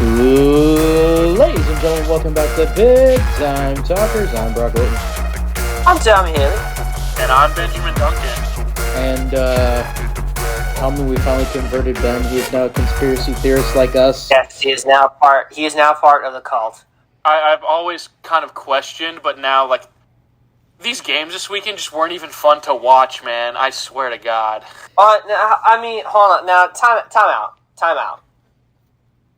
Ladies and gentlemen, welcome back to Big Time Talkers. I'm Brock Orton. I'm Tommy Haley. And I'm Benjamin Duncan. And, tell me we finally converted Ben. He is now a conspiracy theorist like us. Yes, he is now part of the cult. I've always kind of questioned, but now, these games this weekend just weren't even fun to watch, man. I swear to God. Hold on. Now, time out.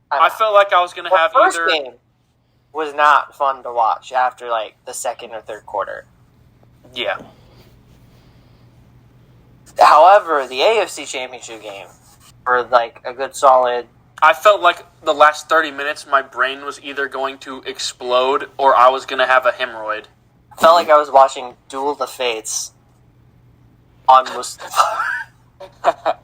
I felt like I was going to have the first either... game was not fun to watch after, the second or third quarter. Yeah. However, the AFC Championship game, for, a good solid... I felt like the last 30 minutes, my brain was either going to explode or I was going to have a hemorrhoid. I felt like I was watching Duel of the Fates on Mustafa.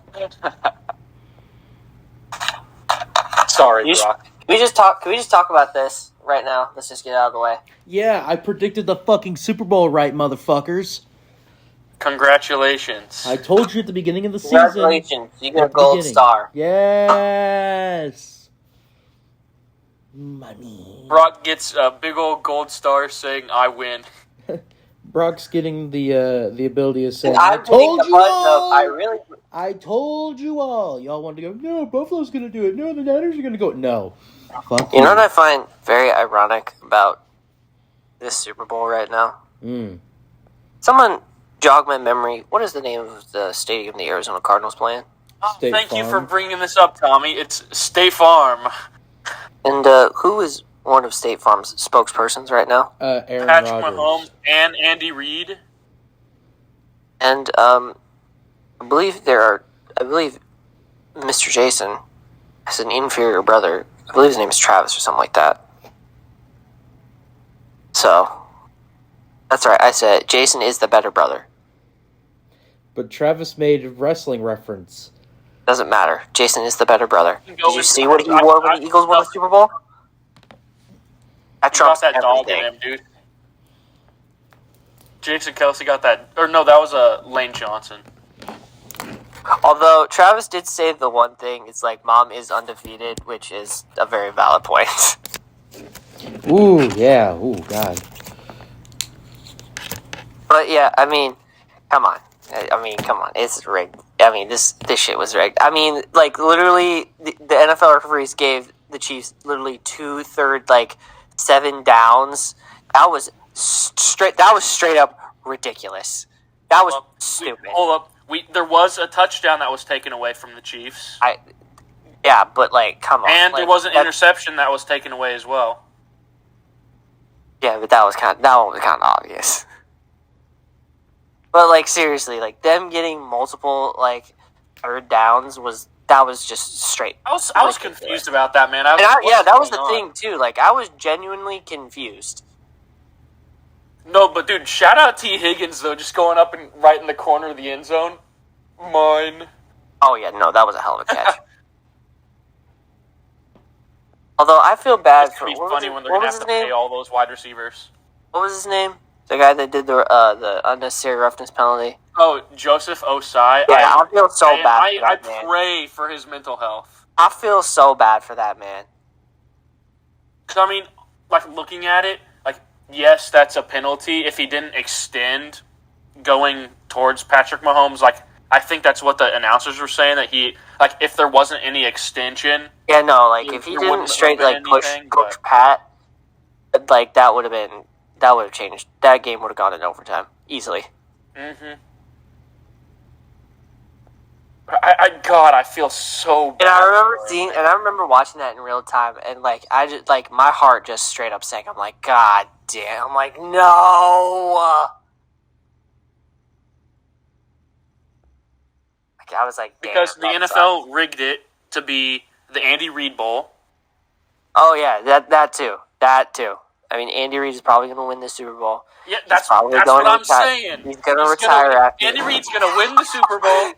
Sorry, Brock. Can we just talk about this right now? Let's just get it out of the way. Yeah, I predicted the fucking Super Bowl right, motherfuckers. Congratulations. I told you at the beginning of the season. Congratulations. You get a gold star. Yes. Money. Brock gets a big old gold star saying, I win. Brock's getting the ability of saying, I told you all. I told you all. Y'all wanted to go, no, Buffalo's going to do it. No, the Niners are going to go. No. Fuck you. You know what I find very ironic about this Super Bowl right now? Someone jog my memory. What is the name of the stadium the Arizona Cardinals play in? Thank you for bringing this up, Tommy. It's State Farm. And who is one of State Farm's spokespersons right now? Aaron Patrick Rodgers. Mahomes and Andy Reid. And I believe Mr. Jason has an inferior brother. I believe his name is Travis or something like that. So, that's right. I said Jason is the better brother. But Travis made a wrestling reference. Doesn't matter. Jason is the better brother. Did you see what he wore when the Eagles won the Super Bowl? That trumps that dog in him, dude. Jason Kelce got that. Or no, that was Lane Johnson. Although Travis did say the one thing, it's Mom is undefeated, which is a very valid point. Ooh, yeah. Ooh, God. But yeah, come on. Come on. It's rigged. This shit was rigged. Literally, the NFL referees gave the Chiefs literally 2/3, 7 downs. That was straight up ridiculous. That was stupid. Hold up. There was a touchdown that was taken away from the Chiefs. Yeah, but come on. And there was an interception that was taken away as well. Yeah, but that one was kind of obvious. But seriously, them getting multiple third downs was just straight. I was confused about that, man. That was the thing too. I was genuinely confused. No, but dude, shout out T. Higgins though, just going up and right in the corner of the end zone. Mine. Oh yeah, no, that was a hell of a catch. Although I feel bad it's for gonna be funny when they're gonna have to pay all those wide receivers. What was his name? The guy that did the unnecessary roughness penalty. Oh, Joseph Osai. Yeah, I feel so bad. I pray for his mental health. I feel so bad for that man. Because looking at it, yes, that's a penalty. If he didn't extend going towards Patrick Mahomes, I think that's what the announcers were saying, that he, if there wasn't any extension. Yeah, no, if he didn't straight, push Pat, that would have changed. That game would have gone in overtime. Easily. Mm-hmm. I feel so bad. And I remember watching that in real time, and I just my heart just straight up sank. I'm like, God damn! I'm like, no. I was like, damn, because the NFL rigged it to be the Andy Reid Bowl. Oh yeah, that too. Andy Reid is probably going to win the Super Bowl. Yeah, that's what I'm saying. He's going to retire after. Andy Reid's going to win the Super Bowl.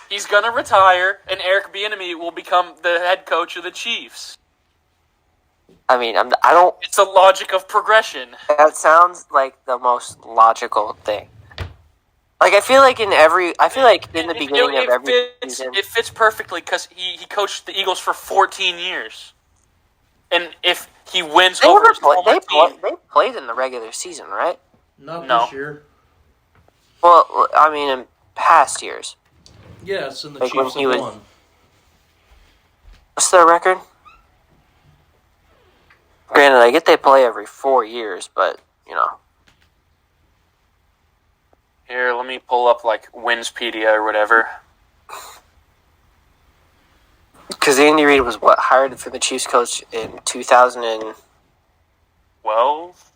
He's going to retire, and Eric Bieniemy will become the head coach of the Chiefs. It's a logic of progression. That sounds like the most logical thing. I feel like in the beginning of every season, it fits perfectly because he coached the Eagles for 14 years. And if he wins They over never his former team, they played in the regular season, right? Not No. this year. Well, I mean, in past years. Yes, and the Like when Chiefs he have was- won. What's their record? Granted, I get they play every 4 years, but, you know. here, let me pull up like Winspedia or whatever. Because Andy Reid was, hired for the Chiefs coach in 2012 12,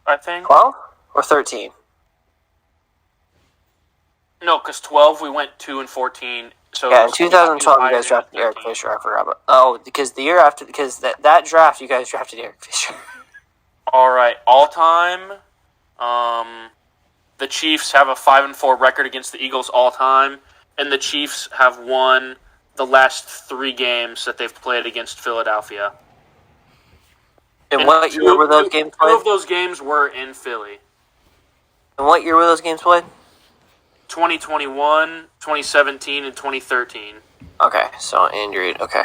I think. or 13? No, because 12 we went 2-14. So Yeah, in it was 2012 you guys higher drafted than Eric 13. Fisher. I forgot about. Oh, because the year after, because that draft you guys drafted Eric Fisher. All right, all time. The Chiefs have a 5-4 record against the Eagles all time, and the Chiefs have won the last 3 games that they've played against Philadelphia. And And what year were those games Two played? of those games were in Philly. And what year were those games played? 2021, 2017, and 2013. Okay, so Andy Reid. Okay.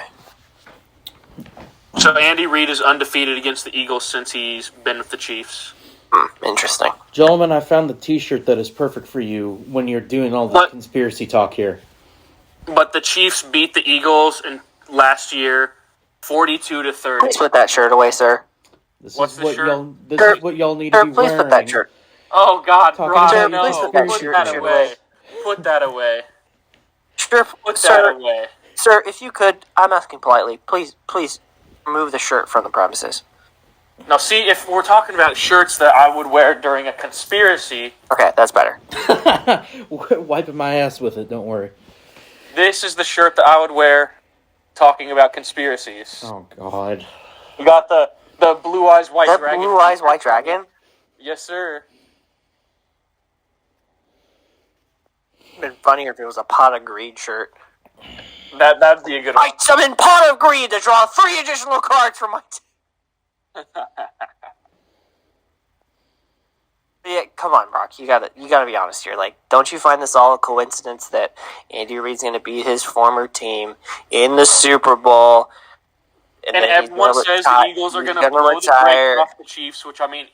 So Andy Reid is undefeated against the Eagles since he's been with the Chiefs. Interesting. Gentlemen, I found the T-shirt that is perfect for you when you're doing all the What? conspiracy talk here. But the Chiefs beat the Eagles in last year 42-30. Please put that shirt away, sir. This What's is the what shirt? y'all. This Sir, is what y'all need Sir, to be please wearing. put that shirt. Oh God, Talking Brian, about no! please put that Put shirt that away. away. Put that away. Sure, Put sir. that away. Sir, if you could, I'm asking politely. Please remove the shirt from the premises. Now, see, if we're talking about shirts that I would wear during a conspiracy, Okay, that's better. Wiping my ass with it. Don't worry. this is the shirt that I would wear talking about conspiracies. Oh God. We got the Blue Eyes White That Dragon. Blue Eyes White Dragon? Yes, sir. It'd been funnier if it was a Pot of Greed shirt. That'd be a good one. I summon Pot of Greed to draw 3 additional cards from my team. Yeah, come on, Brock. You gotta be honest here. Like, don't you find this all a coincidence that Andy Reid's gonna beat his former team in the Super Bowl? And then he's everyone gonna says retire- the Eagles are he's going to blow the retire. brakes off the Chiefs, which I mean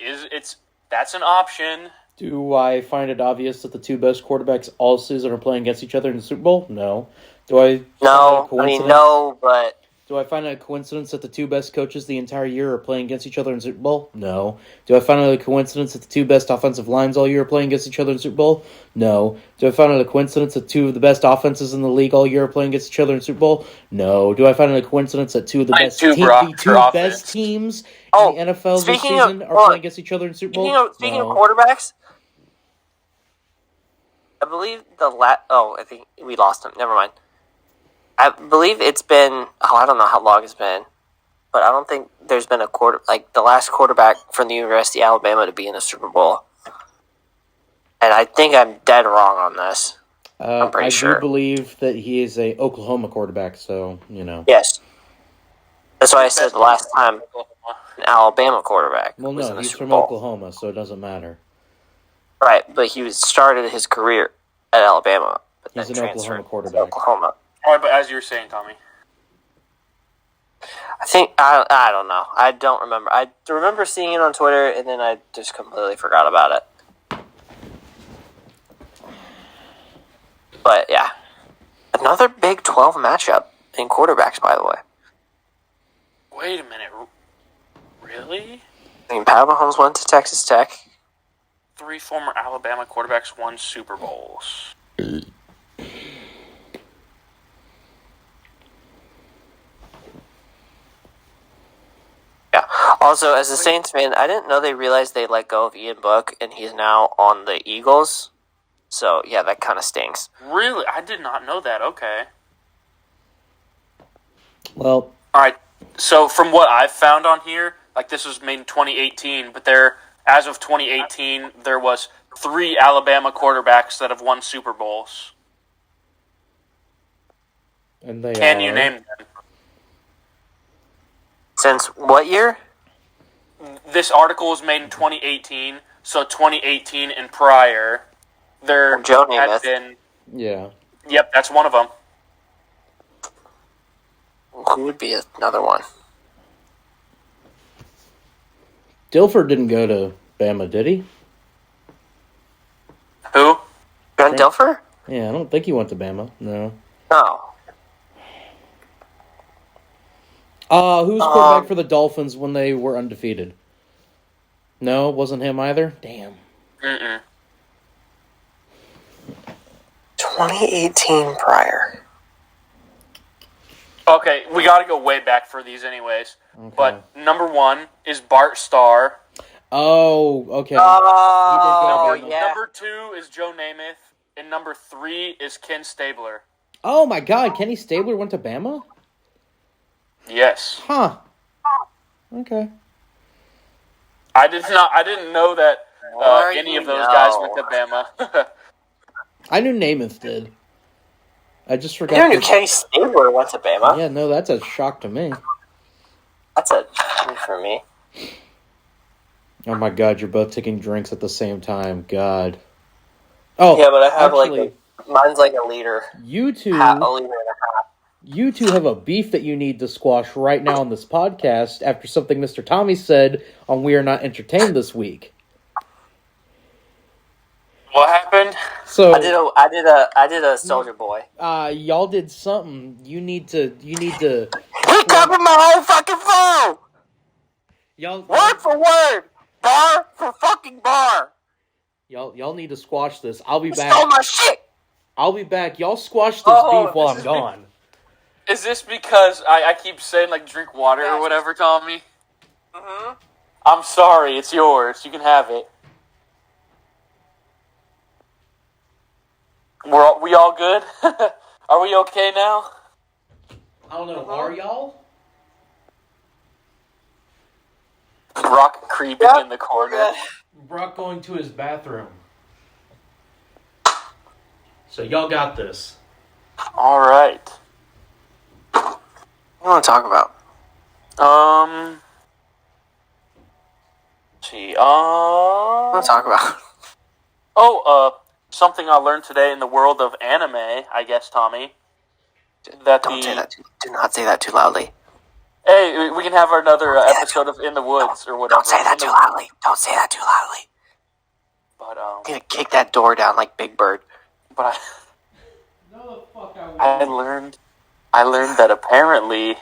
that's an option. Do I find it obvious that the two best quarterbacks all season are playing against each other in the Super Bowl? No. Do I? No, I mean no, but Do I find it a coincidence that the two best coaches the entire year are playing against each other in the Super Bowl? No. Do I find it a coincidence that the two best offensive lines all year are playing against each other in the Super Bowl? No. Do I find it a coincidence that two of the best offenses in the league all year are playing against each other in the Super Bowl? No. Do I find it a coincidence that two of the Like best two the Brock two for best offense. teams Oh, in the NFL this speaking of- season are hold on. playing against each other in the Super Bowl? speaking No. of quarterbacks, I believe I think we lost him. Never mind. I believe it's been. Oh, I don't know how long it's been, but I don't think there's been a the last quarterback from the University of Alabama to be in the Super Bowl. And I think I'm dead wrong on this. I'm pretty I sure. do believe that he is a Oklahoma quarterback, so, you know. Yes, that's why I said the last time an Alabama quarterback Well, was no, in the he's Super from Bowl. Oklahoma, so it doesn't matter. Right, but he started his career at Alabama, but He's then an transferred Oklahoma to quarterback. Oklahoma. All right, but as you were saying, Tommy. I think I don't know. I don't remember. I remember seeing it on Twitter, and then I just completely forgot about it. But yeah, another Big 12 matchup in quarterbacks. By the way, Wait a minute. Really? I mean, Pat Mahomes went to Texas Tech. 3 former Alabama quarterbacks won Super Bowls. Yeah. Also, as a Saints fan, I didn't know they realized they let go of Ian Book, and he's now on the Eagles. So yeah, that kind of stings. Really? I did not know that. Okay. Well, All right. So from what I've found on here, like this was made in 2018, but as of 2018, there was 3 Alabama quarterbacks that have won Super Bowls. and they Can you are- name them? Since what year? This article was made in 2018, so 2018 and prior, there Joe had Namath. been. Yeah. Yep, that's one of them. Who would be another one? Dilfer didn't go to Bama, did he? Who? Brent Dilfer? Yeah, I don't think he went to Bama. No. No. Who was quarterback for the Dolphins when they were undefeated? No, wasn't him either? Damn. 2018 prior. Okay, we got to go way back for these anyways. Okay. But number 1 is Bart Starr. Oh, okay. Oh, He did go to Bama. yeah. Number 2 is Joe Namath. And number 3 is Ken Stabler. Oh my God, Kenny Stabler went to Bama? Yes. Huh. Okay. I didn't know that More any you of those know. guys went to Bama. I knew Namath did. I just I forgot. never knew Kenny Stabler went to Bama. Yeah, no, that's a shock to me. That's a new for me. Oh my God, you're both taking drinks at the same time. God. Oh, Yeah, but I have actually, mine's like a liter. you two, A liter and a half. you two have a beef that you need to squash right now on this podcast after something Mr. Tommy said on We Are Not Entertained this week. What happened? So I did a Soldier Boy. y'all did something. You need to. He covered my whole fucking phone! Y'all. Word for word! Bar for fucking bar! Y'all need to squash this. I'll be You back. stole my shit! I'll be back. Y'all squash this Oh, beef while this I'm is gone. Is this because I keep saying, like, drink water or whatever, Tommy? Mm-hmm. I'm sorry, it's yours. You can have it. We all good? Are we okay now? I don't know. Are y'all? Brock creeping Yeah, in the corner. yeah. Brock going to his bathroom. So y'all got this. All right. What do you want to talk about? Let's see. What do you want to talk about? Something I learned today in the world of anime, I guess, Tommy. That Don't say that. Do not say that too loudly. Hey, we can have another episode of In the Woods or whatever. Don't say that too loudly. Don't say that too loudly. But I'm gonna kick that door down like Big Bird. but No, the fuck I learned that apparently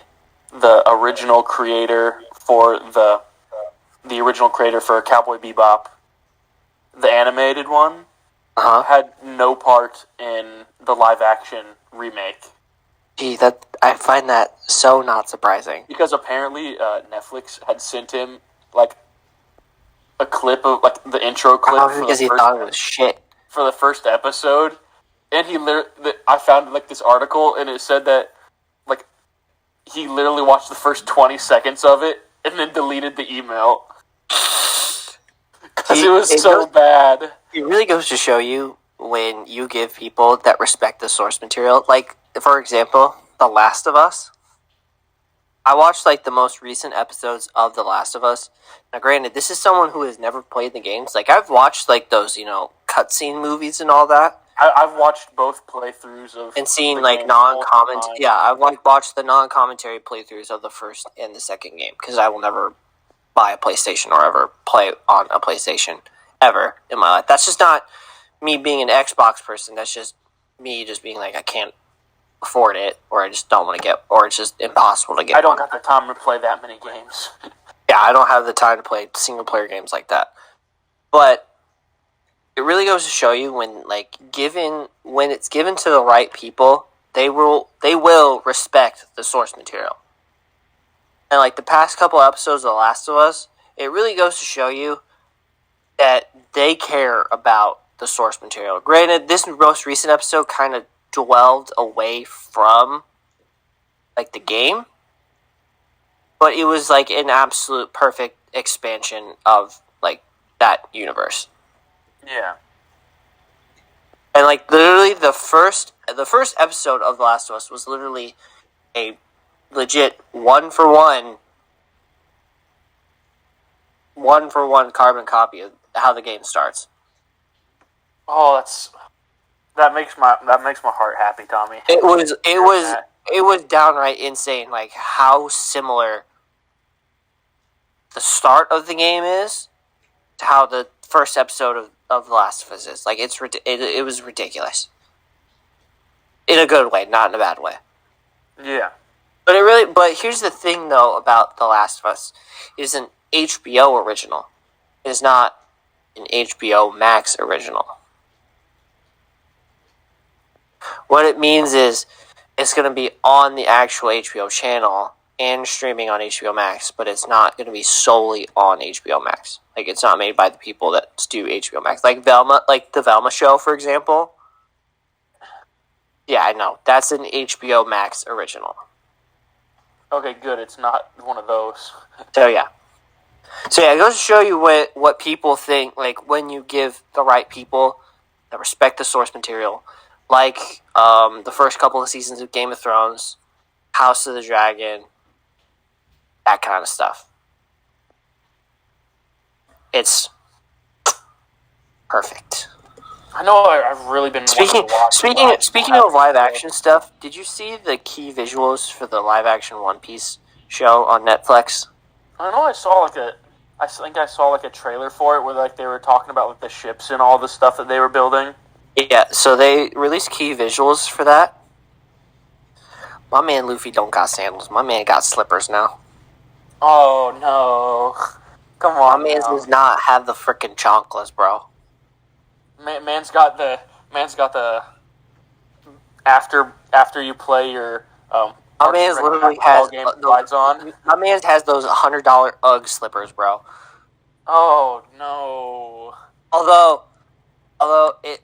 the original creator for the original creator for Cowboy Bebop, the animated one, Uh-huh. had no part in the live action remake. Gee, I find that so not surprising. Because apparently Netflix had sent him like a clip of like the intro clip Probably because he thought it was shit. for the first episode, and I found like this article, and it said that like he literally watched the first 20 seconds of it and then deleted the email because it was so bad. It really goes to show you when you give people that respect the source material. Like, for example, The Last of Us. I watched like the most recent episodes of The Last of Us. Now, granted, this is someone who has never played the games. Like, I've watched like those, cutscene movies and all that, I've watched both playthroughs of and seen the like game non-comment. multiple times. Yeah, I've like watched the non-commentary playthroughs of the first and the second game because I will never buy a PlayStation or ever play on a PlayStation ever in my life. That's just not me being an Xbox person. That's just me just being like, I can't afford it, or I just don't want to get, or it's just impossible to get. I don't got the time to play that many games. Yeah, I don't have the time to play single player games like that. But it really goes to show you when it's given to the right people, they will respect the source material. And like the past couple episodes of The Last of Us, it really goes to show you that they care about the source material. Granted, this most recent episode kind of dwelled away from like the game, but it was like an absolute perfect expansion of like that universe. Yeah. And like literally the first episode of The Last of Us was literally a legit one for one carbon copy of how the game starts. Oh, that makes my heart happy, Tommy. It was downright insane, like how similar the start of the game is to how the first episode of The Last of Us is. Like, it was ridiculous. In a good way, not in a bad way. Yeah. But here's the thing, though, about The Last of Us. It is an HBO original. It is not an HBO Max original. What it means is it's going to be on the actual HBO channel and streaming on HBO Max, but it's not going to be solely on HBO Max. Like, it's not made by the people that do HBO Max. Like the Velma show, for example. Yeah, I know. That's an HBO Max original. Okay, good. It's not one of those. So, yeah. It goes to show you what people think, like, when you give the right people that respect the source material, like the first couple of seasons of Game of Thrones, House of the Dragon, that kind of stuff. It's perfect. I know I've really been wanting to watch Speaking of live action stuff, did you see the key visuals for the live action One Piece show on Netflix? I know I think I saw a trailer for it where like they were talking about like the ships and all the stuff that they were building. Yeah, so they released key visuals for that. My man Luffy don't got sandals. My man got slippers now. Oh no! Come on, my man does not have the freaking chanclas, bro. Man's got the after you play your my man's literally has game slides on. My man has those $100 UGG slippers, bro. Oh no! Although it,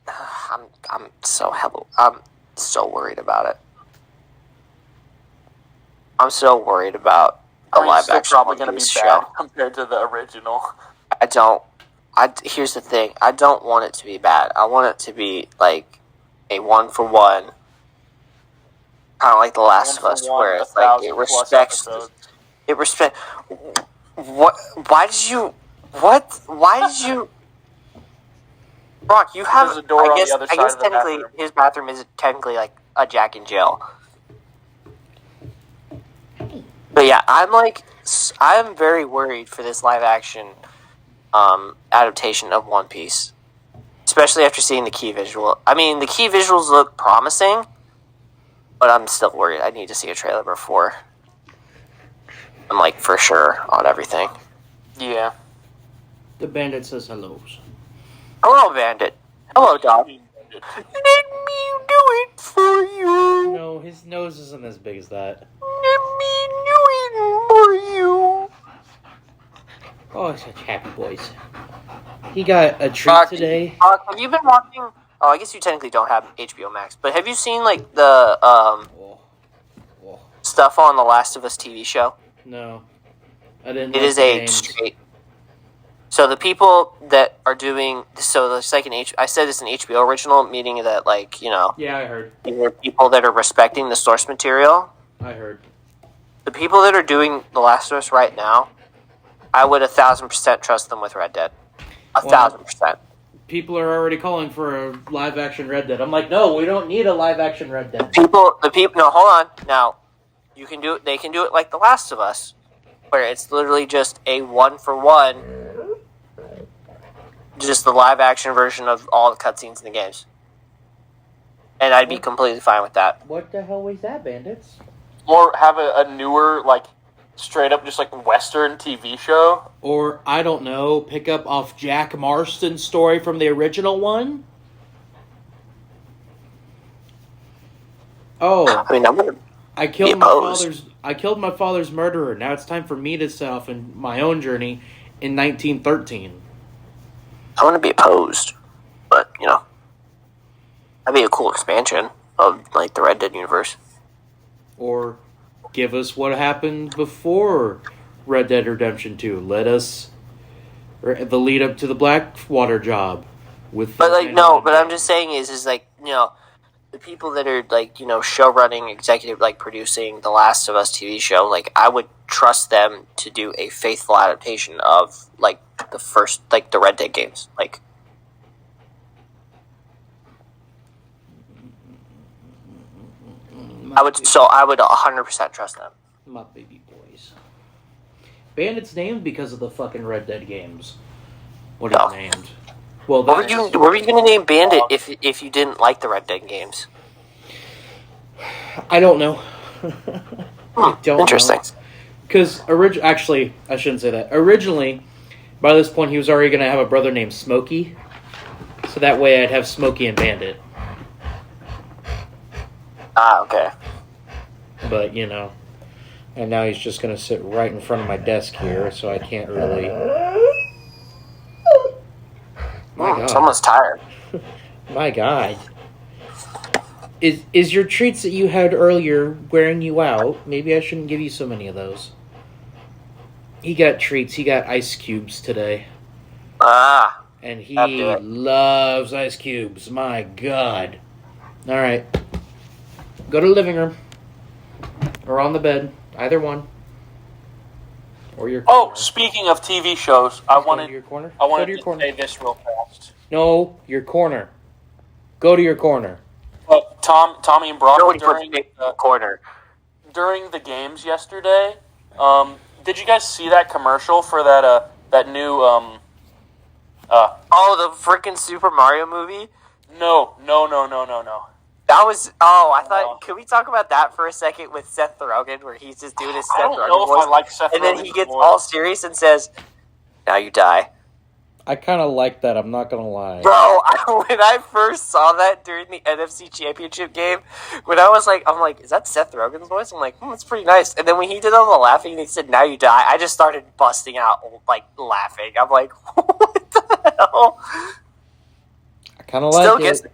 I'm so worried about it. I'm so worried about the live action. It's probably going to be show. bad compared to the original. Here's the thing. I don't want it to be bad. I want it to be like a 1-for-1, kind of like The Last of Us, where it's like it respects. What? Why did you? Brock, you have. There's a door on the other side I guess of the technically bathroom. his bathroom is technically like a Jack and Jill. But yeah, I'm very worried for this live action adaptation of One Piece, especially after seeing the key visual. I mean, the key visuals look promising, but I'm still worried. I need to see a trailer before I'm like for sure on everything. Yeah. The bandit says hellos. Hello, Bandit. Hello, dog. Let me do it for you. No, his nose isn't as big as that. Let me do it for you. Oh, such happy boys. He got a treat today. Have you been watching? Oh, I guess you technically don't have HBO Max, but have you seen like the stuff on the Last of Us TV show? No, I didn't. It is a straight. So the people that are doing it's like I said it's an HBO original, meaning that like Yeah, I heard. These are people that are respecting the source material. I heard. The people that are doing The Last of Us right now, I would 1,000% trust them with Red Dead. 1,000%. People are already calling for a live action Red Dead. I'm like, no, we don't need a live action Red Dead. The people. No, hold on. Now, you can do it. They can do it like The Last of Us, where it's literally just a 1-for-1. Just the live action version of all the cutscenes in the games. And I'd be completely fine with that. What the hell was that, Bandits? Or have a newer, like, straight up just like Western TV show. Or, I don't know, pick up off Jack Marston's story from the original one? Oh. I mean, I'm gonna I killed my father's murderer. Now it's time for me to set off in my own journey in 1913. I want to be opposed, but that'd be a cool expansion of like the Red Dead universe. Or give us what happened before Red Dead Redemption 2. Let us the lead up to the Blackwater job with. But I'm just saying is like the people that are like show running, executive like producing the Last of Us TV show. Like I would trust them to do a faithful adaptation of like the first like the Red Dead games. Like I would 100% trust them. My baby boys. Bandit's named because of the fucking Red Dead games. What No. he's named. Well, What were you going to name Bandit if you didn't like the Red Dead games? I don't know. I don't Interesting. Because actually, I shouldn't say that. Originally, by this point, he was already going to have a brother named Smokey. So that way I'd have Smokey and Bandit. Ah, okay. But, and now he's just going to sit right in front of my desk here, so I can't really... My God. Someone's tired. My God. Is your treats that you had earlier wearing you out? Maybe I shouldn't give you so many of those. He got treats. He got ice cubes today. Ah. And he I'll do it. loves ice cubes. My God. All right. Go to the living room. Or on the bed. Either one. Or your corner. Oh, speaking of TV shows, I Go wanted to your corner. I Go wanted to your to corner. say this real fast. No, your corner. Go to your corner. But Tommy and Brock Nobody puts during during Nick in the corner. the games yesterday. Did you guys see that commercial for that new Oh, the freaking Super Mario movie? No. That was... Oh, I thought... Can we talk about that for a second with Seth Rogen, where he's just doing his I Seth don't Rogen know if voice? I like Seth And then Rogen's he gets voice. all serious and says, "Now you die." I kind of like that. I'm not going to lie. Bro, when I first saw that during the NFC Championship game, when I'm like, is that Seth Rogen's voice? I'm like, it's pretty nice. And then when he did all the laughing and he said, "Now you die," I just started busting out, like, laughing. I'm like, what the hell? I kind of like it.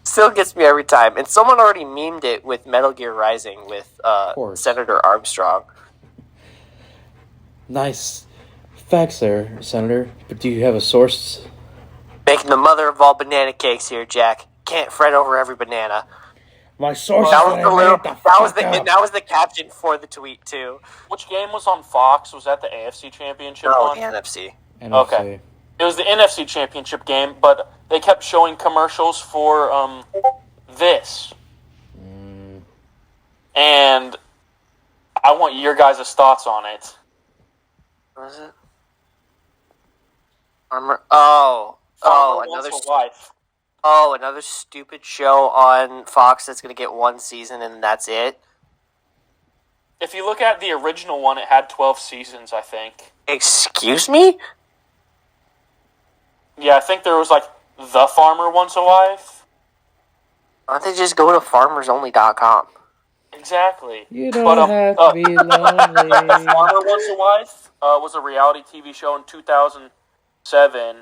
Still gets me every time. And someone already memed it with Metal Gear Rising with course. Senator Armstrong. Nice facts there, Senator. But do you have a source? Making the mother of all banana cakes here, Jack. Can't fret over every banana. My source. That was the caption for the tweet too. Which game was on Fox? Was that the AFC Championship No, one? the NFC. Okay. It was the NFC Championship game, but they kept showing commercials for this. And I want your guys' thoughts on it. What was it? Another wife. another stupid show on Fox that's going to get one season and that's it. If you look at the original one, it had 12 seasons, I think. Excuse me? Yeah, I think there was, like, The Farmer Wants a Wife. Why don't they just go to farmersonly.com? Exactly. You don't have to be lonely. Farmer Wants a Wife was a reality TV show in 2007.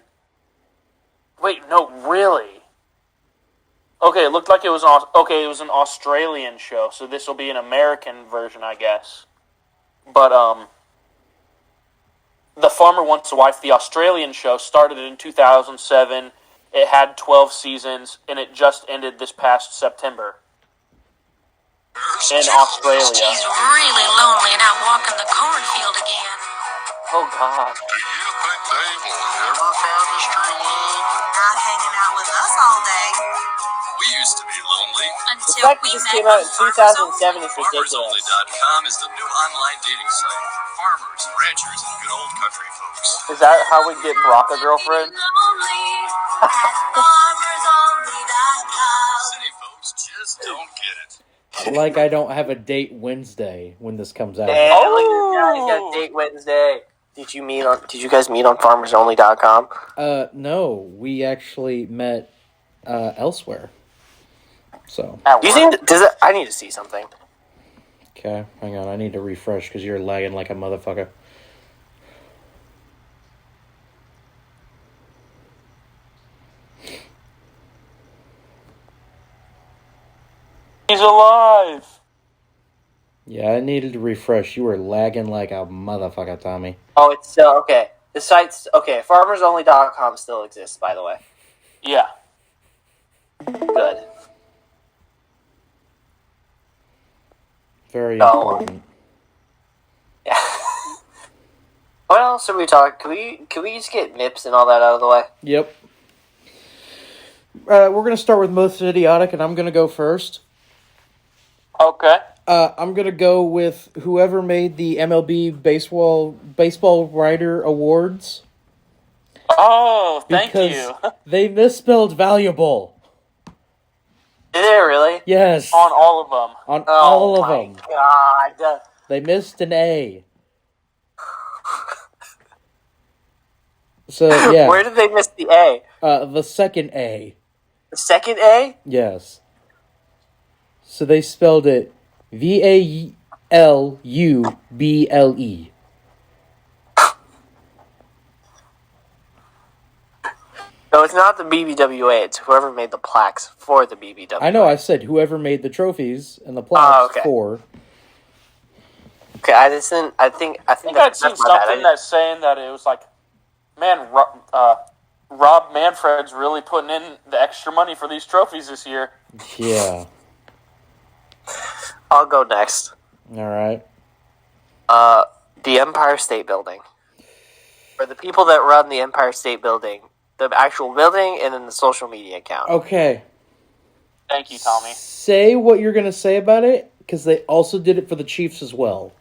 Wait, no, really? Okay, it looked like it was it was an Australian show, so this will be an American version, I guess. But The Farmer Wants a Wife, the Australian show, started in 2007. It had 12 seasons, and it just ended this past September in Australia. She's really lonely and out walking the cornfield again. Oh, God. Do you think Dave will ever find his true love? Not hanging out with us all day. We used to be lonely. The Until fact we that this met came out in Farmers 2007 Only. is ridiculous. FarmersOnly.com is the new online dating site for farmers, ranchers, and good old country folks. Is that how we get Brock a girlfriend? Lonely at farmersonly.com. City folks just don't get it. Like I don't have a date Wednesday when this comes out. Damn, look at this guy. He's got Date Wednesday. Did you guys meet on farmersonly.com? No, we actually met elsewhere. So, Do you think I need to see something. okay, hang on. I need to refresh because you're lagging like a motherfucker. He's alive! Yeah, I needed to refresh. You were lagging like a motherfucker, Tommy. Oh, it's still okay. The site's okay. Farmersonly.com still exists, by the way. Yeah. Good. Very No. important. Yeah. What else are we talking? Can we just get MIPS and all that out of the way? Yep. We're gonna start with most idiotic, and I'm gonna go first. Okay. I'm gonna go with whoever made the MLB baseball writer awards Oh, thank because you. they misspelled valuable. Did they really? Yes, On all of them. on Oh all of my them. god. They missed an A. So yeah, Where did they miss the A? the second A. The second A? Yes. So they spelled it VALUBLE. No, it's not the BBWA. It's whoever made the plaques for the BBWA. I know. I said whoever made the trophies and the plaques okay. for. Okay, I just didn't. I think I think I'd seen something that's saying that it was like, man, Rob Manfred's really putting in the extra money for these trophies this year. Yeah. I'll go next. All right. The Empire State Building. For the people that run the Empire State Building, the actual building, and then the social media account. Okay. Thank you, Tommy. Say what you're gonna say about it, because they also did it for the Chiefs as well.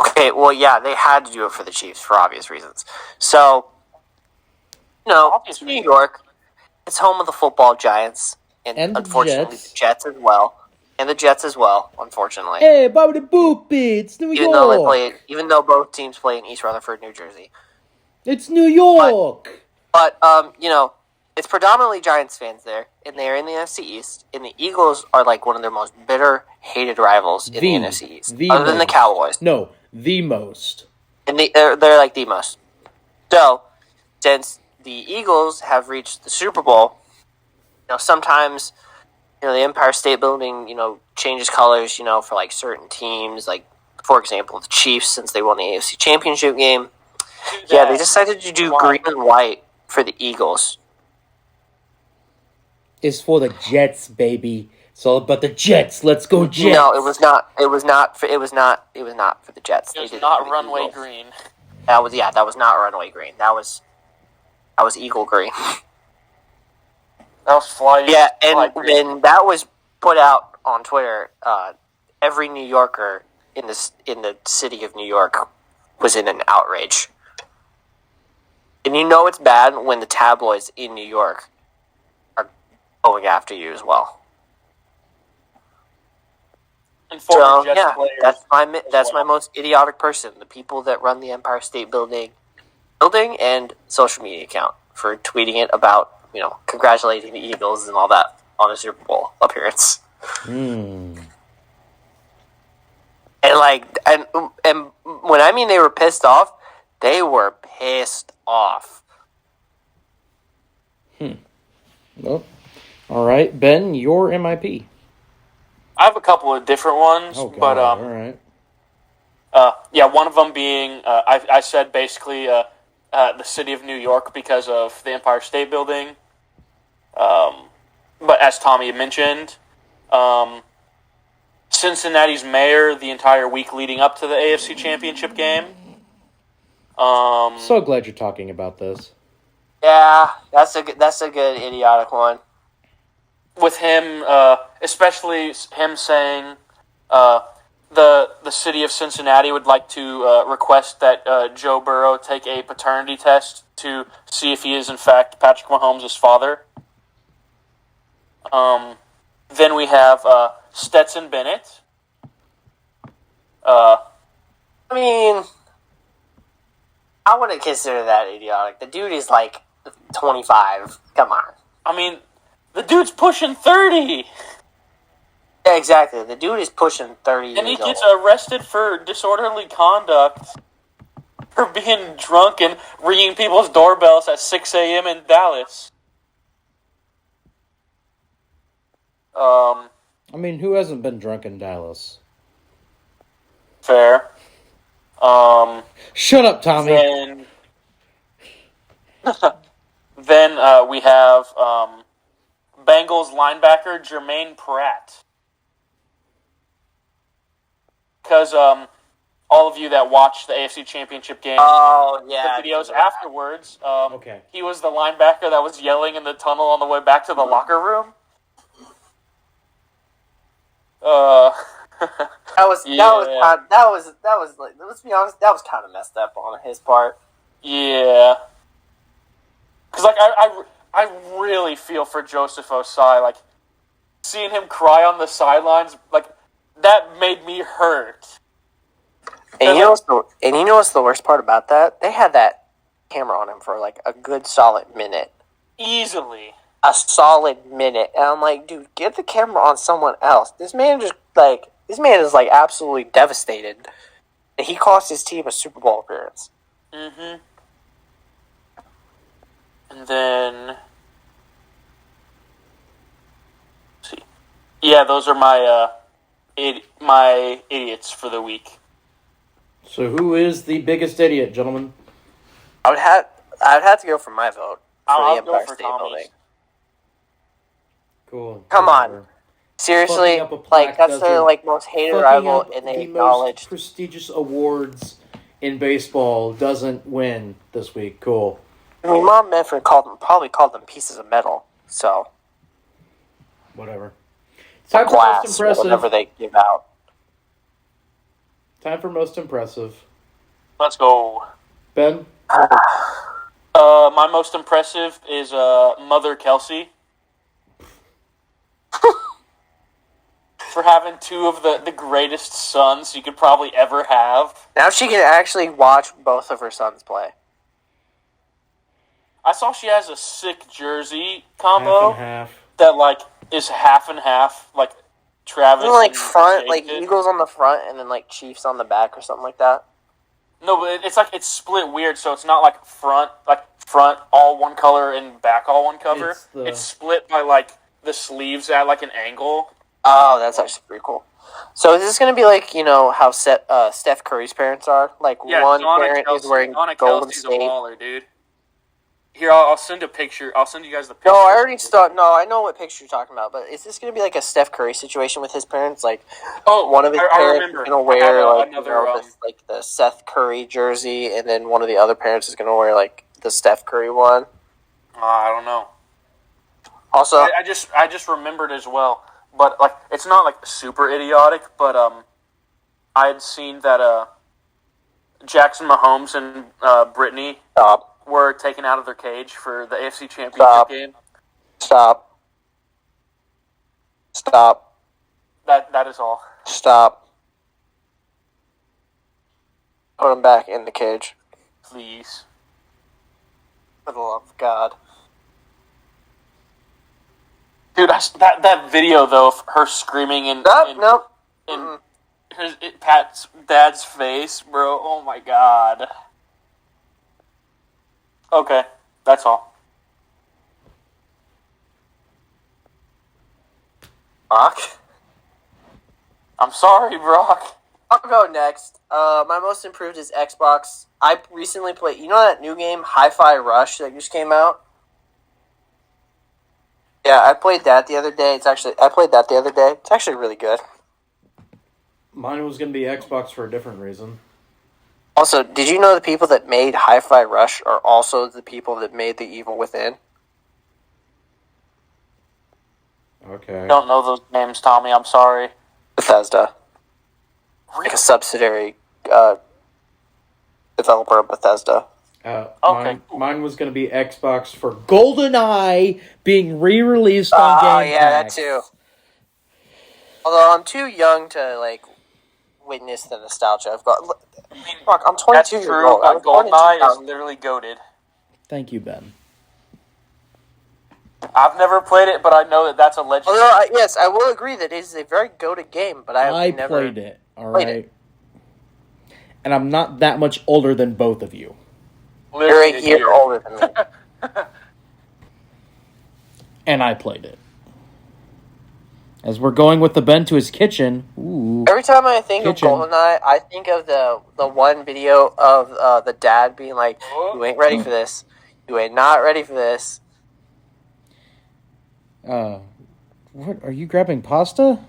Okay, well, yeah, they had to do it for the Chiefs for obvious reasons. So, it's New York. It's home of the football giants, and the unfortunately, Jets. the Jets as well, and the Jets as well. Unfortunately, Hey, Bobby the Boopy, it's New York. even though both teams play in East Rutherford, New Jersey, It's New York. but it's predominantly Giants fans there, and they're in the NFC East. And the Eagles are like one of their most bitter, hated rivals in the NFC East, other than the Cowboys. No, the most. And they're like the most. So, since the Eagles have reached the Super Bowl, sometimes, the Empire State Building, changes colors, for like certain teams, like, for example, the Chiefs, since they won the AFC Championship game. Yeah, they decided to do green and white for the Eagles. It's for the Jets, baby. It's all about the Jets. Let's go Jets. No, it was not for the Jets. It was They did not for the runway Eagles. green. That was not runway green. That was Eagle green. That was fly. Yeah, and when that was put out on Twitter, every New Yorker in the city of New York was in an outrage. And it's bad when the tabloids in New York are going after you as well. And former So Jets yeah, players that's my most idiotic person. The people that run the Empire State Building and social media account for tweeting it about congratulating the Eagles and all that on a Super Bowl appearance. And when I mean they were pissed off, they were pissed off. Well, all right, Ben, your MIP. I have a couple of different ones, Oh, God, but all right. one of them being I said basically the city of New York because of the Empire State Building. But as Tommy mentioned, Cincinnati's mayor the entire week leading up to the AFC Championship game. So glad you're talking about this. Yeah, that's a good idiotic one. With him, especially him saying the city of Cincinnati would like to request that Joe Burrow take a paternity test to see if he is in fact Patrick Mahomes' father. Then we have Stetson Bennett. I mean, I wouldn't consider that idiotic. The dude is like 25. Come on. I mean, the dude's pushing 30! Yeah, exactly. The dude is pushing 30 years And he gets old. arrested for disorderly conduct for being drunk and ringing people's doorbells at 6 a.m. in Dallas. I mean, who hasn't been drunk in Dallas? Fair. Shut up, Tommy. Then we have Bengals linebacker Jermaine Pratt. Because all of you that watched the AFC Championship game, yeah, the videos afterwards, Okay. he was the linebacker that was yelling in the tunnel on the way back to the locker room. That was like, let's be honest, that was kind of messed up on his part. Yeah. Because, like, I really feel for Joseph Osai. Like, seeing him cry on the sidelines, like, that made me hurt. And you know what's the worst part about that? They had that camera on him for like a good solid minute. Easily. A solid minute. And I'm like, dude, get the camera on someone else. This man is like absolutely devastated. And he cost his team a Super Bowl appearance. Mm-hmm. And then, let's see. Yeah, those are my my idiots for the week. So who is the biggest idiot, gentlemen? I would have to go for my vote for I'll the go Empire for State Tommy's. Building. Cool. Come on. Whatever. Seriously, Fucking up a like plaque that's their doesn't- like most hated Fucking rival, up and they the acknowledged. most prestigious awards in baseball doesn't win this week. Cool. I mean, Mom Manfred probably called them pieces of metal. So Whatever. Time for most glass, impressive. whatever they give out. Time for most impressive. Let's go. Ben? My most impressive is Mother Kelsey. For having two of the greatest sons you could probably ever have. Now she can actually watch both of her sons play. I saw she has a sick jersey Half combo and half. that like is half and half, like Travis. Isn't it, like and front, Jake like did. Eagles on the front, and then like Chiefs on the back, or something like that. No, but it's like it's split weird, so it's not like front all one color and back all one color. It's split by like the sleeves at like an angle. Oh, that's actually pretty cool. So is this going to be like, you know, how Steph Curry's parents are? Like Yeah, one Donna parent Kelsey, is wearing Donna Golden Kelsey's State. a baller, dude. Here, I'll send a picture. I'll send you guys the picture. No, I already saw. No, I know what picture you're talking about. But is this going to be like a Steph Curry situation with his parents? Like, one of his I parents remember. is going to I have wear like another, the Seth Curry jersey, and then one of the other parents is going to wear like the Steph Curry one. I don't know. Also, I just remembered as well, but like it's not like super idiotic. But I had seen that Jackson Mahomes and Brittany stop, were taken out of their cage for the AFC Championship Stop. game. stop, stop, That is all. stop. Put him back in the cage. Please. For the love of God. Dude, that video though of her screaming in Nope. in Pat's dad's face, bro. Oh my god. Okay, that's all. Brock. I'm sorry, Brock. I'll go next. My most improved is Xbox. I recently played. You know that new game, Hi-Fi Rush, that just came out? Yeah, I played that the other day. I played that the other day. It's actually really good. Mine was going to be Xbox for a different reason. Also, did you know the people that made Hi-Fi Rush are also the people that made The Evil Within? Okay. Don't know those names, Tommy. I'm sorry. Bethesda. Like a subsidiary developer of Bethesda. Okay, cool. Mine was going to be Xbox for GoldenEye being re-released on Game Oh, yeah, Pass. that too. Although I'm too young to, like, witness the nostalgia. Fuck, I'm 22 That's years true, old. I but was born in GoldenEye is 2000. literally goated. Thank you, Ben. I've never played it, but I know that that's a legendary. Although, yes, I will agree that it is a very goated game, but I never played it, all played right? And I'm not that much older than both of you. You're Literally a year older than me. And I played it. As we're going with the Ben to his kitchen, ooh. Every time I think Kitchen. of GoldenEye, I think of the one video of the dad being like, "You ain't ready for this. You ain't not ready for this." What, are you grabbing pasta?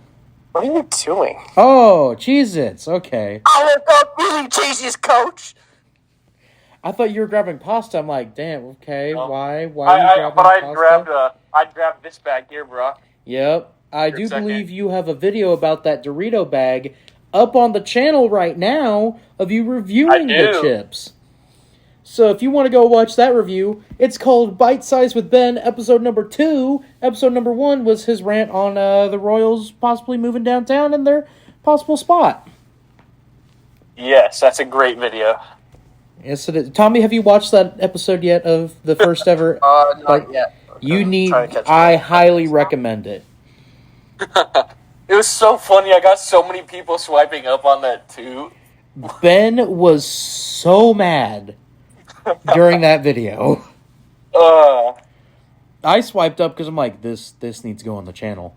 What are you doing? Oh, Cheez-Its, okay. I woke up really Jesus, coach. I thought you were grabbing pasta. I'm like, damn, okay, No. why are you grabbing pasta? I'd grabbed this bag here, bro. Yep, I Your do second. believe you have a video about that Dorito bag up on the channel right now of you reviewing I the do. chips. So if you want to go watch that review, it's called Bite Size with Ben, episode number 2. Episode number 1 was his rant on the Royals possibly moving downtown in their possible spot. Yes, that's a great video. Yes, it is. Tommy, have you watched that episode yet of the first ever? Not yet. You need. trying to catch I up. highly recommend it. It was so funny. I got so many people swiping up on that too. Ben was so mad during that video. I swiped up because I'm like, this needs to go on the channel.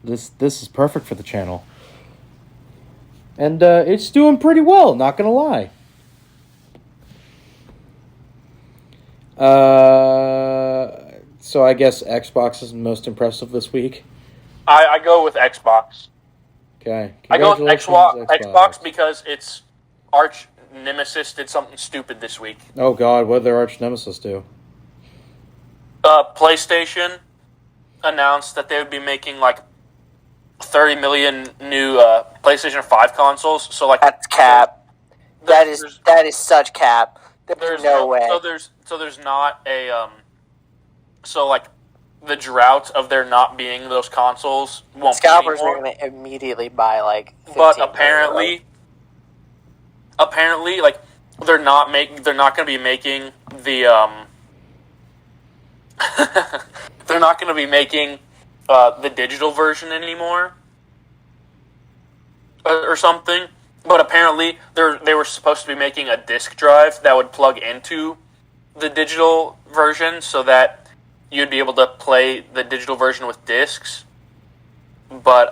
This is perfect for the channel. And it's doing pretty well, not gonna lie. So I guess Xbox is most impressive this week. I go with Xbox. Okay. I go with Congratulations, Xbox because its arch nemesis did something stupid this week. Oh God, what did their arch nemesis do? PlayStation announced that they would be making like 30 million new PlayStation 5 consoles. So like That's cap. That is such cap. There's no way. So there's not a so like the drought of there not being those consoles won't Scalpers be are anymore. going to immediately buy like 15 But million. apparently, like they're not going to be making the they're not going to be making the digital version anymore or something. But apparently, they were supposed to be making a disk drive that would plug into the digital version, so that you'd be able to play the digital version with discs. But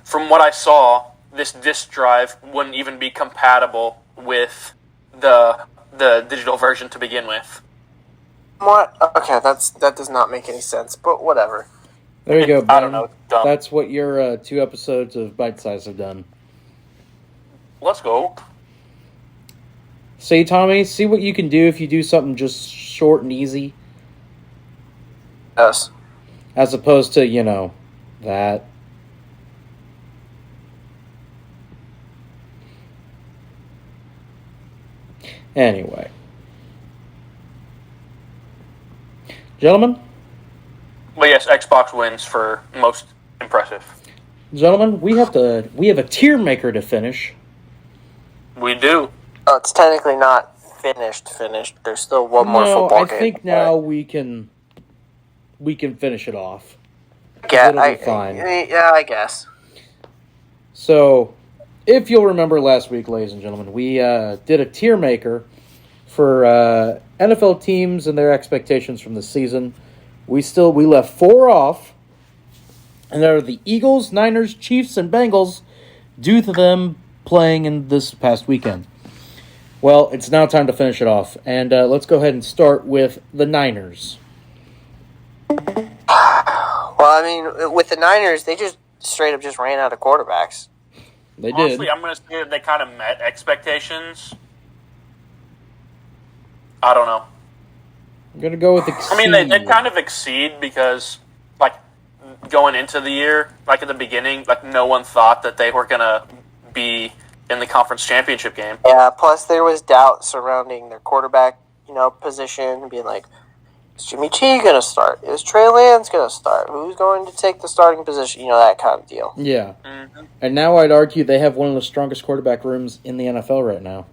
from what I saw, this disk drive wouldn't even be compatible with the digital version to begin with. What? Okay, that does not make any sense, but whatever. There you go, Ben. I don't know. Dumb. That's what your 2 episodes of Bite Size have done. Let's go. See, Tommy, see what you can do if you do something just short and easy, Yes. as opposed to, that. Anyway. Gentlemen, But yes, Xbox wins for most impressive. we have a tier maker to finish. We do. Oh, it's technically not finished. There's still one more football game. I think now we can finish it off. Yeah, it'll be fine. I guess. So, if you'll remember last week, ladies and gentlemen, we did a tier maker for NFL teams and their expectations from the season. We left 4 off, and they're the Eagles, Niners, Chiefs, and Bengals, due to them playing in this past weekend. Well, it's now time to finish it off, and let's go ahead and start with the Niners. Well, I mean, with the Niners, they just straight up just ran out of quarterbacks. They did. Honestly, I'm going to say that they kind of met expectations. I don't know. I'm going to go with exceed. I mean, they kind of exceed because, like, going into the year, like at the beginning, like no one thought that they were going to be in the conference championship game. Yeah, plus there was doubt surrounding their quarterback, position, being like, is Jimmy G going to start? Is Trey Lance going to start? Who's going to take the starting position? That kind of deal. Yeah. Mm-hmm. And now I'd argue they have one of the strongest quarterback rooms in the NFL right now.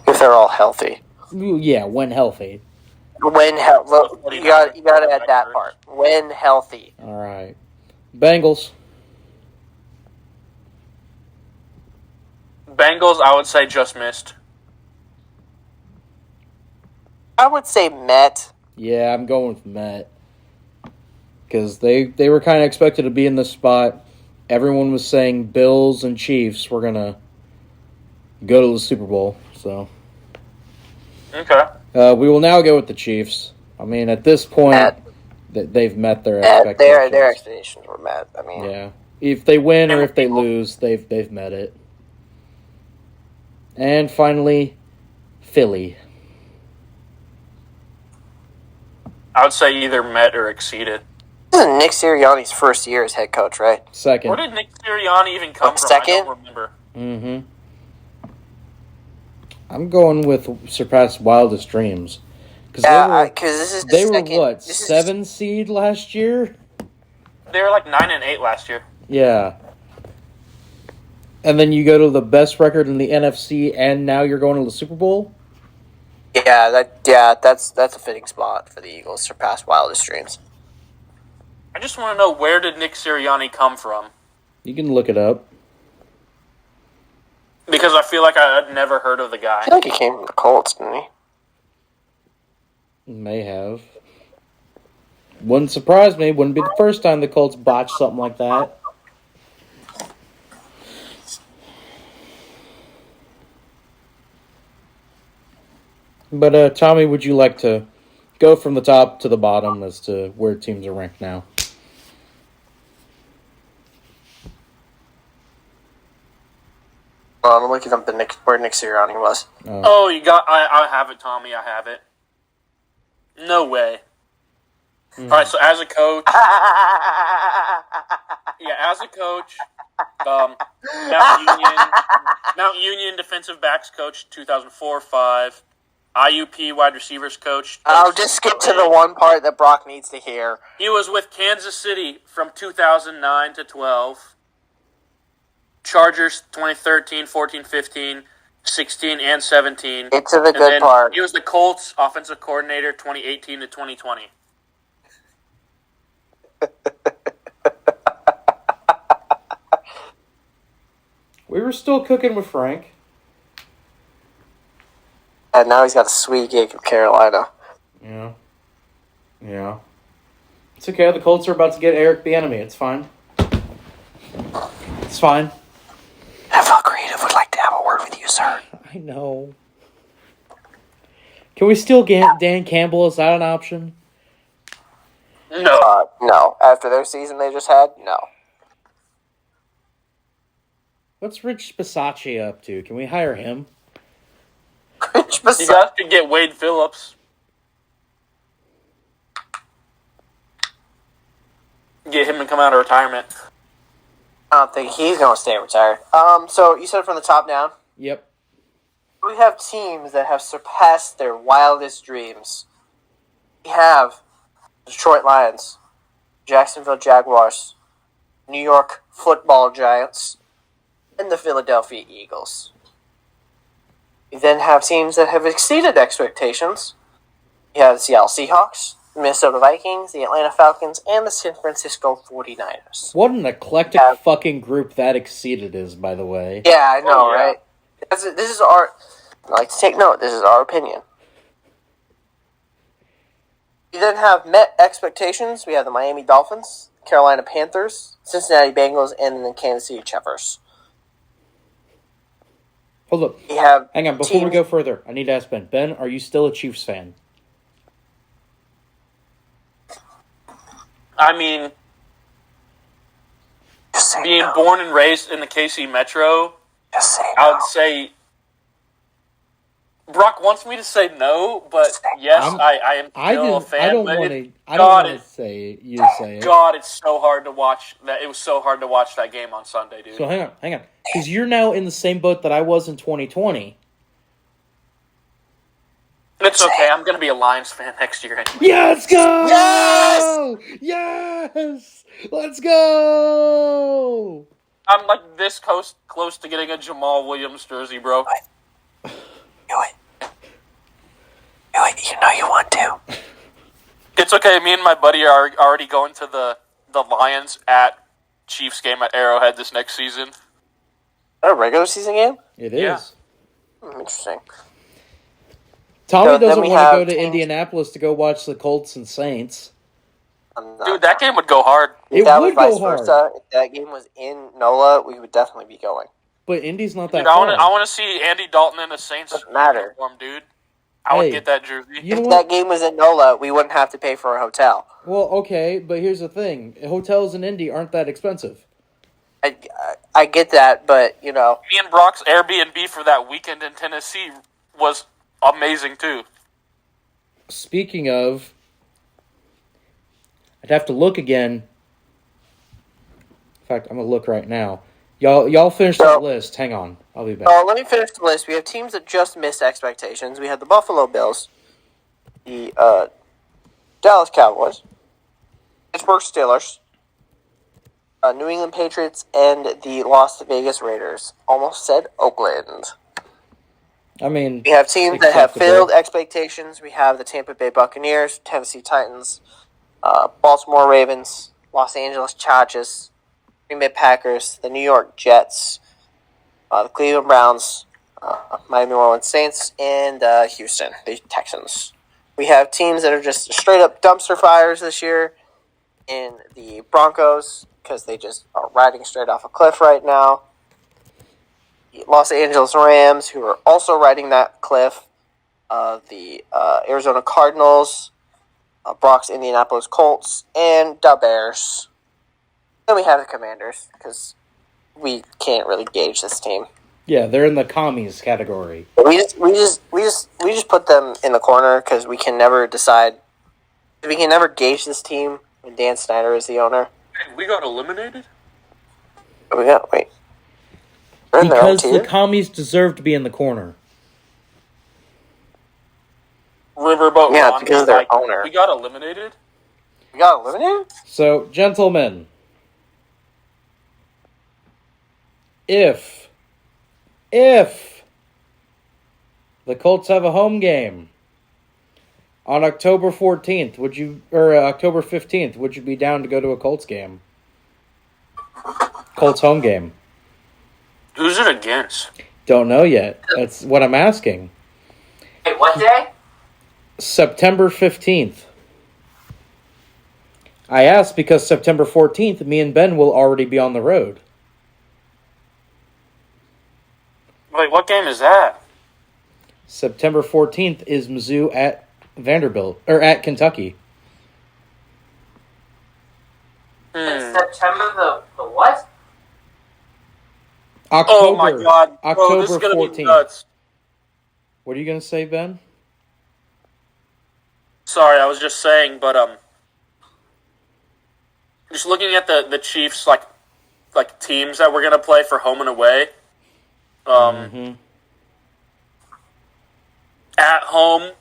If they're all healthy. Yeah, when healthy. When healthy. You got to add that part. When healthy. All right. Bengals. Bengals, I would say, just missed. I would say Met. Yeah, I'm going with Met. Because they were kind of expected to be in this spot. Everyone was saying Bills and Chiefs were going to go to the Super Bowl. So Okay. we will now go with the Chiefs. I mean, at this point, they've met their expectations. Their expectations were met. I mean, Yeah. If they win or if they lose, they've met it. And finally, Philly. I would say either met or exceeded. This is Nick Sirianni's first year as head coach, right? Second. Where did Nick Sirianni even come Like from? second? I don't remember. Mm-hmm. I'm going with surpassed wildest dreams. Yeah, because this is the they second, were what, this is- 7 seed last year? They were like 9-8 last year. Yeah. And then you go to the best record in the NFC, and now you're going to the Super Bowl? That's a fitting spot for the Eagles. Surpass wildest dreams. I just want to know, where did Nick Sirianni come from? You can look it up. Because I feel like I'd never heard of the guy. I feel like he came from the Colts, didn't he? May have. Wouldn't surprise me. Wouldn't be the first time the Colts botched something like that. But, Tommy, would you like to go from the top to the bottom as to where teams are ranked now? Well, I'm looking up where Nick Sirianni was. Oh, you got... I have it, Tommy. I have it. No way. All right, so as a coach... as a coach... Mount Union defensive backs coach, 2004-05. IUP wide receivers coach. I'll just skip to the one part that Brock needs to hear. He was with Kansas City from 2009 to 12. Chargers 2013, 14, 15, 16, and 17. Get to the And good then part. He was the Colts offensive coordinator 2018 to 2020. We were still cooking with Frank. And now he's got a sweet gig in Carolina. Yeah. Yeah. It's okay. The Colts are about to get Eric Bieniemy. It's fine. It's fine. NFL Creative would like to have a word with you, sir. I know. Can we still get Dan Campbell? Is that an option? No. No. After their season they just had, no. What's Rich Bisaccia up to? Can we hire him? Rich You guys could get Wade Phillips. Get him to come out of retirement. I don't think he's going to stay retired. So you said from the top down? Yep. We have teams that have surpassed their wildest dreams. We have Detroit Lions, Jacksonville Jaguars, New York Football Giants, and the Philadelphia Eagles. We then have teams that have exceeded expectations. You have the Seattle Seahawks, the Minnesota Vikings, the Atlanta Falcons, and the San Francisco 49ers. What an eclectic fucking group that exceeded is, by the way. Yeah, I know, Oh, yeah. right? This is our... I like to take note. This is our opinion. You then have met expectations. We have the Miami Dolphins, Carolina Panthers, Cincinnati Bengals, and the Kansas City Chiefs. Hold up. We have Hang on, before we teams- go further, I need to ask Ben. Ben, are you still a Chiefs fan? I mean, Just say being no. born and raised in the KC Metro, Just say I no. would say Brock wants me to say no, but yes, I am still a fan. I don't but want it- to. I God, don't want to say it. You say it. God, it's so hard to watch. That it was so hard to watch that game on Sunday, dude. So hang on, because you're now in the same boat that I was in 2020. It's okay. I'm gonna be a Lions fan next year. Anyway. Yeah, let's go! Yes! Yes! Let's go! I'm like this close to getting a Jamal Williams jersey, bro. Do it. Do it. You know you want to. It's okay. Me and my buddy are already going to the Lions at Chiefs game at Arrowhead this next season. A regular season game? It is. Yeah. Interesting. Tommy So then doesn't we want to have go to teams- Indianapolis to go watch the Colts and Saints. Dude, that game would go hard. It If that would was go vice hard, versa, if that game was in NOLA, we would definitely be going. but Indy's not that Dude, I far. want to see Andy Dalton in the Saints Doesn't matter. uniform, dude. I would Hey, get that jersey. You know If what? that game was in NOLA, we wouldn't have to pay for a hotel. Well, okay, but here's the thing: hotels in Indy aren't that expensive. I get that, but, you know, Me and Brock's Airbnb for that weekend in Tennessee was amazing too. Speaking of, I'd have to look again. In fact, I'm going to look right now. Y'all finish that list. Hang on. I'll be back. Let me finish the list. We have teams that just missed expectations. We had the Buffalo Bills, the Dallas Cowboys, Pittsburgh Steelers, New England Patriots, and the Las Vegas Raiders. Almost said Oakland. I mean, We have teams that have acceptable. failed expectations. We have the Tampa Bay Buccaneers, Tennessee Titans, Baltimore Ravens, Los Angeles Chargers, Green Bay Packers, the New York Jets, the Cleveland Browns, my New Orleans Saints, and Houston, the Texans. We have teams that are just straight up dumpster fires this year in the Broncos because they just are riding straight off a cliff right now. The Los Angeles Rams, who are also riding that cliff. The Arizona Cardinals, Brock's Indianapolis Colts, and the Bears. Then we have the Commanders because we can't really gauge this team. Yeah, they're in the commies category. We just put them in the corner because we can never decide. We can never gauge this team when Dan Snyder is the owner. We got eliminated? But we got wait. They're in their own Because the tier? commies deserve to be in the corner. Riverboat Yeah, Ron because was they're like, owner. we got eliminated? We got eliminated. So, gentlemen, if the Colts have a home game on October 14th, October 15th, would you be down to go to a Colts game? Colts home game. Who's it against? Don't know yet. That's what I'm asking. Wait, what day? September 15th. I asked because September 14th, me and Ben will already be on the road. Wait, what game is that? September 14th is Mizzou at Vanderbilt, or at Kentucky. September the what? October, Oh my god. Bro, October this is gonna 14th. be nuts. What are you going to say, Ben? Sorry, I was just saying, but just looking at the Chiefs like teams that we're gonna play for home and away. At home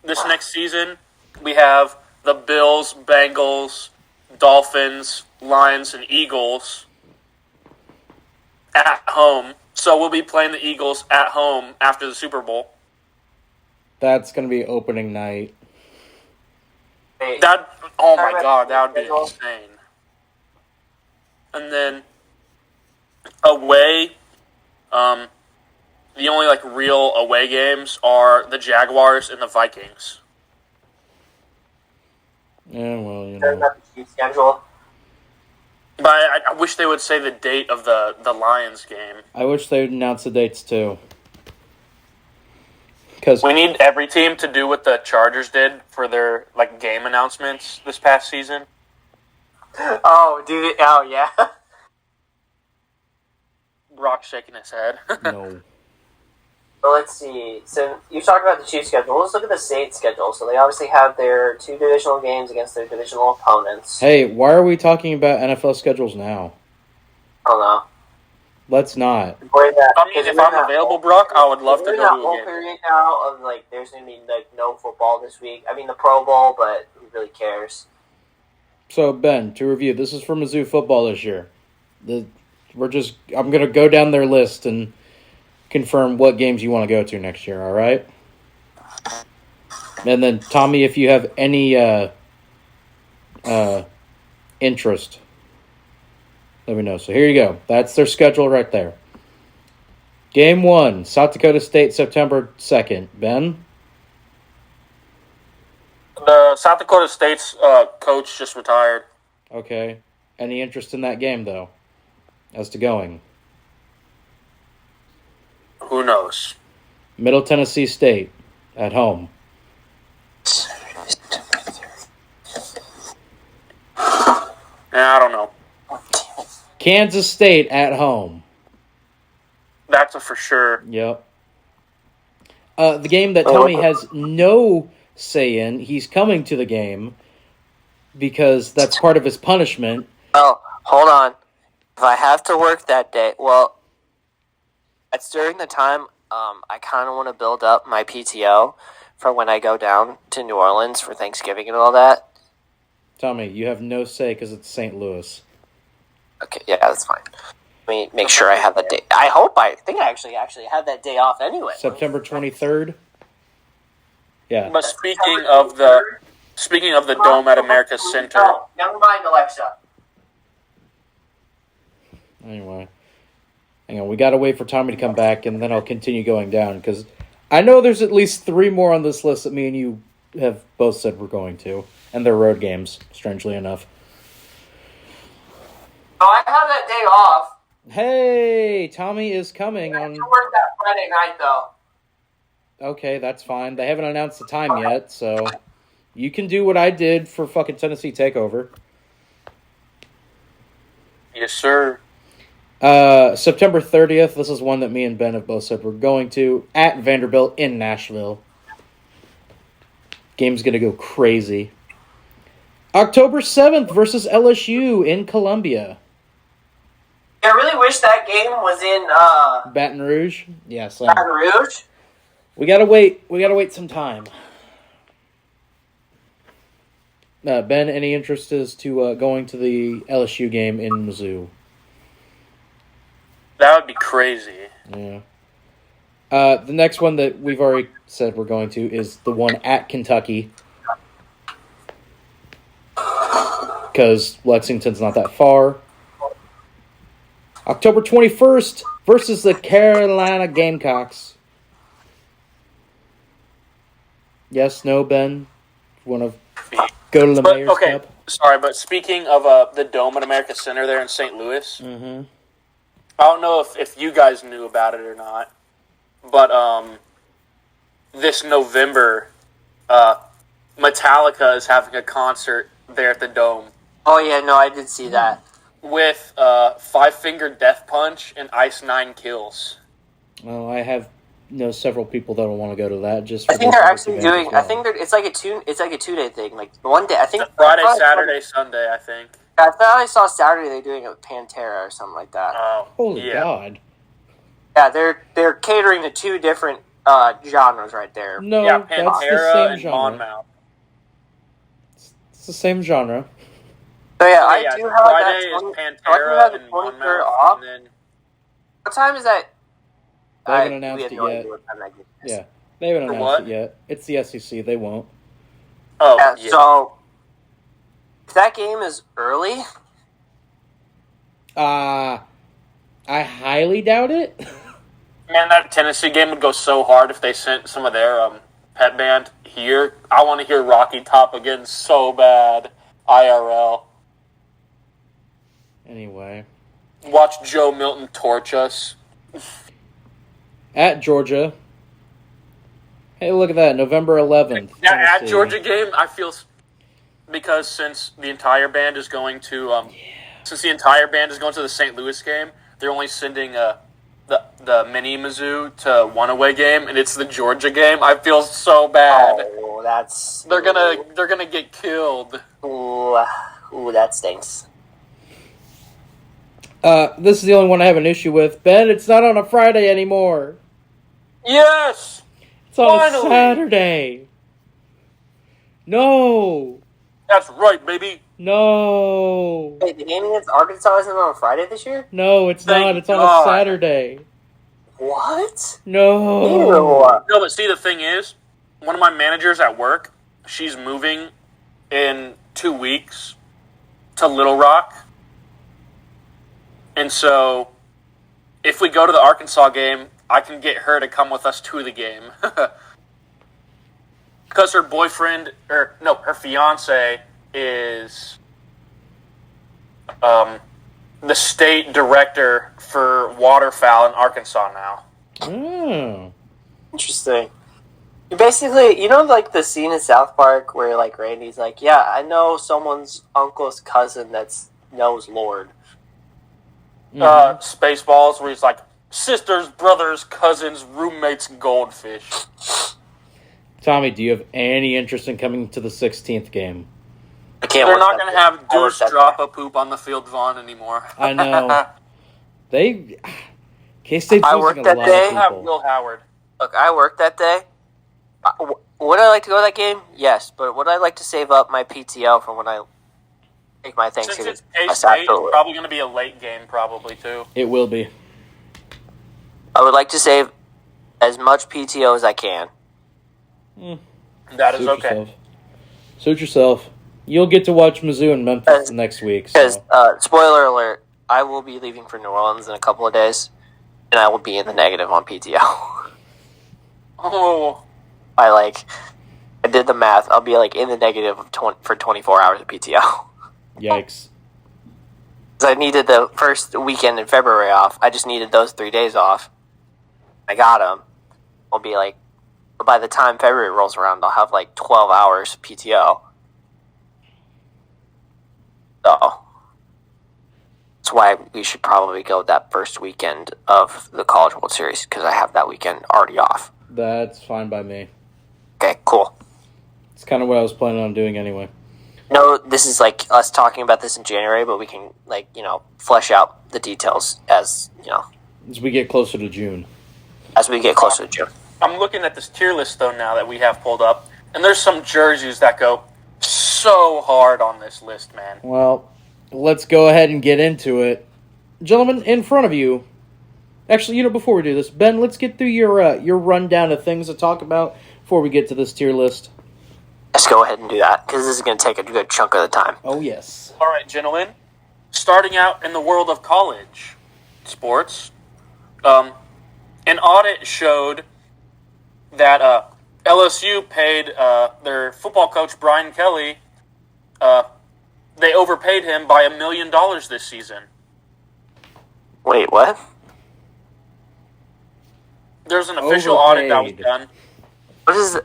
this next season, we have the Bills, Bengals, Dolphins, Lions, and Eagles at home. So we'll be playing the Eagles at home after the Super Bowl. That's going to be opening night. Oh my god, that would be insane. And then away, the only real away games are the Jaguars and the Vikings. Yeah, well, The Chiefs schedule. But I wish they would say the date of the Lions game. I wish they'd announce the dates too. Because We need every team to do what the Chargers did for their game announcements this past season. Oh, dude. Oh, yeah. Brock shaking his head. no. Well, let's see. So you talked about the Chiefs schedule. Let's look at the Saints schedule. So they obviously have their 2 divisional games against their divisional opponents. Hey, why are we talking about NFL schedules now? I don't know. Let's not. We're in that, I mean, if I'm available, Brock, I would love to we're in go that to a whole game. period now of there's gonna be no football this week. I mean the Pro Bowl, but who really cares? So, Ben, to review, this is for Mizzou football this year. I'm going to go down their list and confirm what games you want to go to next year, all right? And then, Tommy, if you have any interest, let me know. So here you go. That's their schedule right there. Game 1, South Dakota State, September 2nd. Ben? The South Dakota State's coach just retired. Okay. Any interest in that game, though, as to going? Who knows? Middle Tennessee State, at home. I don't know. Kansas State, at home. That's a for sure. Yep. The game that Tommy has no say in, he's coming to the game. because that's part of his punishment. Oh, hold on. If I have to work that day, well, it's during the time I kind of want to build up my PTO for when I go down to New Orleans for Thanksgiving and all that. Tommy, you have no say because it's St. Louis. Okay, yeah, that's fine. Let me make sure I have that day. I think I actually have that day off anyway. September 23rd? Yeah. But speaking of the Dome at America's Center, Oh, never mind, Alexa. Anyway. Hang on, we gotta wait for Tommy to come back, and then I'll continue going down, because I know there's at least 3 more on this list that me and you have both said we're going to. And they're road games, strangely enough. Oh, I have that day off. Hey, Tommy is coming I on... have to work that Friday night, though. Okay, that's fine. They haven't announced the time yet, so... You can do what I did for fucking Tennessee TakeOver. yes, sir. September 30th, this is one that me and Ben have both said we're going to, at Vanderbilt in Nashville. Game's gonna go crazy. October 7th versus LSU in Columbia. I really wish that game was in Baton Rouge? Yes. Baton Rouge. We gotta wait. We gotta wait some time. Ben, any interest as to going to the LSU game in Mizzou? That would be crazy. Yeah. The next one that we've already said we're going to is the one at Kentucky. Because Lexington's not that far. October 21st versus the Carolina Gamecocks. Yes, no, Ben? Want to go to the Mayor's Cup? Sorry, but speaking of the Dome at America's Center there in St. Louis, Mm-hmm. I don't know if you guys knew about it or not, but this November, Metallica is having a concert there at the Dome Oh yeah, no, I did see that. with Five Finger Death Punch and Ice Nine Kills. Well, I know several people that will want to go to that. Just for I think they're this actually event doing. as I well. think it's like a 2-day thing. Like one day, I think Friday, I Saturday, Sunday, I think. thought I saw Saturday they're doing it with Pantera or something like that. Oh, Holy yeah. God! Yeah, they're catering to 2 different genres right there. No, Yeah, that's the Pantera same and genre. Monmouth. It's the same genre. So yeah, Yeah, I do have Friday that. is 20, I do Pantera have the and 23rd Monmouth, off. and then What time is that? They haven't we announced have it no yet. idea what time that game is. Yeah, they haven't For announced what? it yet. It's the SEC. They won't. oh Yeah, yeah. so if that game is early, I highly doubt it. Man, that Tennessee game would go so hard if they sent some of their pet band here. I want to hear Rocky Top again so bad. IRL. Anyway, Watch Joe Milton torch us. at Georgia. Hey, look at that! November 11th. Yeah, at Tennessee. Georgia game, I feel because since the entire band is going to the St. Louis game, they're only sending the mini Mizzou to one away game, and it's the Georgia game. I feel so bad. oh, that's They're gonna get killed. ooh, that stinks. This is the only one I have an issue with. Ben, it's not on a Friday anymore. Yes. It's on Finally! a Saturday. No. That's right, baby. No. Wait, the game against Arkansas isn't on Friday this year? No, it's Thank not. It's on God. a Saturday. What? No. Ew. No, but see, the thing is, one of my managers at work, she's moving in 2 weeks to Little Rock. And so, if we go to the Arkansas game, I can get her to come with us to the game. Because her boyfriend, her fiance is the state director for waterfowl in Arkansas now. Oh. Interesting. Basically, like the scene in South Park where like Randy's like, "Yeah, I know someone's uncle's cousin that's knows Lord." Spaceballs, where he's like, sisters, brothers, cousins, roommates, goldfish. Tommy, do you have any interest in coming to the 16th game? I can't. They're work not that going to day. have I work Deuce that drop day. a poop on the field Vaughn anymore. I know. K-State's I losing worked a that lot day. of have people. Will Howard. Look, I worked that day. Would I like to go to that game? Yes, but would I like to save up my PTO for when I take my Since Thanksgiving? it's K-State, it's probably going to be a late game, probably, too. It will be. I would like to save as much PTO as I can. That is Suit okay. yourself. Suit yourself. You'll get to watch Mizzou and Memphis next week. Because, So. spoiler alert, I will be leaving for New Orleans in a couple of days, and I will be in the negative on PTO. Oh, I did the math. I'll be in the negative for 24 hours of PTO. Yikes. Because I needed the first weekend in February off. I just needed those 3 days off. I got them. I'll be by the time February rolls around, I'll have 12 hours PTO. So that's why we should probably go that first weekend of the College World Series, because I have that weekend already off. That's fine by me. Okay, cool. It's kind of what I was planning on doing anyway. No, this is us talking about this in January, but we can flesh out the details as As we get closer to June. as we get closer to June. I'm looking at this tier list, though, now that we have pulled up, and there's some jerseys that go so hard on this list, man. Well, let's go ahead and get into it. Gentlemen, in front of you. Actually, before we do this, Ben, let's get through your rundown of things to talk about before we get to this tier list. Let's go ahead and do that, because this is going to take a good chunk of the time. Oh, yes. All right, gentlemen. Starting out in the world of college sports, an audit showed that LSU paid their football coach, Brian Kelly, they overpaid him by $1 million this season. Wait, what? There's an official audit that was Overpaid. done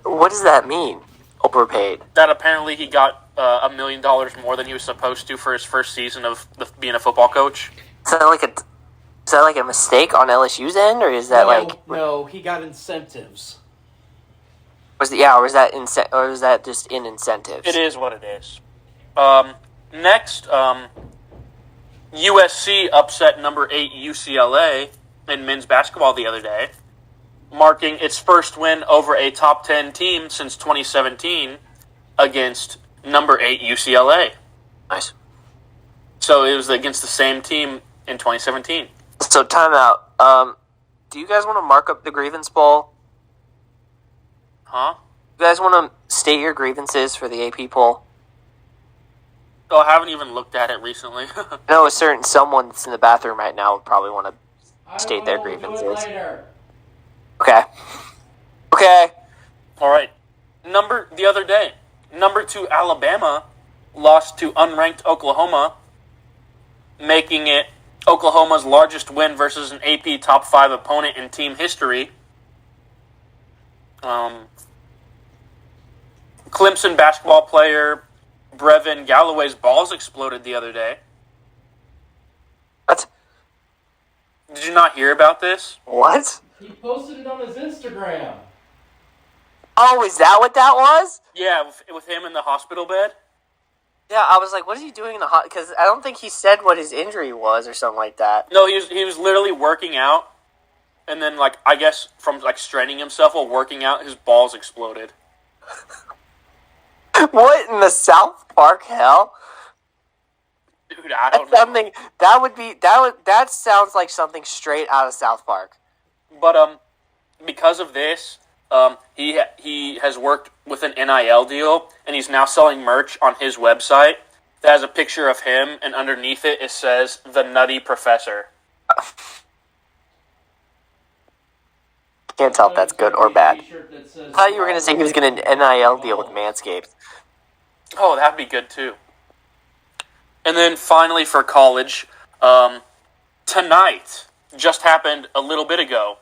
What does that mean? Overpaid. that apparently he got $1 million more than he was supposed to for his first season of being a football coach. Is that like a mistake on LSU's end, or is that No, he got incentives. or is that just in incentives? It is what it is. Next, USC upset number 8 UCLA in men's basketball the other day, marking its first win over a top 10 team since 2017 against number 8 UCLA. Nice. So it was against the same team in 2017. So timeout. Do you guys want to mark up the grievance bowl? Huh? You guys want to state your grievances for the AP poll? Oh, I haven't even looked at it recently. I know a certain someone that's in the bathroom right now would probably want to state their grievances. Okay. Okay. All right. The other day, number 2 Alabama lost to unranked Oklahoma, making it Oklahoma's largest win versus an AP top 5 opponent in team history. Clemson basketball player Brevin Galloway's balls exploded the other day. What? Did you not hear about this? What? He posted it on his Instagram. Oh, is that what that was? Yeah, with him in the hospital bed. Yeah, I was like, what is he doing in the hot? Because I don't think he said what his injury was or something like that. No, he was literally working out, and then I guess from straining himself while working out, his balls exploded. What in the South Park hell? Dude, I That's don't know. something that sounds like something straight out of South Park. But because of this, he has worked with an NIL deal, and he's now selling merch on his website that has a picture of him, and underneath it says "The Nutty Professor." Can't tell if that's good or bad. I thought you were going to say he was going to NIL deal with Manscaped. Oh, that'd be good too. And then finally for college, tonight just happened a little bit ago.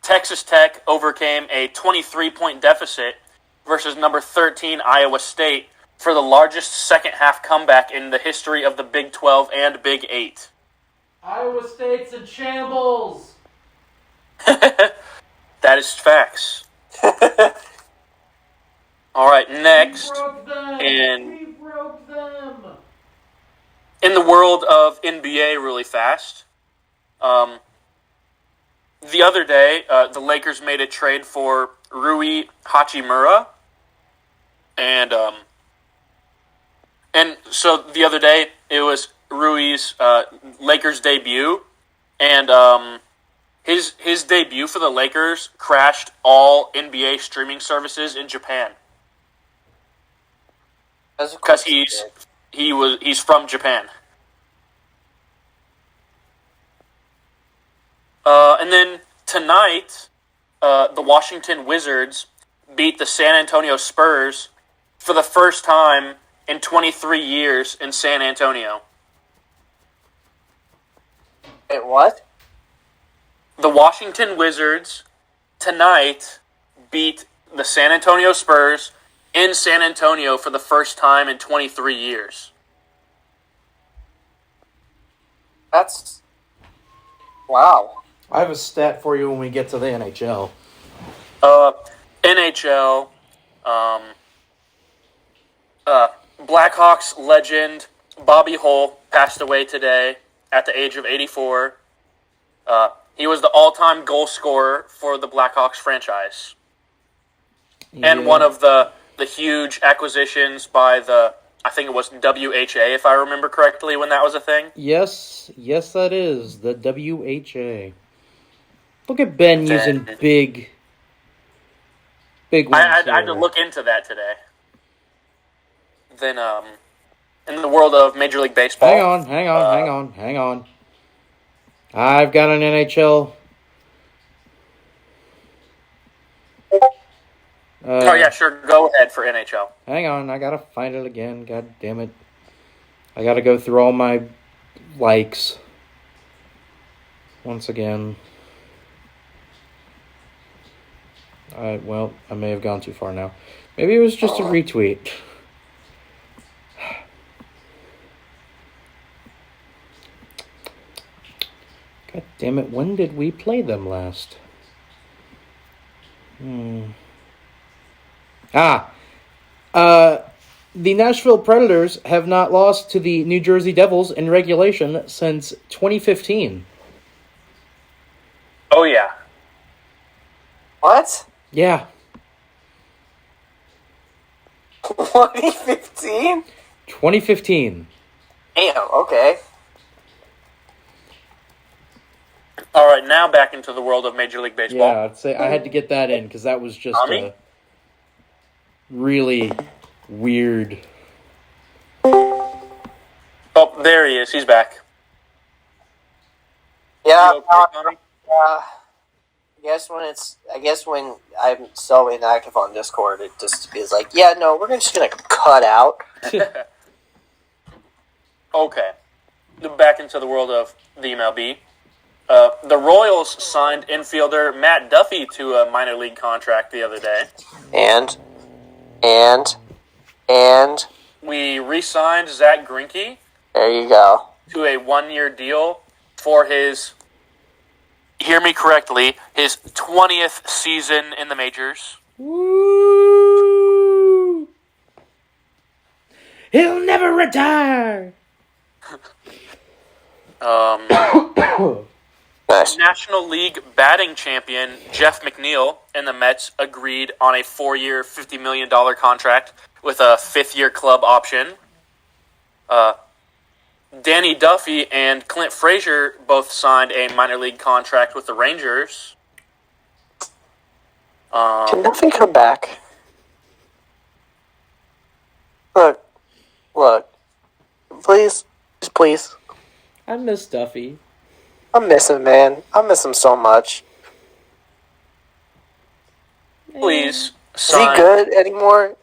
Texas Tech overcame a 23-point deficit versus number 13 Iowa State for the largest second-half comeback in the history of the Big 12 and Big 8. Iowa State's in shambles. That is facts. All right, next. We broke them. And We broke them. in the world of NBA, really fast. The other day, the Lakers made a trade for Rui Hachimura, and so the other day it was Rui's Lakers debut, and his debut for the Lakers crashed all NBA streaming services in Japan because he's from Japan. And then tonight, the Washington Wizards beat the San Antonio Spurs for the first time in 23 years in San Antonio. Wait, what? The Washington Wizards tonight beat the San Antonio Spurs in San Antonio for the first time in 23 years. That's... Wow. I have a stat for you when we get to the NHL. NHL, Blackhawks legend Bobby Hull passed away today at the age of 84. He was the all-time goal scorer for the Blackhawks franchise. And one of the huge acquisitions by I think it was WHA, if I remember correctly, when that was a thing. Yes, that is the WHA. Look at Ben using big ones I had to look into that today. Then, in the world of Major League Baseball... Hang on. I've got an NHL... oh, yeah, sure. Go ahead for NHL. Hang on, I gotta find it again. God damn it. I gotta go through all my likes. Once again. Well, I may have gone too far now. Maybe it was just a retweet. God damn it, when did we play them last? The Nashville Predators have not lost to the New Jersey Devils in regulation since 2015. Oh, yeah. What? Yeah. 2015? 2015. Damn, okay. All right, now back into the world of Major League Baseball. Yeah, I'd say I had to get that in because that was just a really weird. Oh, there he is. He's back. Yeah, You okay, Tommy? I guess when I'm so inactive on Discord, it just is like, yeah, no, we're just gonna cut out. Okay. Back into the world of the MLB. The Royals signed infielder Matt Duffy to a minor league contract the other day. And We re-signed Zach Greinke there you go. to a 1-year deal for his, hear me correctly, his 20th season in the majors. Woo! He'll never retire. Nice. National League batting champion Jeff McNeil and the Mets agreed on a 4-year, $50 million contract with a 5th-year club option. Danny Duffy and Clint Frazier both signed a minor league contract with the Rangers. Can Duffy come back? Look. Please. Just please. I miss Duffy. I miss him, man. I miss him so much. Please Is he sign. good anymore?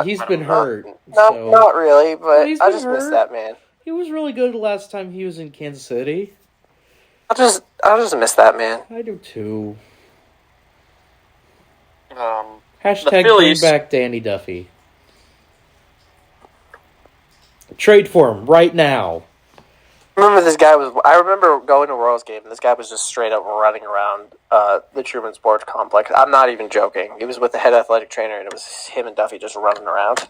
He's been hurt. Not so- not really, but He's I been just miss hurt. that man. He was really good the last time he was in Kansas City. I just miss that man. I do too. The Hashtag bring Phillies- back Danny Duffy. Trade for him right now. I remember going to a Royals game, and this guy was just straight up running around the Truman Sports Complex. I'm not even joking. He was with the head athletic trainer, and it was him and Duffy just running around.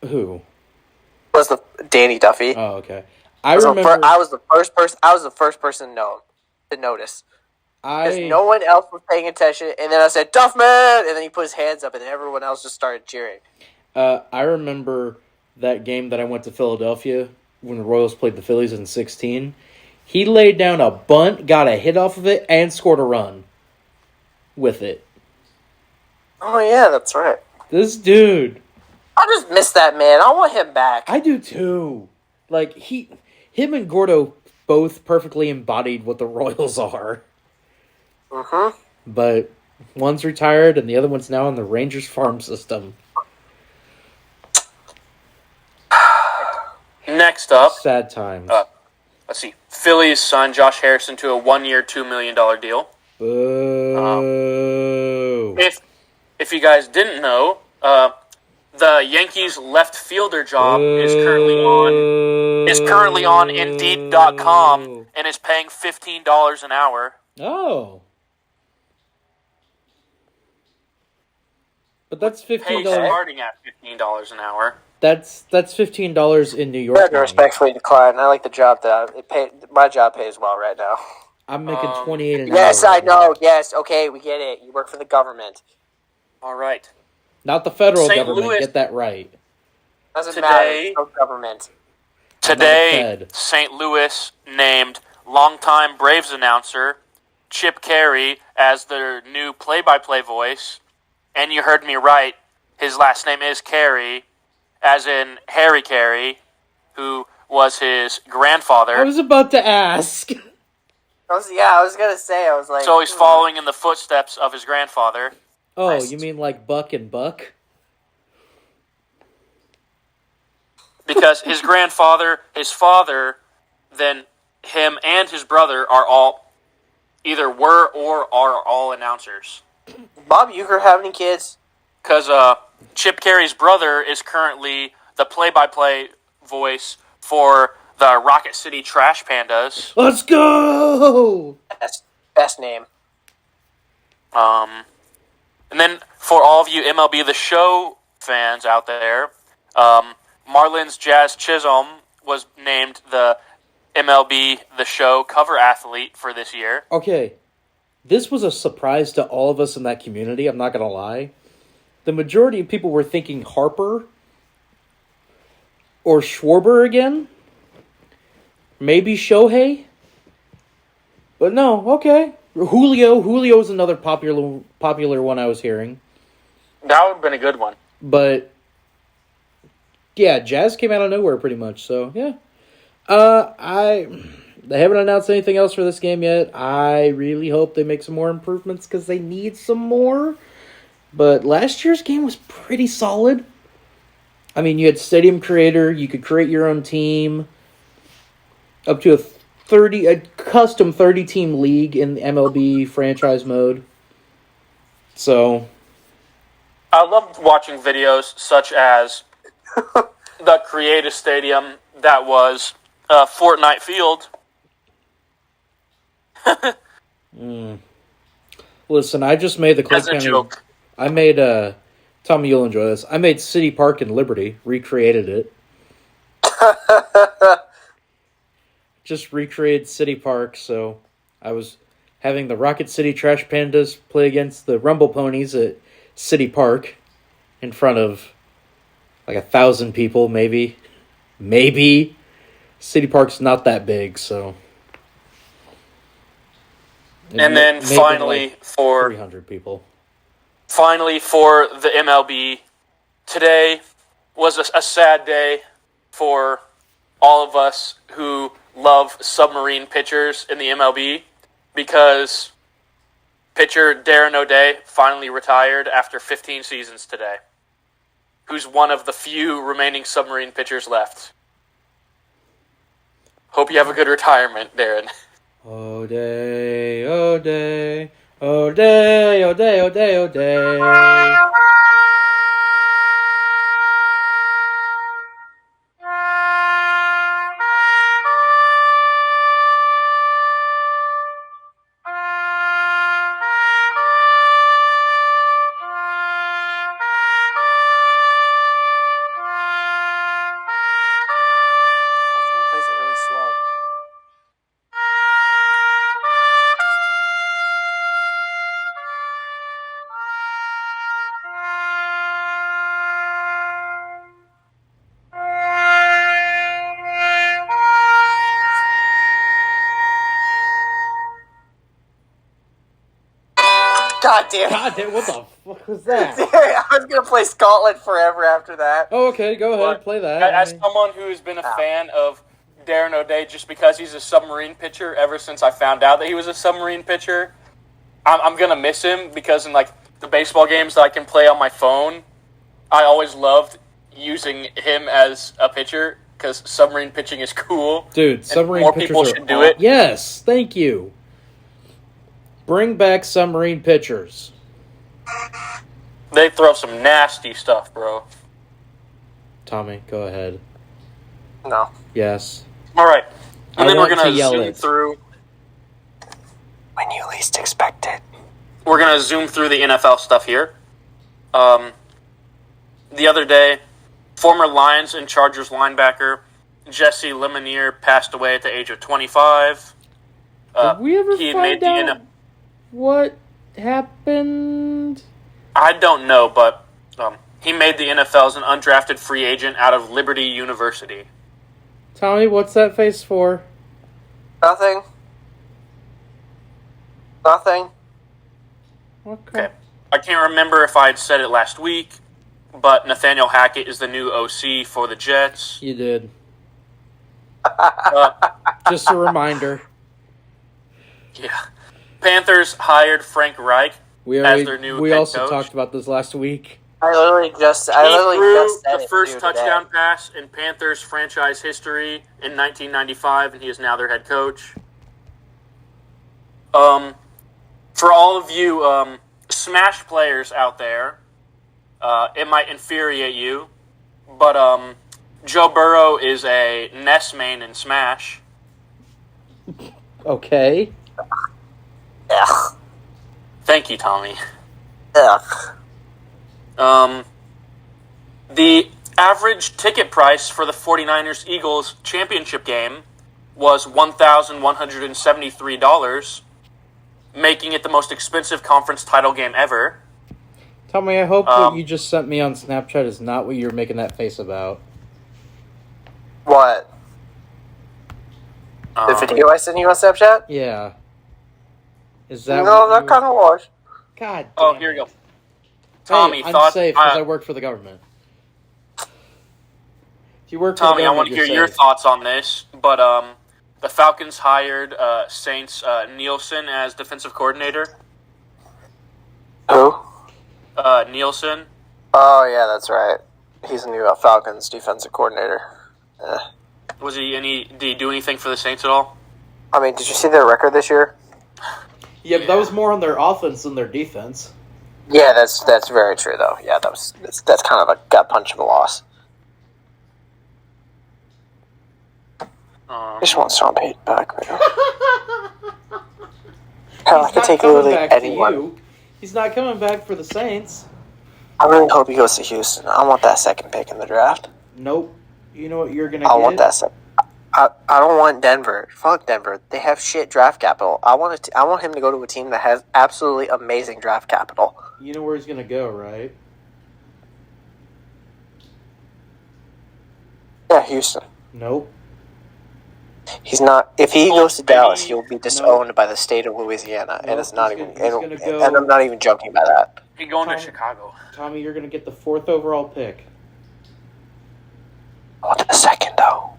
Who? Was the Danny Duffy? Oh, okay. I remember. I was the first person. I was the first person to notice because no one else was paying attention. And then I said Duffman, and then he put his hands up, and then everyone else just started cheering. I remember that game that I went to Philadelphia when the Royals played the Phillies in 2016. He laid down a bunt, got a hit off of it, and scored a run with it. Oh yeah, that's right. This dude. I just miss that man. I want him back. I do too. Like him and Gordo both perfectly embodied what the Royals are. Mm-hmm. But one's retired and the other one's now in the Rangers farm system. Next up, Sad times. let's see. Phillies signed Josh Harrison to a 1-year, $2 million deal. Boo. If you guys didn't know, the Yankees left fielder job is currently on Indeed.com and is paying $15 an hour. Oh. But that's $15. Hey, starting at $15 an hour. That's $15 in New York. I have to respectfully decline. I like the job that my job pays well right now. I'm making 28 an hour. Yes, I know. Yes, okay, we get it. You work for the government. All right. Not the federal St. government. Louis- Get that right. Doesn't Today- matter. It's no government. Today, Fed. St. Louis named longtime Braves announcer Chip Carey as their new play-by-play voice. And you heard me right. His last name is Carey, as in Harry Carey, who was his grandfather. I was about to ask. I was gonna say. I was like. So he's following in the footsteps of his grandfather. Oh, Nice. you mean like Buck and Buck? Because his grandfather, his father, then him and his brother are all either were or are all announcers. Bob Uecker have any kids? Because Chip Carey's brother is currently the play-by-play voice for the Rocket City Trash Pandas. Let's go! That's best name. And then for all of you MLB The Show fans out there, Marlins Jazz Chisholm was named the MLB The Show cover athlete for this year. Okay, this was a surprise to all of us in that community, I'm not going to lie. The majority of people were thinking Harper or Schwarber again. Maybe Shohei. But no, okay. Julio is another popular one I was hearing. That would have been a good one. But yeah, Jazz came out of nowhere pretty much, so yeah. They haven't announced anything else for this game yet. I really hope they make some more improvements because they need some more. But last year's game was pretty solid. I mean, you had Stadium Creator, you could create your own team. Up to a custom 30-team league in the MLB franchise mode. So I loved watching videos such as the Creative Stadium that was Fortnite Field. Listen, I just made the Clay As a County. joke. I made Tommy, you'll enjoy this. I made City Park in Liberty, recreated it. Just recreated City Park, so I was having the Rocket City Trash Pandas play against the Rumble Ponies at City Park in front of like 1,000 people, maybe. Maybe. City Park's not that big, so. And then Maybe finally like for 300 people. Finally, for the MLB, today was a sad day for all of us who love submarine pitchers in the MLB because pitcher Darren O'Day finally retired after 15 seasons today, who's one of the few remaining submarine pitchers left. Hope you have a good retirement, Darren. O'Day, O'Day, O'Day, O'Day, O'Day, O'Day. God damn. God damn, what the fuck was that? I was gonna play Scotland forever after that. Oh, okay, go ahead, But play that. As someone who's been a fan of Darren O'Day just because he's a submarine pitcher ever since I found out that he was a submarine pitcher, I'm gonna miss him because in like the baseball games that I can play on my phone, I always loved using him as a pitcher because submarine pitching is cool. Dude, submarine more pitchers people are should do it. Yes, thank you. Bring back submarine pitchers. They throw some nasty stuff, bro. Tommy, go ahead. No. Yes. All right, and I then we're want gonna to yell zoom it. through. When you least expect it. We're going to zoom through the NFL stuff here. The other day, former Lions and Chargers linebacker Jesse Lemonier passed away at the age of 25. Did we ever he had find made the out what happened? I don't know, but he made the NFL as an undrafted free agent out of Liberty University. Tommy, what's that face for? Nothing. Nothing. Okay. Okay. I can't remember if I had said it last week, but Nathaniel Hackett is the new OC for the Jets. You did. Uh, Just a reminder. yeah. Panthers hired Frank Reich We as their new we head also coach. talked about this last week. I literally just He said threw it the first to you touchdown today. pass in Panthers franchise history in 1995, and he is now their head coach. For all of you Smash players out there, it might infuriate you, but Joe Burrow is a Ness main in Smash. Okay. Ugh. Thank you, Tommy. Ugh. The average ticket price for the 49ers-Eagles championship game was $1,173, making it the most expensive conference title game ever. Tommy, I hope what you just sent me on Snapchat is not what you're making that face about. What? The video I sent you on Snapchat? Yeah. Is that No, what that you- kind of was. God Oh, damn here you it. go. Tommy, hey, I'm thoughts? safe because I work for the government. If you work for Tommy, the I government, want to hear you're your safe. thoughts on this, but the Falcons hired Saints Nielsen as defensive coordinator. Who? Nielsen. Oh, yeah, that's right. He's the new Falcons defensive coordinator. Did he do anything for the Saints at all? I mean, did you see their record this year? Yeah, but that was more on their offense than their defense. Yeah, that's very true, though. Yeah, that's kind of a gut punch of a loss. I just want Sean Payton back, man. Hell, I He's could not take coming literally back anyone. to you. He's not coming back for the Saints. I really hope he goes to Houston. I want that second pick in the draft. Nope. You know what you're gonna I get? want that second. I don't want Denver. Fuck Denver. They have shit draft capital. I want him to go to a team that has absolutely amazing draft capital. You know where he's gonna go, right? Yeah, Houston. Nope. He's not. If he goes to maybe- Dallas, he'll be disowned by the state of Louisiana, No, and it's not he's even. gonna- he's gonna go- And I'm not even joking by that. He going to Tommy. Chicago. Tommy, you're gonna get the 4th overall pick. I want the second, though.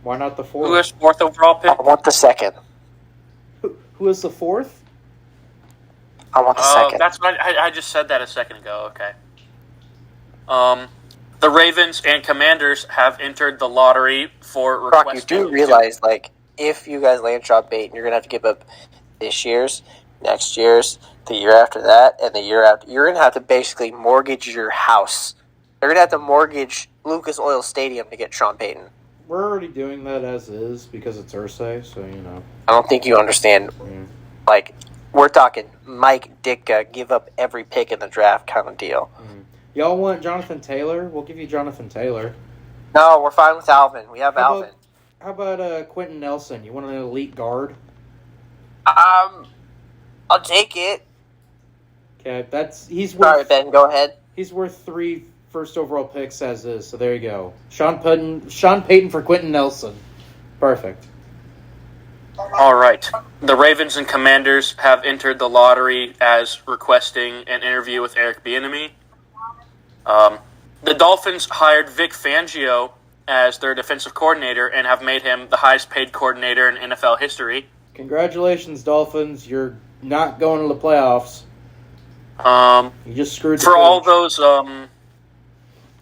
Why not the 4th? Who is fourth overall pick? I want the second. Who is the 4th? I want the second. That's what I just said that a second ago. Okay. The Ravens and Commanders have entered the lottery for Brock, requesting. you do realize, like, if you guys land Sean Payton, you're gonna have to give up this year's, next year's, the year after that, and the year after. You're gonna have to basically mortgage your house. They're gonna have to mortgage Lucas Oil Stadium to get Sean Payton. We're already doing that as is because it's Ursay, so you know. I don't think you understand. Yeah. Like, we're talking Mike Ditka give up every pick in the draft kind of deal. Y'all want Jonathan Taylor? We'll give you Jonathan Taylor. No, we're fine with Alvin. We have Alvin. How about Quentin Nelson? You want an elite guard? I'll take it. Okay, he's Sorry, worth Ben. Go ahead. he's worth 3 first overall picks as is. So there you go. Sean Payton for Quentin Nelson. Perfect. All right. The Ravens and Commanders have entered the lottery as requesting an interview with Eric Bieniemy. The Dolphins hired Vic Fangio as their defensive coordinator and have made him the highest paid coordinator in NFL history. Congratulations, Dolphins. You're not going to the playoffs. You just screwed the For all coach. those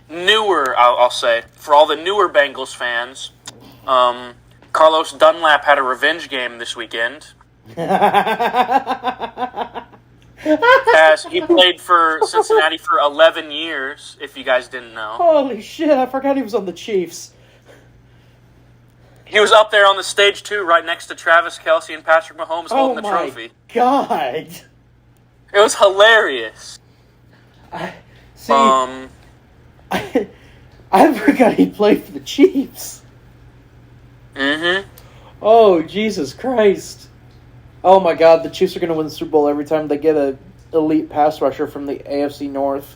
newer, I'll say, for all the newer Bengals fans, Carlos Dunlap had a revenge game this weekend as he played for Cincinnati for 11 years, if you guys didn't know. Holy shit, I forgot he was on the Chiefs. He was up there on the stage, too, right next to Travis Kelce and Patrick Mahomes holding the trophy. God. It was hilarious. See, I forgot he played for the Chiefs. Mm-hmm. Oh, Jesus Christ. Oh my God, the Chiefs are going to win the Super Bowl every time they get an elite pass rusher from the AFC North.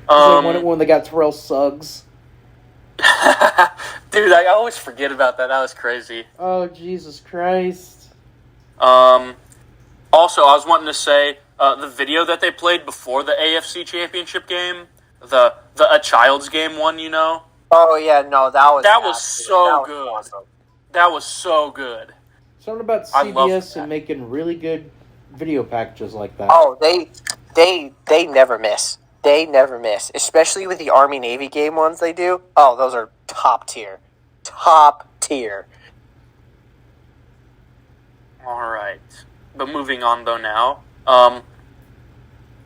They won it when they got Terrell Suggs. Dude, I always forget about that. That was crazy. Oh, Jesus Christ. Also, I was wanting to say, the video that they played before the AFC Championship game, the A Child's Game one, you know? Oh yeah, no, that was so good. Awesome. That was so good. Something about I love CBS that. and making really good video packages like that. Oh, they never miss. They never miss, especially with the Army Navy game ones they do. Oh, those are top tier. Top tier. All right. But moving on, though, now.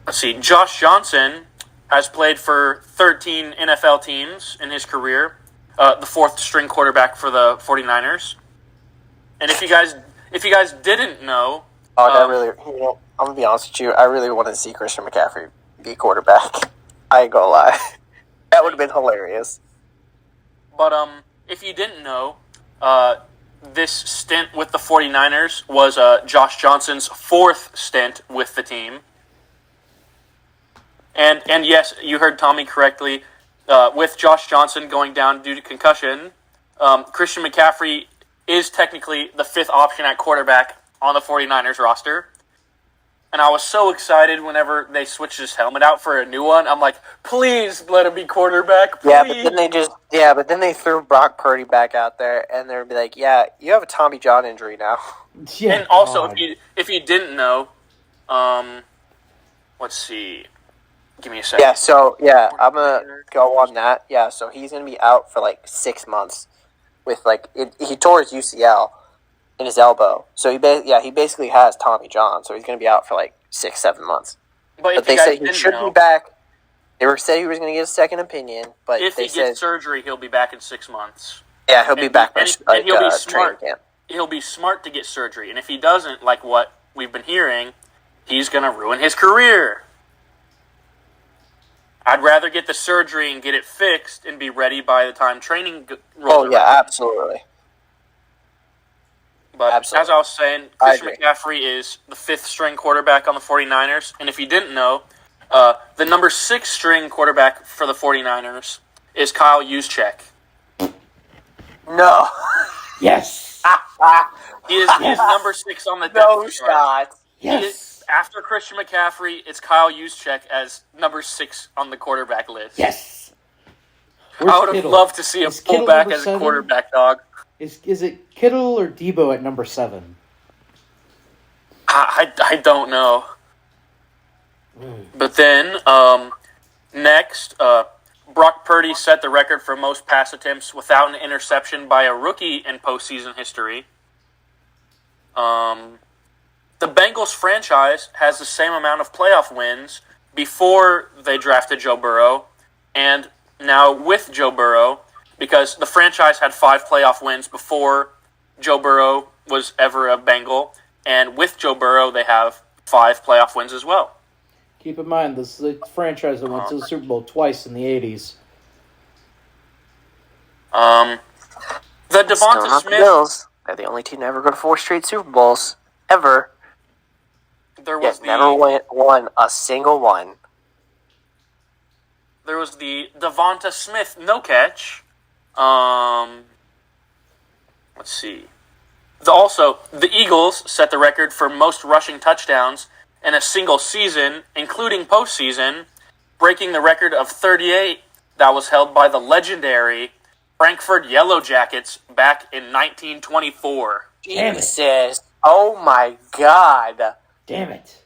Let's see. Josh Johnson has played for 13 NFL teams in his career. The fourth string quarterback for the 49ers. And if you guys didn't know... I'm going to be honest with you. I really wanted to see Christian McCaffrey be quarterback. I ain't gonna lie. That would have been hilarious. But if you didn't know, this stint with the 49ers was Josh Johnson's fourth stint with the team. And yes, you heard Tommy correctly. With Josh Johnson going down due to concussion, Christian McCaffrey is technically the fifth option at quarterback on the 49ers roster. And I was so excited whenever they switched his helmet out for a new one. I'm like, please let him be quarterback, please. Yeah, but then they threw Brock Purdy back out there, and they'd be like, yeah, you have a Tommy John injury now. Yeah, And also, God. if you didn't know, let's see. Give me a second. I'm going to go on that. Yeah, so he's going to be out for 6 months with he tore his UCL in his elbow. So he basically has Tommy John, so he's going to be out for 6-7 months. But They said he should be back. They said he was going to get a second opinion, but if they he said gets surgery, he'll be back in 6 months. yeah, he'll be back by and he'll be training smart. camp. He'll be smart to get surgery, and if he doesn't, like what we've been hearing, he's going to ruin his career. I'd rather get the surgery and get it fixed and be ready by the time training rolls Oh yeah, around. absolutely. But Absolutely. as I was saying, I Christian agree. McCaffrey is the fifth string quarterback on the 49ers. And if you didn't know, the number 6 string quarterback for the 49ers is Kyle Juszczyk. No, Yes! He is number 6 on the depth no chart. shot. Yes! After Christian McCaffrey, it's Kyle Juszczyk as number 6 on the quarterback list. Yes! I Where's would have Kittle? loved to see a Is Kittle fullback number as a 7? quarterback, dog. Is it Kittle or Debo at number 7? I don't know. But then, next, Brock Purdy set the record for most pass attempts without an interception by a rookie in postseason history. The Bengals franchise has the same amount of playoff wins before they drafted Joe Burrow and now with Joe Burrow, because the franchise had 5 playoff wins before Joe Burrow was ever a Bengal, and with Joe Burrow they have 5 playoff wins as well. Keep in mind, this is a franchise that went to the Super Bowl twice in the 80s. The Still Devonta not the Smith, Bills. They're the only team to ever go to 4 straight Super Bowls ever. there was Yet never the won a single one. Devonta Smith no catch. let's see. Also, the Eagles set the record for most rushing touchdowns in a single season, including postseason, breaking the record of 38 that was held by the legendary Frankfurt Yellow Jackets back in 1924. Damn it. Jesus. Oh my God. Damn it.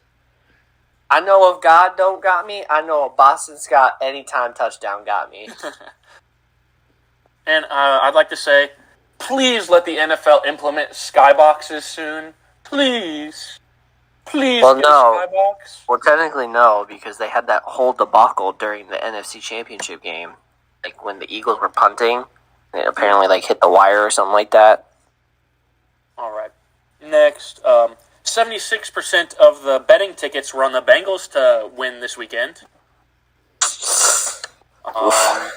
I know if God don't got me, I know if Boston Scott anytime touchdown got me. And I'd like to say, please let the NFL implement skyboxes soon. Please. Please Well, get no. a skybox. Well, technically no, because they had that whole debacle during the NFC Championship game. Like when the Eagles were punting, it apparently like hit the wire or something like that. All right. Next, 76% of the betting tickets were on the Bengals to win this weekend.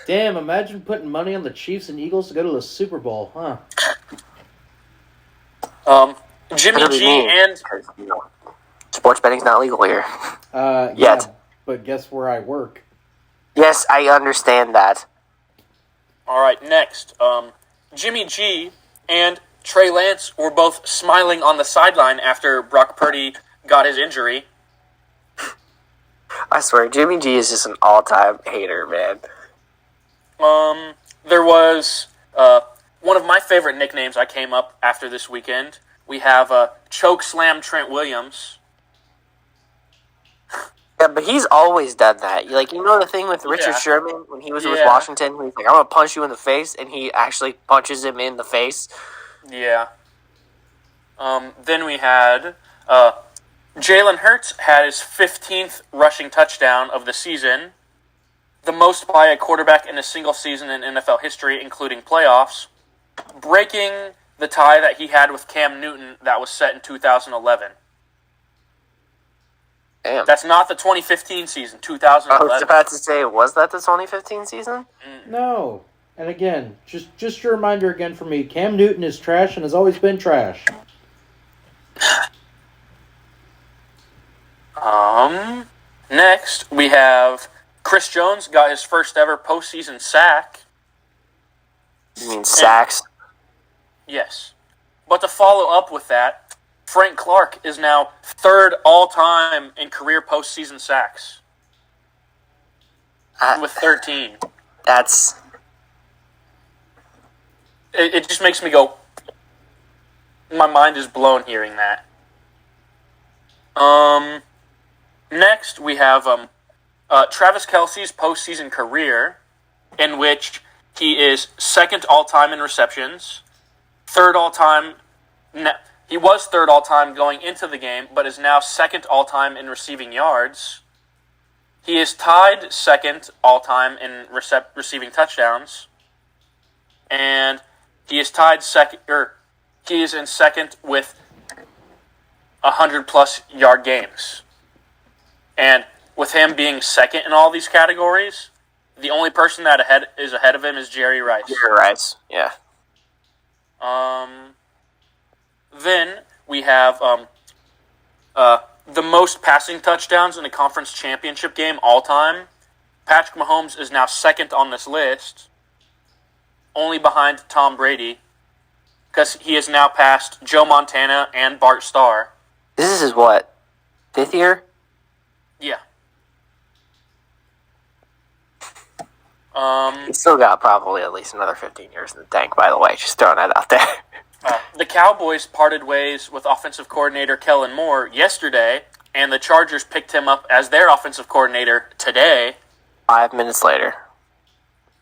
Damn, imagine putting money on the Chiefs and Eagles to go to the Super Bowl, huh? Jimmy What do you G mean? and 'Cause, you know, sports betting's not legal here. Yeah, Yet. but guess where I work? Yes, I understand that. all right, next, Jimmy G and Trey Lance were both smiling on the sideline after Brock Purdy got his injury. I swear, Jimmy G is just an all-time hater, man. There was one of my favorite nicknames I came up after this weekend. We have Choke Slam Trent Williams. Yeah, but he's always done that. Like, you know the thing with Richard Yeah. Sherman when he was with Yeah. Washington? He's like, I'm going to punch you in the face, and he actually punches him in the face. Yeah. Then we had Jalen Hurts had his 15th rushing touchdown of the season, the most by a quarterback in a single season in NFL history, including playoffs, breaking the tie that he had with Cam Newton that was set in 2011. Damn. That's not the 2015 season, I was 2011. about to say, was that the 2015 season? No. And again, just a reminder again for me, Cam Newton is trash and has always been trash. Next, we have Chris Jones got his first ever postseason sack. You mean sacks? Yes. But to follow up with that, Frank Clark is now third all-time in career postseason sacks with 13. That's... It just makes me go, my mind is blown hearing that. Next, we have Travis Kelce's postseason career, in which he is second all-time in receptions, third all-time... He was third all-time going into the game, but is now second all-time in receiving yards. He is tied second all-time in receiving touchdowns. And he is tied second, he is in second with 100-plus yard games. And with him being second in all these categories, the only person that is ahead of him is Jerry Rice. Jerry Rice, yeah. Then we have the most passing touchdowns in a conference championship game all time. Patrick Mahomes is now second on this list, only behind Tom Brady, because he has now passed Joe Montana and Bart Starr. This is his what? 5th year? Yeah. He's still got probably at least another 15 years in the tank, by the way. Just throwing that out there. The Cowboys parted ways with offensive coordinator Kellen Moore yesterday, and the Chargers picked him up as their offensive coordinator today. 5 minutes later.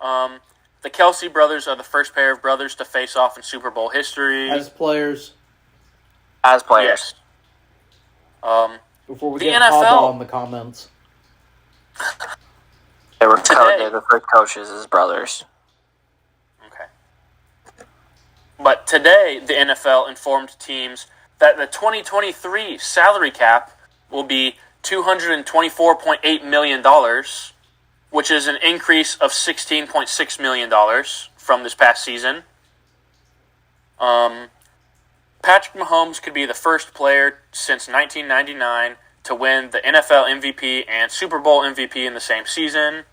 The Kelsey brothers are the first pair of brothers to face off in Super Bowl history. As players, As players. Yes. before we The get NFL. Pablo in the comments. They were Today. they're the first coaches as brothers. Okay. But today, the NFL informed teams that the 2023 salary cap will be $224.8 million, which is an increase of $16.6 million from this past season. Patrick Mahomes could be the first player since 1999 to win the NFL MVP and Super Bowl MVP in the same season.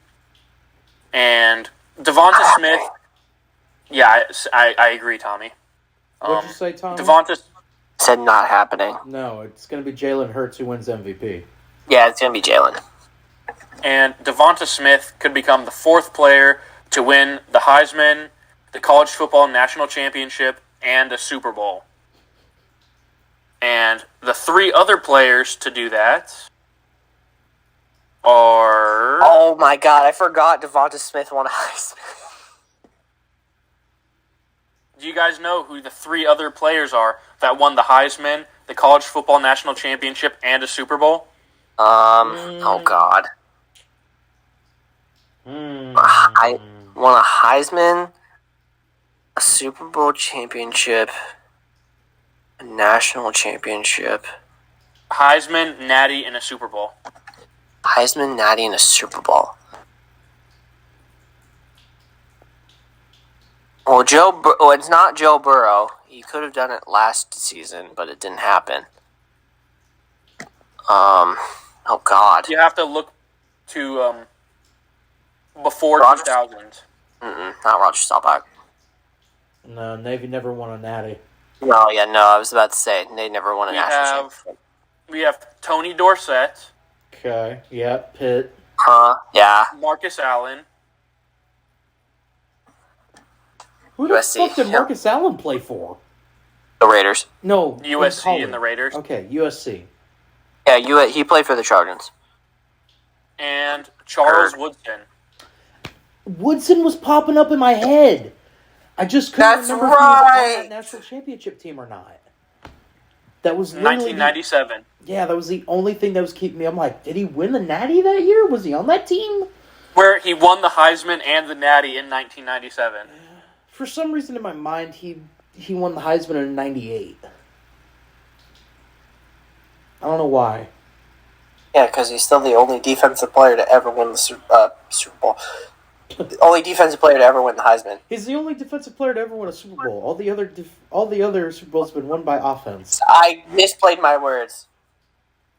And Devonta Smith, yeah, I agree, Tommy. What'd you say, Tom? Devonta Said not happening. No, it's going to be Jalen Hurts who wins MVP. Yeah, it's gonna be Jalen. and Devonta Smith could become the fourth player to win the Heisman, the College Football National Championship, and a Super Bowl. And the three other players to do that are... Oh my God, I forgot Devonta Smith won a Heisman. Do you guys know who the three other players are that won the Heisman, the College Football National Championship, and a Super Bowl? Oh God. I won a Heisman, a Super Bowl championship, a national championship, Heisman, Natty, and a Super Bowl. Heisman, Natty, and a Super Bowl. Well, it's not Joe Burrow. He could have done it last season, but it didn't happen. Oh God. You have to look to before Rodgers? 2000. Not Roger Staubach. No, Navy never won a natty. No, I was about to say they never won a national championship. We have Tony Dorsett, Okay, yeah, Pitt. Huh? Yeah. Marcus Allen, Who the USC, fuck did yeah. Marcus Allen play for? The Raiders. No, in USC, college. and the Raiders, Okay, USC. Yeah, he played for the Trojans. and Charles Heard. Woodson. Woodson was popping up in my head. I just couldn't That's remember if he was on right. that national championship team or not. That was literally 1997. Yeah, that was the only thing that was keeping me. I'm like, did he win the Natty that year? Was he on that team? Where he won the Heisman and the Natty in 1997. For some reason in my mind, he won the Heisman in '98. I don't know why. Yeah, because he's still the only defensive player to ever win the Super Bowl. The only defensive player to ever win the Heisman. He's the only defensive player to ever win a Super Bowl. All the other Super Bowls have been won by offense. I misplayed my words.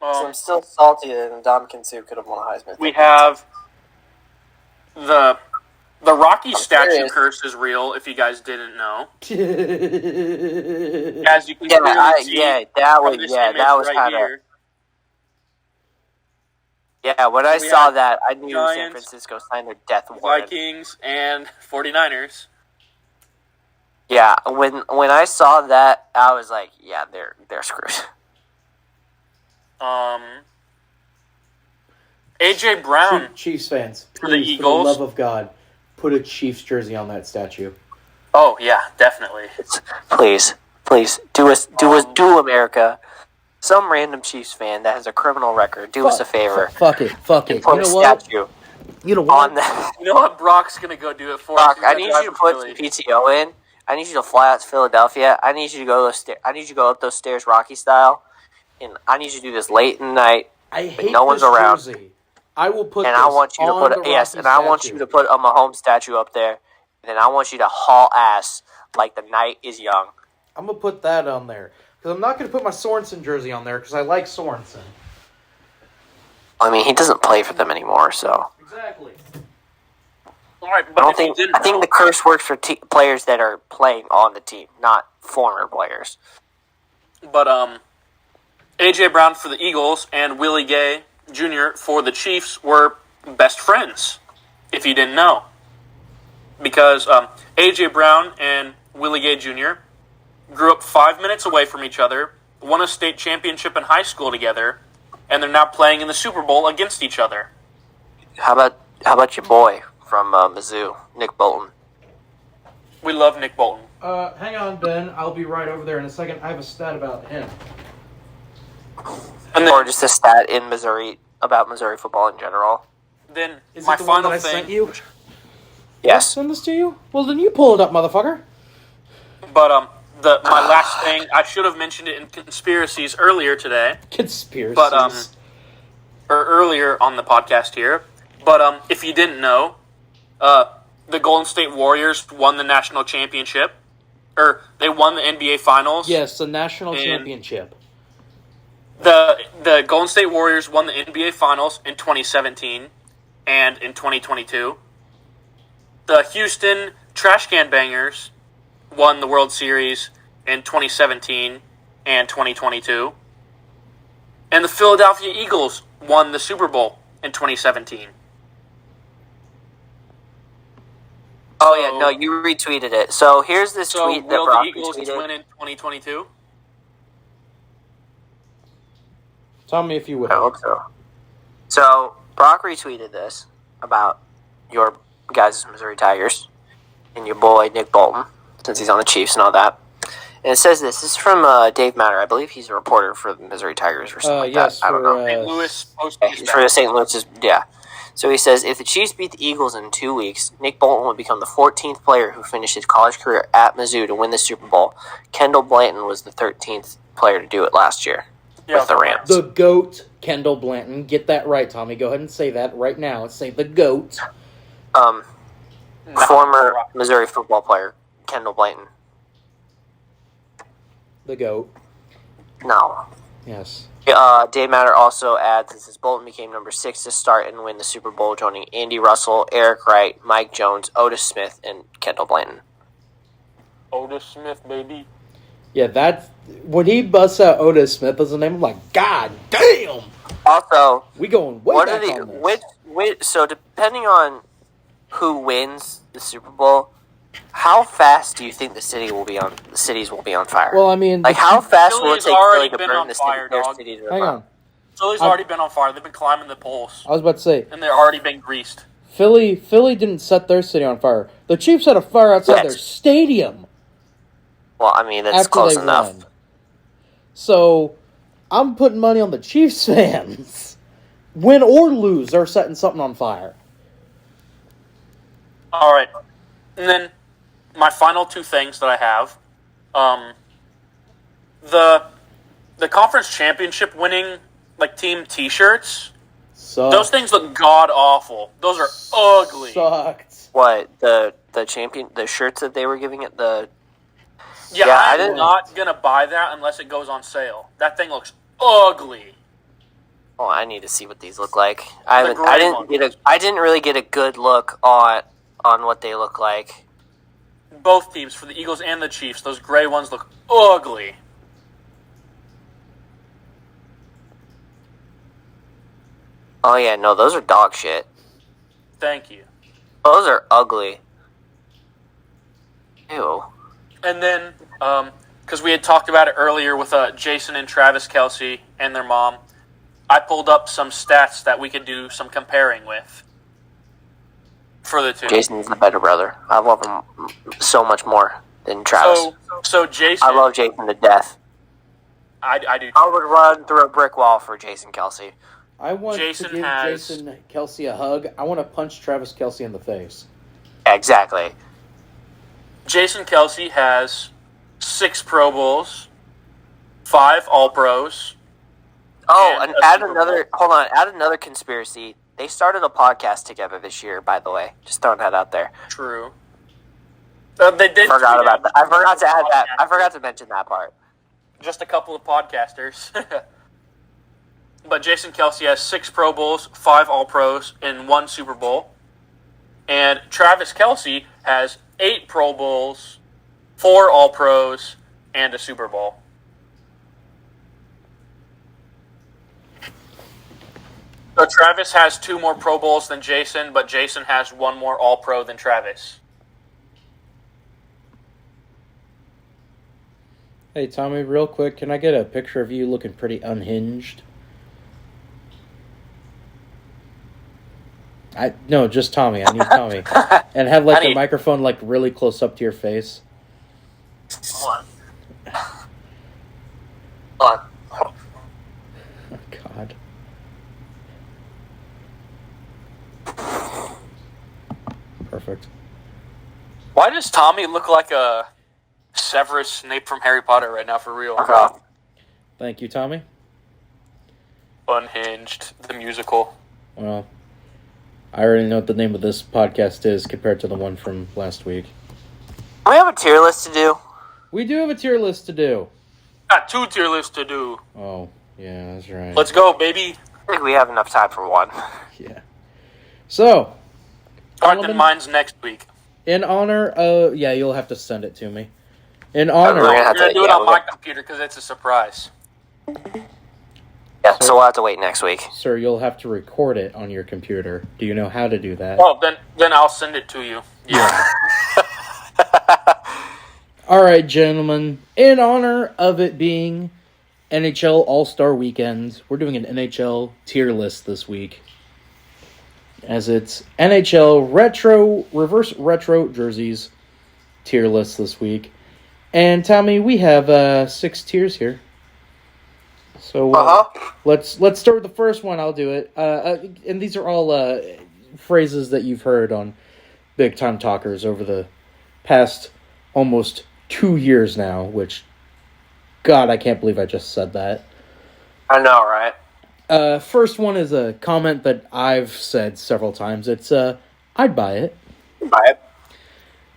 So I'm still salty that Ndamukong Suh could have won a Heisman. We have the Rocky statue serious. curse is real. If you guys didn't know, as you can Yeah, clearly see that from was this yeah, image that was right kind of here. yeah. When I We saw have that, I knew San Giants, Francisco signed their death warrant. Vikings and 49ers. Yeah, when I saw that, I was like, yeah, they're screwed. AJ Brown. Chiefs fans, For the please, for the Eagles? love of God, put a Chiefs jersey on that statue. Oh yeah, definitely. Please, do America. Some random Chiefs fan that has a criminal record, do us a favor. Fuck it. And put a statue You know on what? the. You know what? Brock's gonna go do it for Brock, us. I need you to put some PTO in. I need you to fly out to Philadelphia. I need you to go I need you to go up those stairs, Rocky style, and I need you to do this late in the night. I hate no one's this around. jersey. I will put And this I want you to on put the yes, Rocky and I want statue. you to put a Mahomes statue up there, and then I want you to haul ass like the night is young. I'm gonna put that on there because I'm not gonna put my Sorensen jersey on there because I like Sorensen. I mean, he doesn't play for them anymore, so Exactly. All right, I but don't if you think. didn't I think know, the curse works for players that are playing on the team, not former players. but AJ Brown for the Eagles and Willie Gay Jr. for the Chiefs were best friends. If you didn't know, because AJ Brown and Willie Gay Jr. grew up 5 minutes away from each other, won a state championship in high school together, and they're now playing in the Super Bowl against each other. How about your boy from Mizzou, Nick Bolton? We love Nick Bolton. Hang on, Ben. I'll be right over there in a second. I have a stat about him. And Or then, just a stat in Missouri about Missouri football in general. then Is my it the one final that I thing. sent you? Yes. Send this to you? Well, then you pull it up, motherfucker. But my last thing, I should have mentioned it in conspiracies earlier today. Conspiracies. But or earlier on the podcast here. But if you didn't know, the Golden State Warriors won the national championship, or they won the NBA Finals. Yes, the national And- championship. The Golden State Warriors won the NBA Finals in 2017 and in 2022. The Houston Trash Can Bangers won the World Series in 2017 and 2022. And the Philadelphia Eagles won the Super Bowl in 2017. Oh, yeah, no, you retweeted it. So here's this So tweet that will Brock the Eagles retweeted. win in 2022? Tell me if you will. I hope so. So Brock retweeted this about your guys' Missouri Tigers and your boy Nick Bolton, since he's on the Chiefs and all that. And it says this. This is from Dave Matter. I believe he's a reporter for the Missouri Tigers or something like Yes, that. I don't know. St. Louis Post. Yeah, he's for the St. Louis. Yeah. So he says, if the Chiefs beat the Eagles in 2 weeks, Nick Bolton would become the 14th player who finished his college career at Mizzou to win the Super Bowl. Kendall Blanton was the 13th player to do it last year with the Rams. The GOAT, Kendall Blanton. Get that right, Tommy. Go ahead and say that right now. Say the GOAT. Former Missouri football player, Kendall Blanton. The GOAT. No. Yes. Dave Matter also adds, this is Bolton became number 6 to start and win the Super Bowl, joining Andy Russell, Eric Wright, Mike Jones, Otis Smith, and Kendall Blanton. Otis Smith, baby. Yeah, that's... When he busts out Otis Smith as a name, I'm like, God damn! Also, We going way what back are on this. so depending on who wins the Super Bowl, how fast do you think the cities will be on fire? Well, I mean... Like, how fast will it Philly's take already Philly to been burn on the fire, their dog. city to the Hang ground? on. Philly's already been on fire. They've been climbing the poles, I was about to say, and they're already been greased. Philly didn't set their city on fire. The Chiefs had a fire outside Yes. their stadium Well, I mean, that's after close they enough. won. So, I'm putting money on the Chiefs fans. Win or lose, they're setting something on fire. All right, and then my final two things that I have, the conference championship winning team T-shirts. Those things look god awful. Those are ugly. Sucked. What, the shirts that they were giving at the... Yeah, Yeah, I I'm didn't- not gonna buy that unless it goes on sale. That thing looks ugly. Oh, I need to see what these look like. I gray didn't really get a good look on what they look like. Both teams, for the Eagles and the Chiefs, those gray ones look ugly. Oh yeah, no, those are dog shit. Thank you. Those are ugly. Ew. And then, because we had talked about it earlier with Jason and Travis Kelce and their mom, I pulled up some stats that we could do some comparing with for the two. Jason's the better brother. I love him so much more than Travis. So Jason, I love Jason to death. I do. I would run through a brick wall for Jason Kelce. I want Jason to give has- Jason Kelce a hug. I want to punch Travis Kelce in the face. Exactly. Jason Kelce has 6 Pro Bowls, 5 All-Pros. Oh, And and a add Super another. Hold on, add another conspiracy. They started a podcast together this year, by the way. Just throwing that out there. True. They did. Forgot tweet about out that. I forgot to add that. I podcasters. forgot to mention that part. Just a couple of podcasters. But Jason Kelce has 6 Pro Bowls, 5 All-Pros, and 1 Super Bowl. And Travis Kelce has 8 Pro Bowls, 4 All-Pros, and a Super Bowl. So Travis has 2 more Pro Bowls than Jason, but Jason has 1 more All-Pro than Travis. Hey, Tommy, real quick, can I get a picture of you looking pretty unhinged? No, just Tommy. I need Tommy. And have I the need- microphone really close up to your face. Hold on. Oh, God. Perfect. Why does Tommy look like a Severus Snape from Harry Potter right now, for real? Okay. Thank you, Tommy. Unhinged, the musical. Well, I already know what the name of this podcast is compared to the one from last week. We have a tier list to do. We do have a tier list to do. Got 2 tier lists to do. Oh, yeah, that's right. Let's go, baby. I think we have enough time for one. Yeah. So, All right, Gentlemen. then mine's next week. in honor, yeah, you'll have to send it to me. In We're gonna honor, have We're gonna do it yeah, on my computer because it's a surprise. Yeah, so we'll have to wait next week. sir, you'll have to record it on your computer. Do you know how to do that? Oh, then I'll send it to you. Yeah. All right, gentlemen. In honor of it being NHL All-Star Weekend, we're doing an NHL tier list this week. As it's NHL reverse retro jerseys tier list this week. And Tommy, we have 6 tiers here. So let's start with the first one. I'll do it. And these are all phrases that you've heard on Big Time Talkers over the past almost 2 years now, which, God, I can't believe I just said that. I know, right? First one is a comment that I've said several times. It's, I'd buy it. Buy it.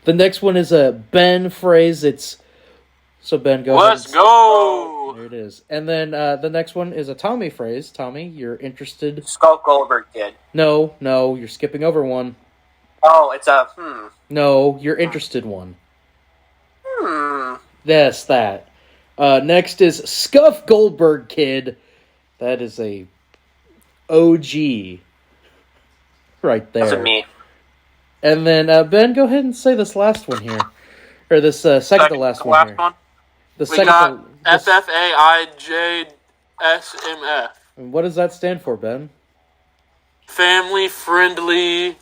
The next one is a Ben phrase. It's, so Ben, go ahead. Let's go. There it is. And then the next one is a Tommy phrase. Tommy, you're interested? Skull Goldberg kid. No, you're skipping over one. Oh, it's a No, you're interested one. Hmm. Yes, that. Next is Scuff Goldberg Kid. That is a OG right there. That's me. And then, Ben, go ahead and say this last one here. Or this second to last one here. One. The We second got to... FFAIJSMF. What does that stand for, Ben? Family friendly.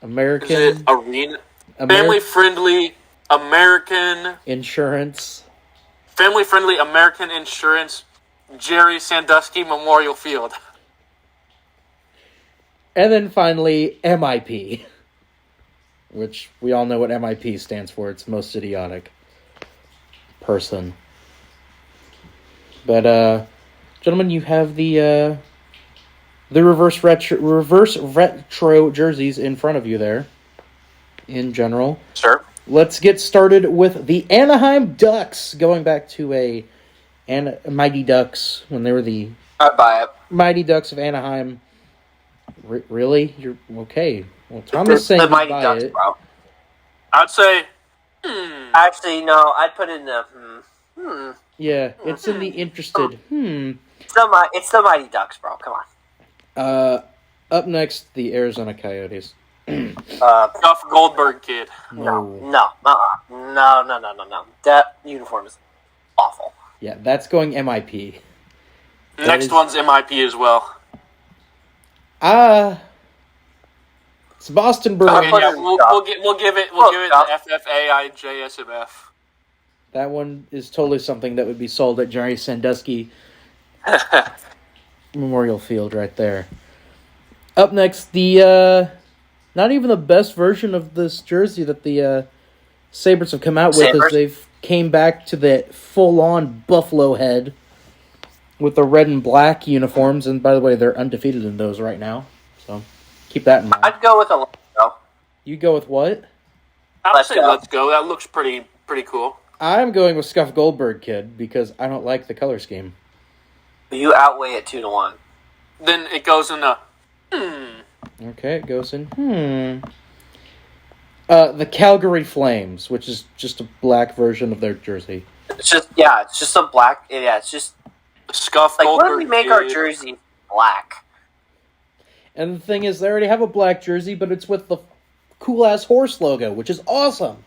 American... Is it arena? Family friendly American. Insurance. Family friendly American Insurance. Jerry Sandusky Memorial Field. And then finally, MIP. Which we all know what MIP stands for. It's most idiotic person. But, gentlemen, you have the reverse retro jerseys in front of you there. In general. Sure. Let's get started with the Anaheim Ducks. Going back to a Mighty Ducks when they were the I'd buy it. Mighty Ducks of Anaheim. Really? You're okay. Well, Thomas saying the he'd Mighty buy Ducks, it. bro. I'd say. Actually, no. I'd put in the Yeah, it's in the interested. It's the Mighty Ducks, bro. Come on. Up next, the Arizona Coyotes. Duff Goldberg kid. No. No. That uniform is awful. Yeah, that's going MIP. Next one's MIP as well. It's Boston Okay, Bruins. yeah, we'll give it the FFAIJSMF. That one is totally something that would be sold at Jerry Sandusky Memorial Field right there. Up next, the not even the best version of this jersey that the Sabres have come out with is they've came back to the full-on buffalo head with the red and black uniforms, and by the way, they're undefeated in those right now, so keep that in mind. I'd go with a Let's You go with what? I'd say let's go. That looks pretty cool. I'm going with Scuff Goldberg Kid because I don't like the color scheme. You outweigh it 2-1. Then it goes in the Okay, it goes in, the Calgary Flames, which is just a black version of their jersey. It's just a black. Yeah, it's just Scuff like Goldberg what do we make our jersey black? And the thing is, they already have a black jersey, but it's with the cool-ass horse logo, which is awesome.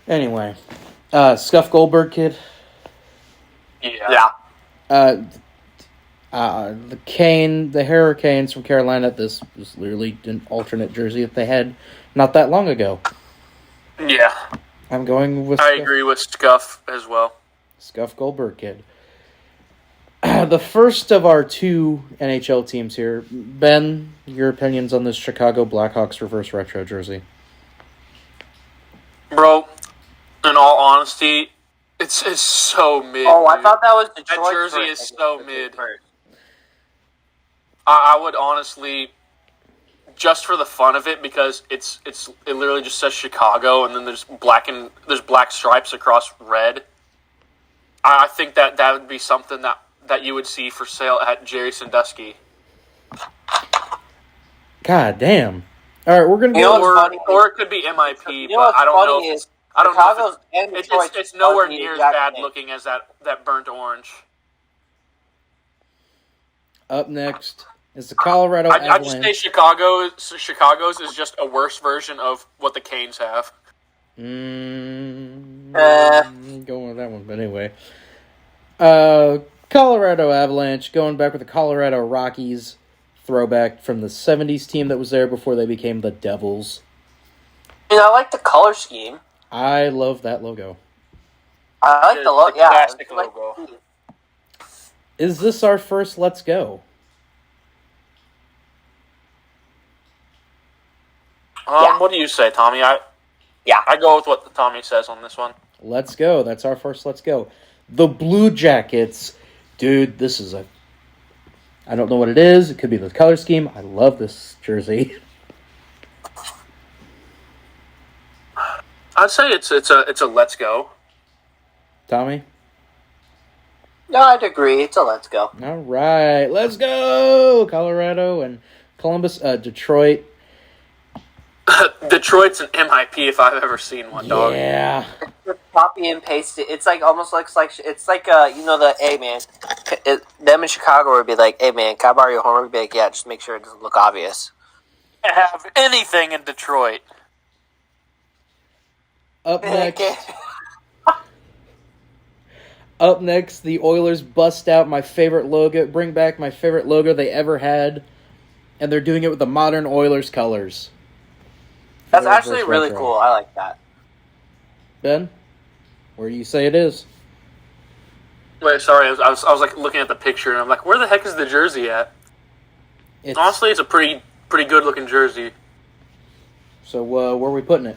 Anyway, Scuff Goldberg Kid. Yeah. The Hurricanes from Carolina, this was literally an alternate jersey that they had not that long ago. Yeah. I'm going with I agree with Scuff as well. Scuff Goldberg Kid. The first of our 2 NHL teams here. Ben, your opinions on this Chicago Blackhawks reverse retro jersey? Bro, in all honesty, it's so mid. Oh, I dude. thought that was Detroit. That jersey is so mid. I would honestly, just for the fun of it, because it literally just says Chicago, and then there's black stripes across red. I think that would be something that you would see for sale at Jerry Sandusky. God damn. All right, we're going to go... Or it could be MIP, but I don't know if it's I don't know. Chicago's and It's Detroit's nowhere are the near as exact bad same. looking as that burnt orange. Up next is the Colorado I just say Avalanche. Chicago's is just a worse version of what the Canes have. Going with that one, but anyway. Colorado Avalanche, going back with the Colorado Rockies throwback from the 70s team that was there before they became the Devils. I like the color scheme. I love that logo. I like the logo. Yeah, Classic I like- logo. Is this our first Let's Go? Yeah. What do you say, Tommy? Yeah. I go with what Tommy says on this one. Let's go. That's our first Let's Go. The Blue Jackets. Dude, this is a... I don't know what it is. It could be the color scheme. I love this jersey. I'd say it's a let's go. Tommy? No, I'd agree. It's a let's go. All right. Let's go! Colorado and Columbus, Detroit. Detroit's an MIP if I've ever seen one, dog. Yeah. Copy and paste it. It's like almost looks like it's like the hey man, them in Chicago would be like, hey man, can I borrow your homework? Be like, yeah, just make sure it doesn't look obvious. Have anything in Detroit. Up next, the Oilers bust out my favorite logo, bring back my favorite logo they ever had, and they're doing it with the modern Oilers colors. That's Reverse actually really retro. cool. I like that. Ben, where do you say it is? Wait, sorry, I was like looking at the picture and I'm like, where the heck is the jersey at? It's, Honestly, it's a pretty good looking jersey. So where are we putting it?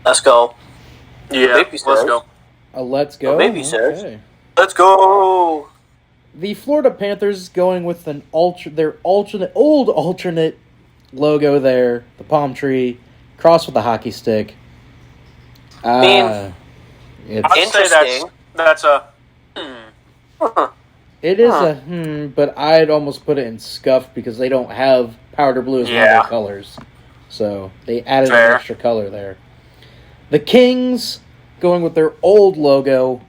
Let's go. Yeah, Maybe let's so. go. Let's go. maybe, sirs. Okay. Let's go. The Florida Panthers going with their old alternate logo there, the palm tree, crossed with a hockey stick. mean, It's, I'd say Interesting. that's a it is but I'd almost put it in scuffed because they don't have powder blue as one of Yeah. their colors. So they added Fair. an extra color there. The Kings going with their old logo,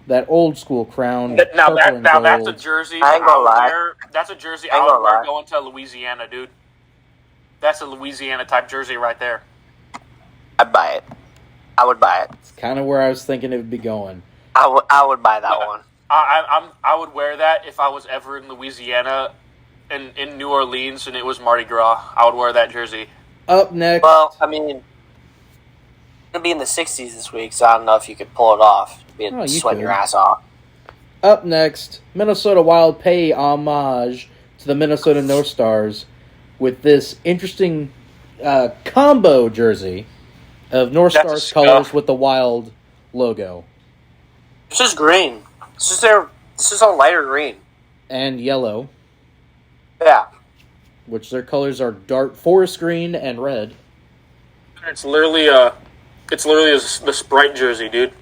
that old school crown. with now purple and that's a gold. jersey. I ain't gonna lie. That's a jersey I I ain't would gonna wear lie. going to Louisiana, dude. That's a Louisiana type jersey right there. I'd buy it. I would buy it. It's kind of where I was thinking it would be going. I would buy that one. I would wear that if I was ever in Louisiana, in New Orleans, and it was Mardi Gras. I would wear that jersey. Up next, Well, I mean, it'll be in the 60s this week, so I don't know if you could pull it off. You'd Oh, you sweating your could. ass off. Up next, Minnesota Wild pay homage to the Minnesota North Stars with this interesting combo jersey of North That's a Stars scuff. colors with the Wild logo This is green. This is a lighter green. and yellow, Yeah. which their colors are dark forest green and red. It's literally the Sprite jersey, dude.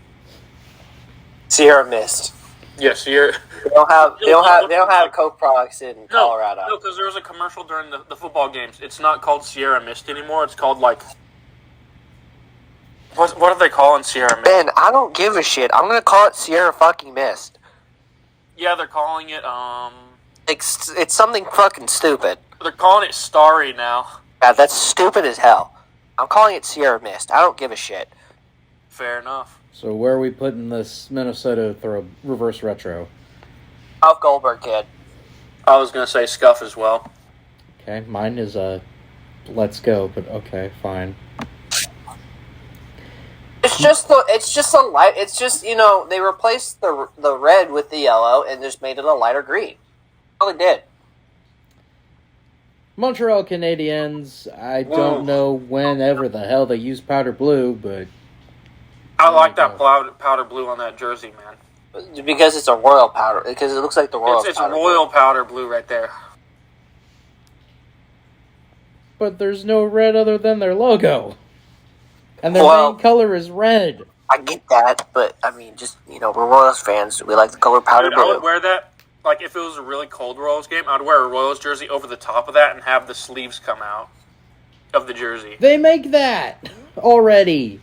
Sierra Mist. Yes, you're. They don't have Coke products in Colorado. No, because there was a commercial during the football games. It's not called Sierra Mist anymore. It's called like. What are they calling Sierra Mist? Ben, I don't give a shit. I'm gonna call it Sierra fucking Mist. Yeah, they're calling it It's something fucking stupid. They're calling it Starry now. Yeah, that's stupid as hell. I'm calling it Sierra Mist. I don't give a shit. Fair enough. So where are we putting this Minnesota reverse retro? Ralph Goldberg kid. I was gonna say Scuff as well. Okay, mine is let's go, but okay, fine. It's just a light. It's just they replaced the red with the yellow and just made it a lighter green. All they did. Montreal Canadiens, I don't know whenever the hell they use powder blue, but I like that powder blue on that jersey, man. Because it's a royal powder. Because it looks like the royal. It's powder. royal powder blue right there. but there's no red other than their logo. And their Well- main color is red. I get that, but I mean, just we're Royals fans. We like the color powder Dude, I blue. would wear that. Like, if it was a really cold Royals game, I'd wear a Royals jersey over the top of that and have the sleeves come out. of the jersey. They make that already.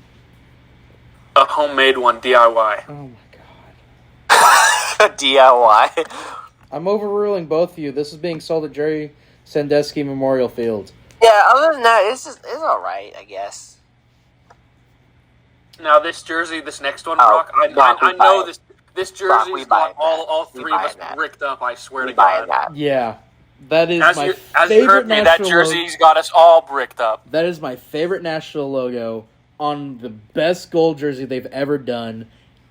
A homemade one, DIY. Oh my god. DIY. I'm overruling both of you. This is being sold at Jerry Sandusky Memorial Field. Yeah, other than that, it's all right, I guess. Now this jersey, this next one, Oh, Brock. I we know buy it. this Brock, jersey's we buy got all that. We three buy of us that. bricked up. I swear We to buying God. that. Yeah, that is As my you favorite heard me, that national jersey's got us all bricked up. That is my favorite national logo on the best gold jersey they've ever done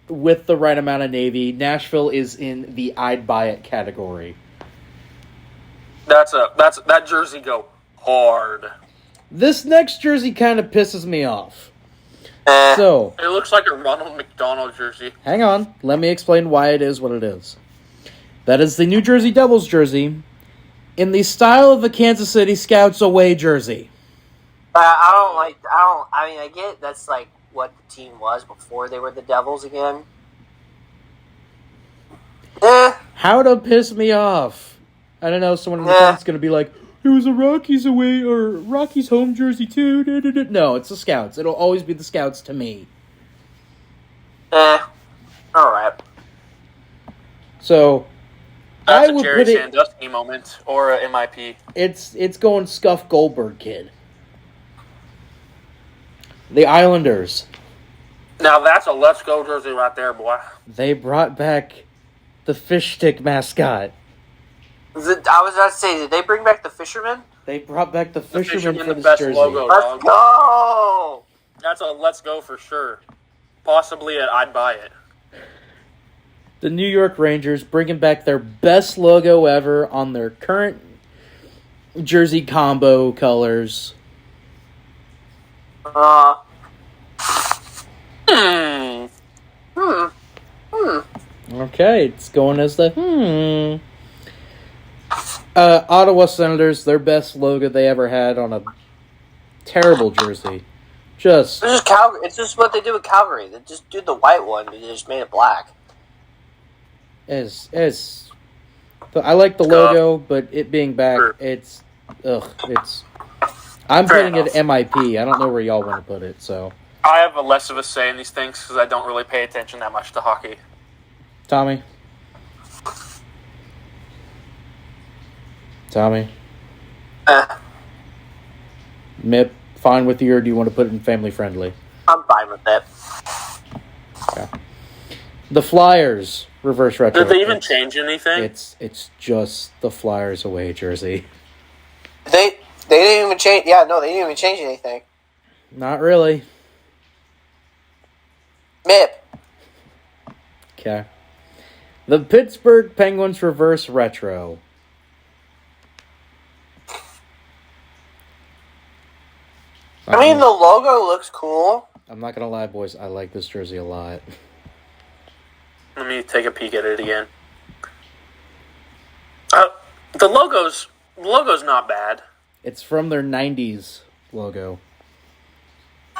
with the right amount of navy. Nashville is in the I'd buy it category. That jersey go hard. This next jersey kind of pisses me off. Eh. So, It looks like a Ronald McDonald jersey. hang on. Let me explain why it is what it is. That is the New Jersey Devils jersey in the style of the Kansas City Scouts away jersey. I get that's like what the team was before they were the Devils again. How to piss me off. I don't know, someone in the comments going to be like, it was a Rockies away, or Rockies home jersey too. Da, da, da. No, it's the Scouts. It'll always be the Scouts to me. Alright. So, That's I a would Jerry put it, Sandusky moment or a MIP. it's going Scuff Goldberg kid. The Islanders. Now that's a let's go jersey right there, boy. They brought back the fish stick mascot. I was about to say, did they bring back the Fisherman? They brought back the fisherman Fisherman, for the this best jersey. logo. Let's go! That's a let's go for sure. Possibly I'd buy it. The New York Rangers bringing back their best logo ever on their current jersey combo colors. Okay, it's going as the Ottawa Senators, their best logo they ever had on a terrible jersey. Just It's just Calgary. It's just what they do with Calgary. They just do the white one, but they just made it black. I like the logo, but it being back, it's I'm Fair putting it MIP. I don't know where y'all want to put it, so I have a less of a say in these things because I don't really pay attention that much to hockey. Tommy. Mip, fine with you, or do you want to put it in family friendly? I'm fine with it. Okay. The Flyers reverse retro. Did they even change anything? It's just the Flyers away jersey. They didn't even change. Yeah, no, they didn't even change anything. Not really. Mip. Okay. The Pittsburgh Penguins reverse retro. I mean, the logo looks cool. I'm not gonna lie, boys. I like this jersey a lot. Let me take a peek at it again. The logo's not bad. It's from their '90s logo.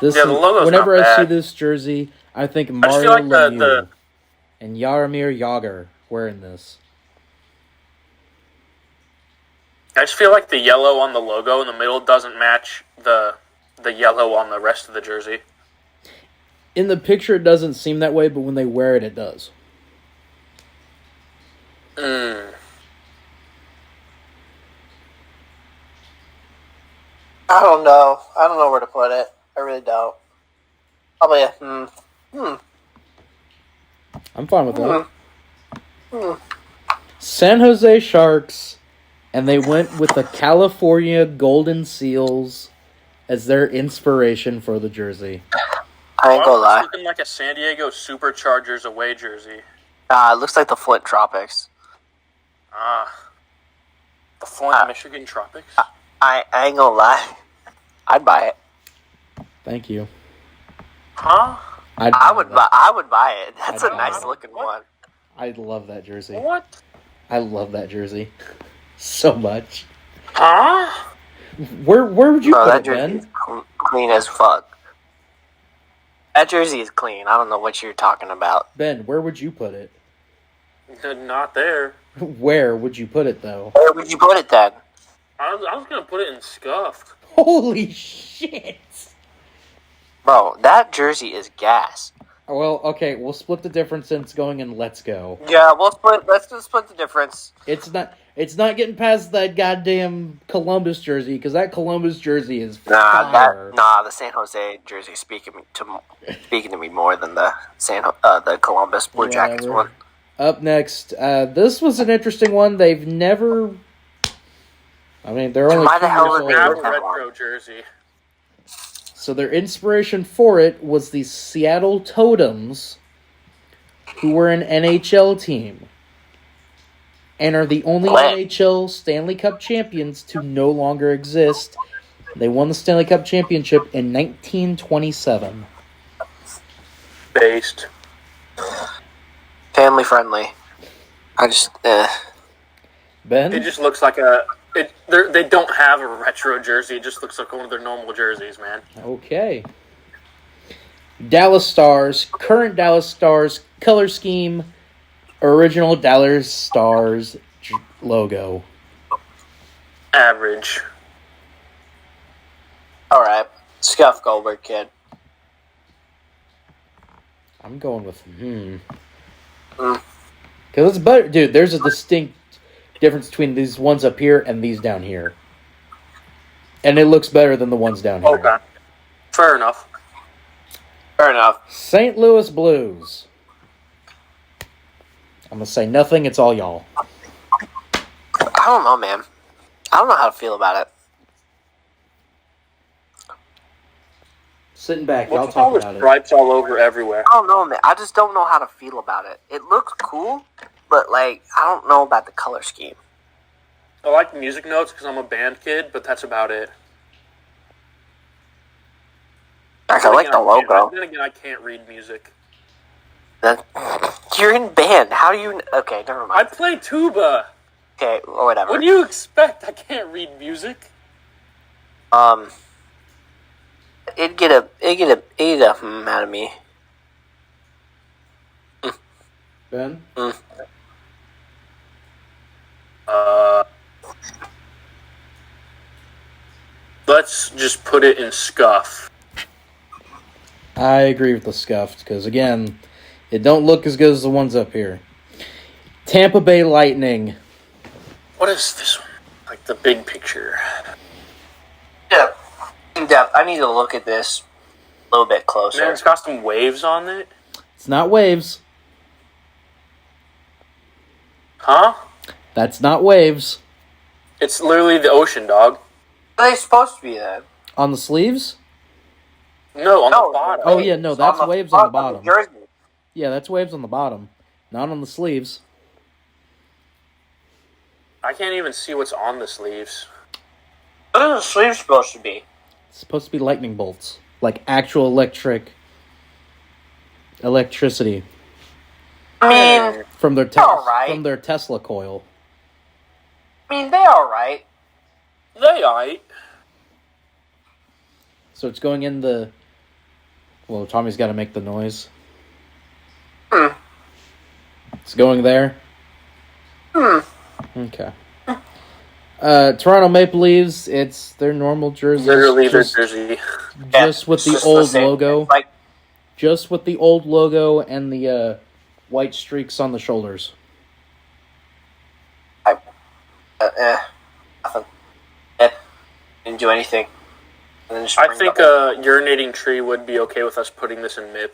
Yeah, the logo's whenever not I see bad. this jersey, I think just Mario feel like Lemieux and Jaromir Jagr wearing this. I just feel like the yellow on the logo in the middle doesn't match the yellow on the rest of the jersey. In the picture, it doesn't seem that way, but when they wear it, it does. I don't know. I don't know where to put it. I really don't. Probably I'm fine with that. San Jose Sharks, and they went with the California Golden Seals as their inspiration for the jersey. I ain't gonna It's lie. looking like a San Diego Superchargers away jersey. It looks like the Flint Tropics. The Flint, Michigan Tropics. I ain't gonna lie. I'd buy it. Thank you. Huh? I would buy it. That's a nice looking one. I love that jersey. What? I love that jersey so much. Huh? Where would you Bro, put that it, jersey is Ben? clean as fuck. That jersey is clean. I don't know what you're talking about. Ben, where would you put it? Not there. Where would you put it, though? Where would you put it then? I was gonna put it in scuffed. Holy shit! Bro, that jersey is gas. Well, okay, we'll split the difference since going in Let's Go. Yeah, let's just split the difference. It's not getting past that goddamn Columbus jersey, because that Columbus jersey is fire. The San Jose jersey speaking to me more than the the Columbus Blue Jackets one. Up next, this was an interesting one. They've never. I mean, they're only Why the 2 hell years would they Now old. a retro jersey. So their inspiration for it was the Seattle Totems, who were an NHL team, and are the only NHL Stanley Cup champions to no longer exist. They won the Stanley Cup championship in 1927. Based. Family friendly. I just Ben? It just looks like they don't have a retro jersey. It just looks like one of their normal jerseys, man. Okay. Dallas Stars, current Dallas Stars color scheme, original Dallas Stars logo. Average. alright. Scuff Goldberg kid. I'm going with Because it's better. Dude, there's a distinct difference between these ones up here and these down here. And it looks better than the ones down here. Okay. Fair enough. Fair enough. St. Louis Blues. I'm going to say nothing. It's all y'all. I don't know, man. I don't know how to feel about it. Sitting back. Y'all What's all talk the about it. stripes all over everywhere? I don't know, man. I just don't know how to feel about it. It looks cool, but like I don't know about the color scheme. I like music notes because I'm a band kid, but that's about it. I like the logo. Then again, I can't read music. You're in band. How do you? Okay, never I mind. play tuba. Okay, or whatever. What do you expect? I can't read music. It'd get a out of me. Ben? Let's just put it in scuff. I agree with the scuffed. Because, again, it don't look as good as the ones up here. Tampa Bay Lightning. What is this one? Like the big picture. Yeah, in depth. I need to look at this a little bit closer. Man, it's got some waves on it. It's not waves. Huh? That's not waves. It's literally the ocean, dog. What are they supposed to be then? On the sleeves? No, on the bottom. Oh, yeah, no, that's waves on the front bottom. of jersey. Yeah, that's waves on the bottom. Not on the sleeves. I can't even see what's on the sleeves. What are the sleeves supposed to be? It's supposed to be lightning bolts. Like actual electricity. I mean, From their alright. from their Tesla coil. they're alright. They aight. So it's going in the... Well, Tommy's got to make the noise. It's going there? Okay. Toronto Maple Leafs, it's their normal jersey. Literally their jersey. Just with the It's old same. logo. Like, Just with the old logo and the white streaks on the shoulders. nothing. Didn't do anything. And then just I bring think it up. urinating tree would be okay with us putting this in MIP.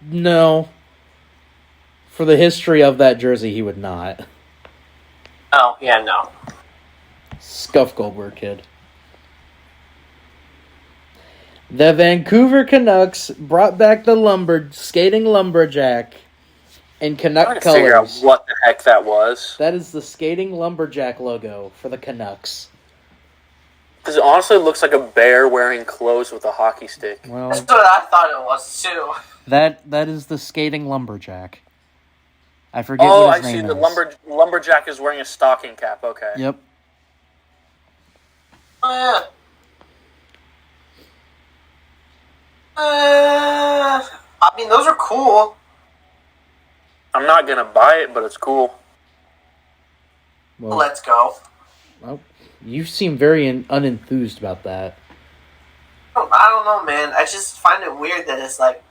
No. For the history of that jersey, he would not. Oh, yeah, no. Scuff Goldberg kid. The Vancouver Canucks brought back the skating lumberjack in I'm Canuck trying to figure out colors. what the heck that was. That is the skating lumberjack logo for the Canucks. Because it honestly looks like a bear wearing clothes with a hockey stick. Well, That's what I thought it was, too. that is the skating lumberjack. I forget Oh, what I his see. name The is. lumberjack is wearing a stocking cap. Okay. Yep. I mean, those are cool. I'm not gonna buy it, but it's cool. Well, Let's go. Well, you seem very unenthused about that. I don't know, man. I just find it weird that it's like,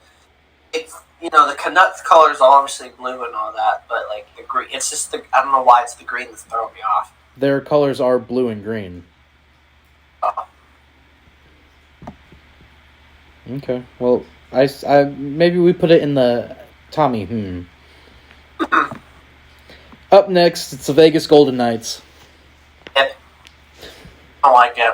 it's, the Canucks color is obviously blue and all that, but like the green, it's just I don't know why it's the green that's throwing me off. Their colors are blue and green. Okay. Well, I maybe we put it in the Tommy. Up next, it's the Vegas Golden Knights. Yep. I don't like it.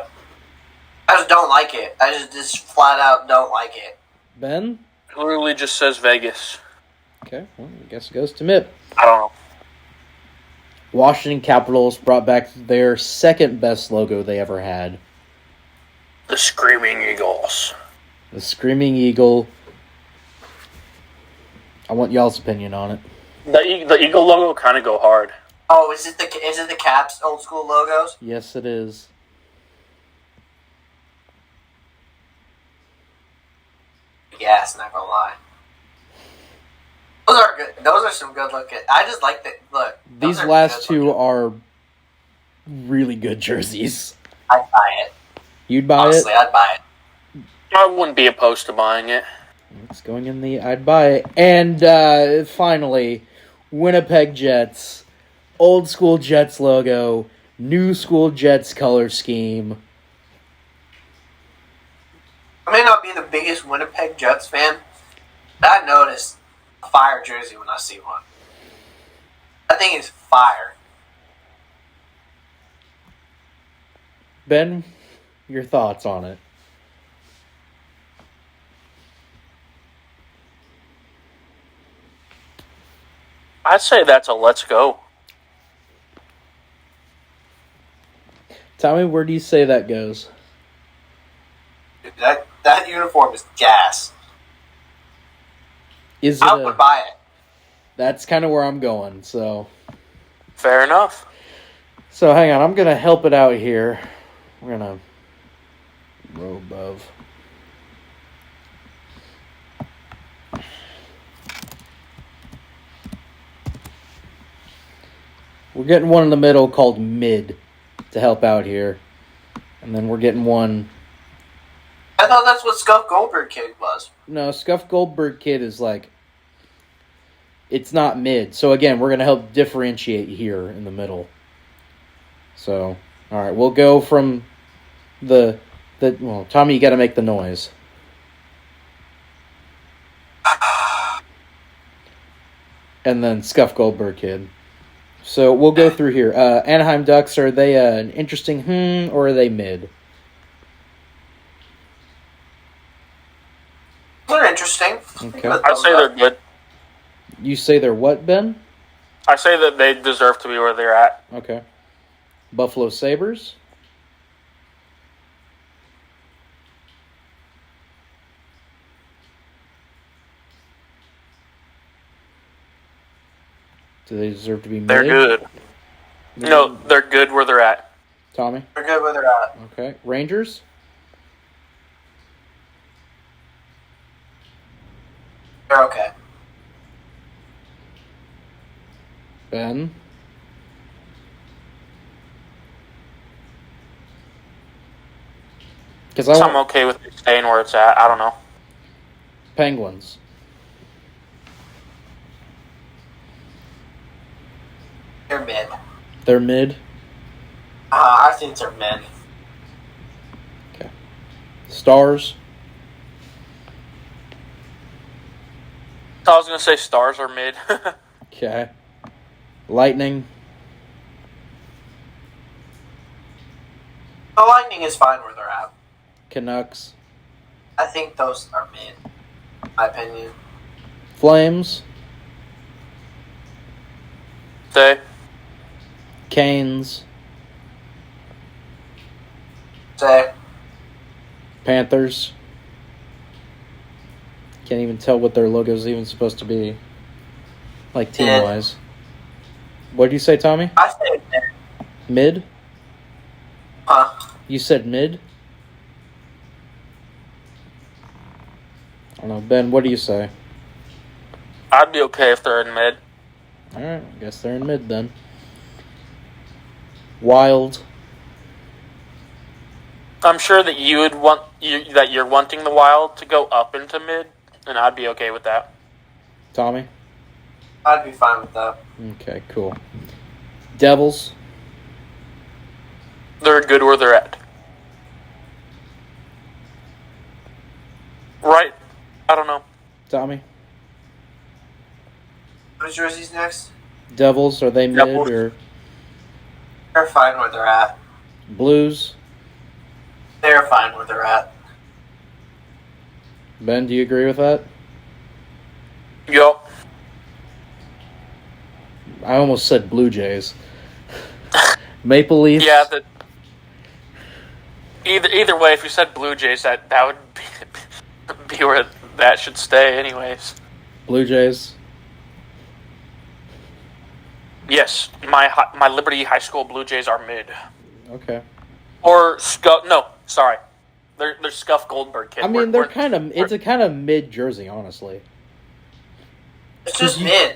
I just don't like it. I just flat out don't like it. Ben? It literally just says Vegas. Okay, well, I guess it goes to Mip. I don't know. Washington Capitals brought back their second best logo they ever had. The Screaming Eagles. The Screaming Eagle. I want y'all's opinion on it. The Eagle logo kind of go hard. Oh, is it the Caps old school logos? Yes, it is. Yes, not gonna lie. Those are good. Those are some good looking. I just like the look. These last two are really good jerseys. I'd buy it. You'd buy Honestly, it? I'd buy it. I wouldn't be opposed to buying it. It's going in the I'd buy it. And finally, Winnipeg Jets. Old school Jets logo. New school Jets color scheme. I may not be the biggest Winnipeg Jets fan, but I noticed a fire jersey when I see one. I think it's fire. Ben, your thoughts on it? I'd say that's a let's go. Tell me, where do you say that goes? Dude, that uniform is gas. Is it I would buy it. That's kind of where I'm going, so... Fair enough. So, hang on, I'm going to help it out here. We're going to row above. We're getting one in the middle called Mid to help out here. And then we're getting one... I thought that's what Scuff Goldberg Kid was. No, Scuff Goldberg Kid is like... It's not mid. So again, we're going to help differentiate here in the middle. So, alright, we'll go from the well, Tommy, you got to make the noise. And then Scuff Goldberg Kid. So we'll go through here. Anaheim Ducks, are they an interesting or are they mid? They're interesting. Okay. I'd say they're good. You say they're what, Ben? I say that they deserve to be where they're at. Okay. Buffalo Sabres? Do they deserve to be mid? They're good. No, they're good where they're at. Tommy? They're good where they're at. Okay. Rangers? They're okay. Ben? Because I'm okay with it staying where it's at. I don't know. Penguins. They're mid. They're mid. I think they're mid. Okay. Stars. I was going to say Stars are mid. Okay. Lightning. The Lightning is fine where they're at. Canucks. I think those are mid, in my opinion. Flames. Stay. Canes. Say, Panthers. Can't even tell what their logo is even supposed to be. Like team-wise. What did you say, Tommy? I say mid. Mid? Huh? You said mid? I don't know. Ben, what do you say? I'd be okay if they're in mid. Alright, I guess they're in mid then. Wild. I'm sure that you're wanting the Wild to go up into mid, and I'd be okay with that. Tommy? I'd be fine with that. Okay, cool. Devils? They're good where they're at. Right? I don't know. Tommy? Who's jerseys next? Devils, are they mid Devils. or They're fine where they're at. Blues? They're fine where they're at. Ben, do you agree with that? Yup. I almost said Blue Jays. Maple Leafs? Yeah, either way, if you said Blue Jays, that would be where that should stay anyways. Blue Jays? Yes, my Liberty High School Blue Jays are mid. Okay. Or Scuff. No, sorry. They're Scuff Goldberg kid. I mean, they're kind of. It's a kind of mid jersey, honestly. It's just mid.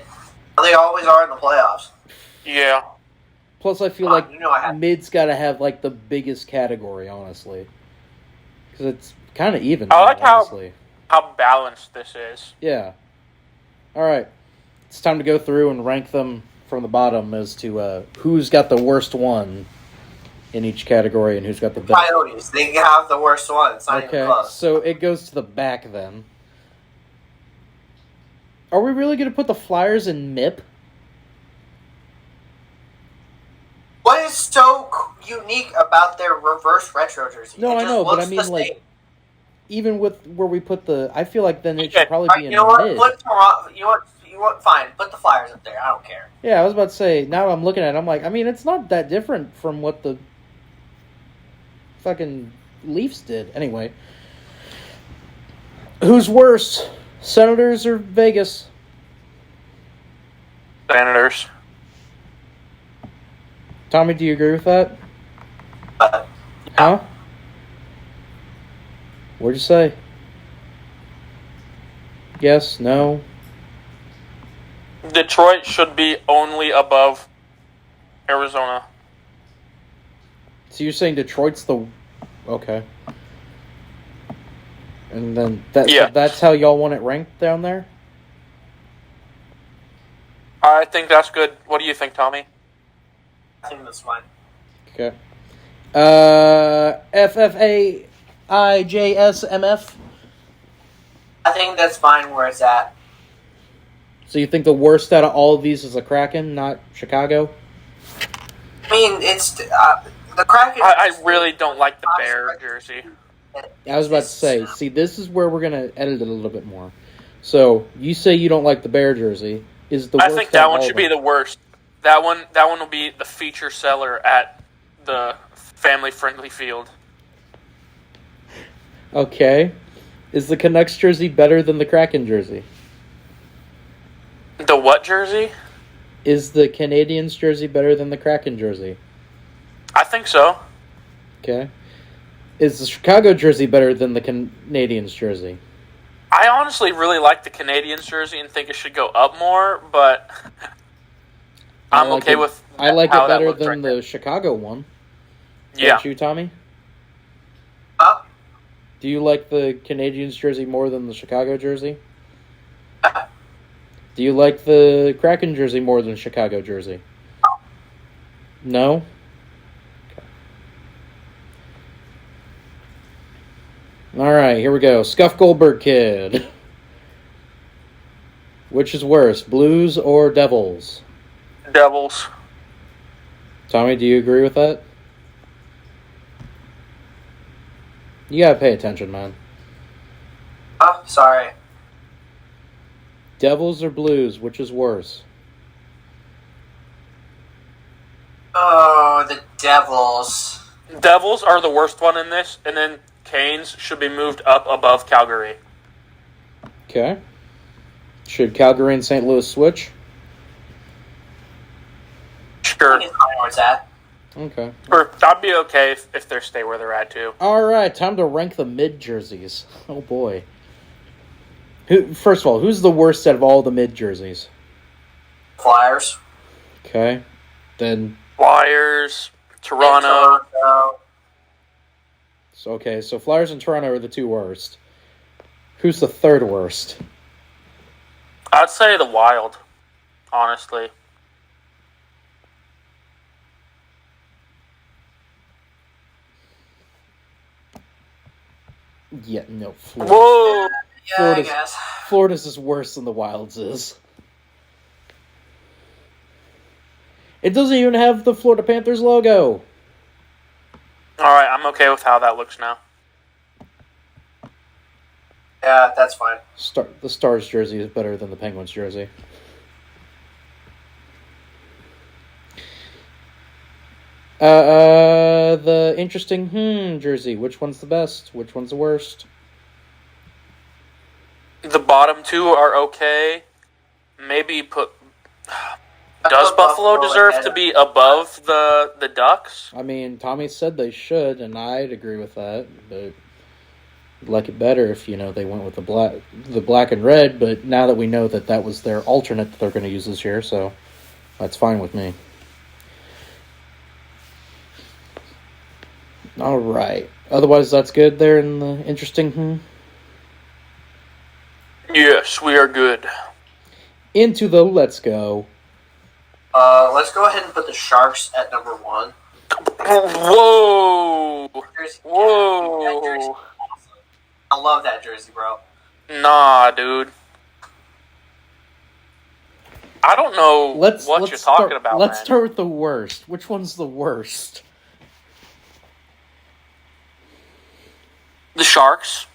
They always are in the playoffs. Yeah. Plus, I feel like I had- mid's got to have like the biggest category, honestly, because it's kind of even. I like honestly. how balanced this is. Yeah. All right, it's time to go through and rank them from the bottom as to who's got the worst one in each category and who's got the best. Coyotes. They have the worst one. It's not even Okay, close. so it goes to the back then. Are we really going to put the Flyers in MIP? What is so unique about their reverse retro jersey? No, It I just know, but looks I mean, the like, same. even with where we put the, I feel like then it Okay, should probably be You in know what? mid. Put Toronto. You want? Fine. Put the Flyers up there. I don't care. Yeah, I was about to say, now I'm looking at it, I'm like, I mean, it's not that different from what the fucking Leafs did. Anyway. Who's worse? Senators or Vegas? Senators. Tommy, do you agree with that? But Huh? What'd you say? Yes, no? Detroit should be only above Arizona. So you're saying Detroit's the... Okay. And then that's how y'all want it ranked down there? I think that's good. What do you think, Tommy? I think that's fine. Okay. FFAIJSMF. I think that's fine where it's at. So you think the worst out of all of these is the Kraken, not Chicago? I mean, it's the Kraken. I really don't like the Bear jersey. I was about to say, see, this is where we're going to edit it a little bit more. So, you say you don't like the Bear jersey. Is the I worst think out that of one all should of be them? the worst. That one will be the feature seller at the family-friendly field. Okay. Is the Canucks jersey better than the Kraken jersey? The what jersey? Is the Canadiens jersey better than the Kraken jersey? I think so. Okay. Is the Chicago jersey better than the Canadiens jersey? I honestly really like the Canadiens jersey and think it should go up more, but I'm okay with I like how it that better looks than right the there. Chicago one. Yeah. Don't you, Tommy? Huh? Do you like the Canadiens jersey more than the Chicago jersey? Do you like the Kraken jersey more than Chicago jersey? No? Okay. Alright, here we go. Scuff Goldberg Kid. Which is worse, Blues or Devils? Devils. Tommy, do you agree with that? You gotta pay attention, man. Oh, sorry. Devils or Blues, which is worse? Oh, the Devils. Devils are the worst one in this, and then Canes should be moved up above Calgary. Okay. Should Calgary and St. Louis switch? I Sure. think it's fine where it's at. Okay. Or I'd be okay if they stay where they're at, too. Alright, time to rank the mid jerseys. Oh boy. First of all, who's the worst out of all the mid jerseys? Flyers. Okay. Then, Flyers, Toronto. So Flyers and Toronto are the two worst. Who's the third worst? I'd say the Wild, honestly. Yeah, no, Florida. Whoa! Yeah, Florida's- I guess. Florida's is worse than the Wild's is. It doesn't even have the Florida Panthers logo. Alright, I'm okay with how that looks now. Yeah, that's fine. The Stars jersey is better than the Penguins jersey. The interesting jersey. Which one's the best? Which one's the worst? The bottom two are okay. Maybe put... Does put Buffalo Buffalo deserve ahead to of- be above the Ducks? I mean, Tommy said they should, and I'd agree with that. But I'd like it better if they went with the black and red. But now that we know that was their alternate that they're going to use this year, so that's fine with me. All right. Otherwise, that's good. There in the interesting. Yes, we are good. Into the let's go. Let's go ahead and put the Sharks at number 1. Whoa! Jersey- Whoa! that jersey is awesome. I love that jersey, bro. Nah, dude. I don't know what you're talking about, Let's man. start with the worst. Which one's the worst? The Sharks.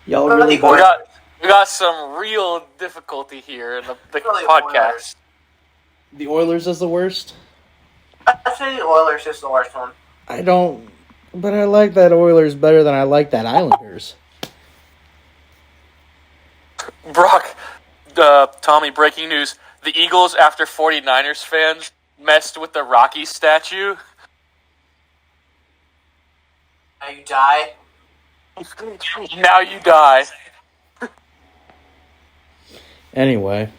Y'all really We got some real difficulty here in the Really podcast. The Oilers is the worst? I'd say the Oilers is the worst one. I don't... But I like that Oilers better than I like that Islanders. Brock, Tommy, breaking news. The Eagles, after 49ers fans messed with the Rocky statue. Now you die. Now you die. Anyway.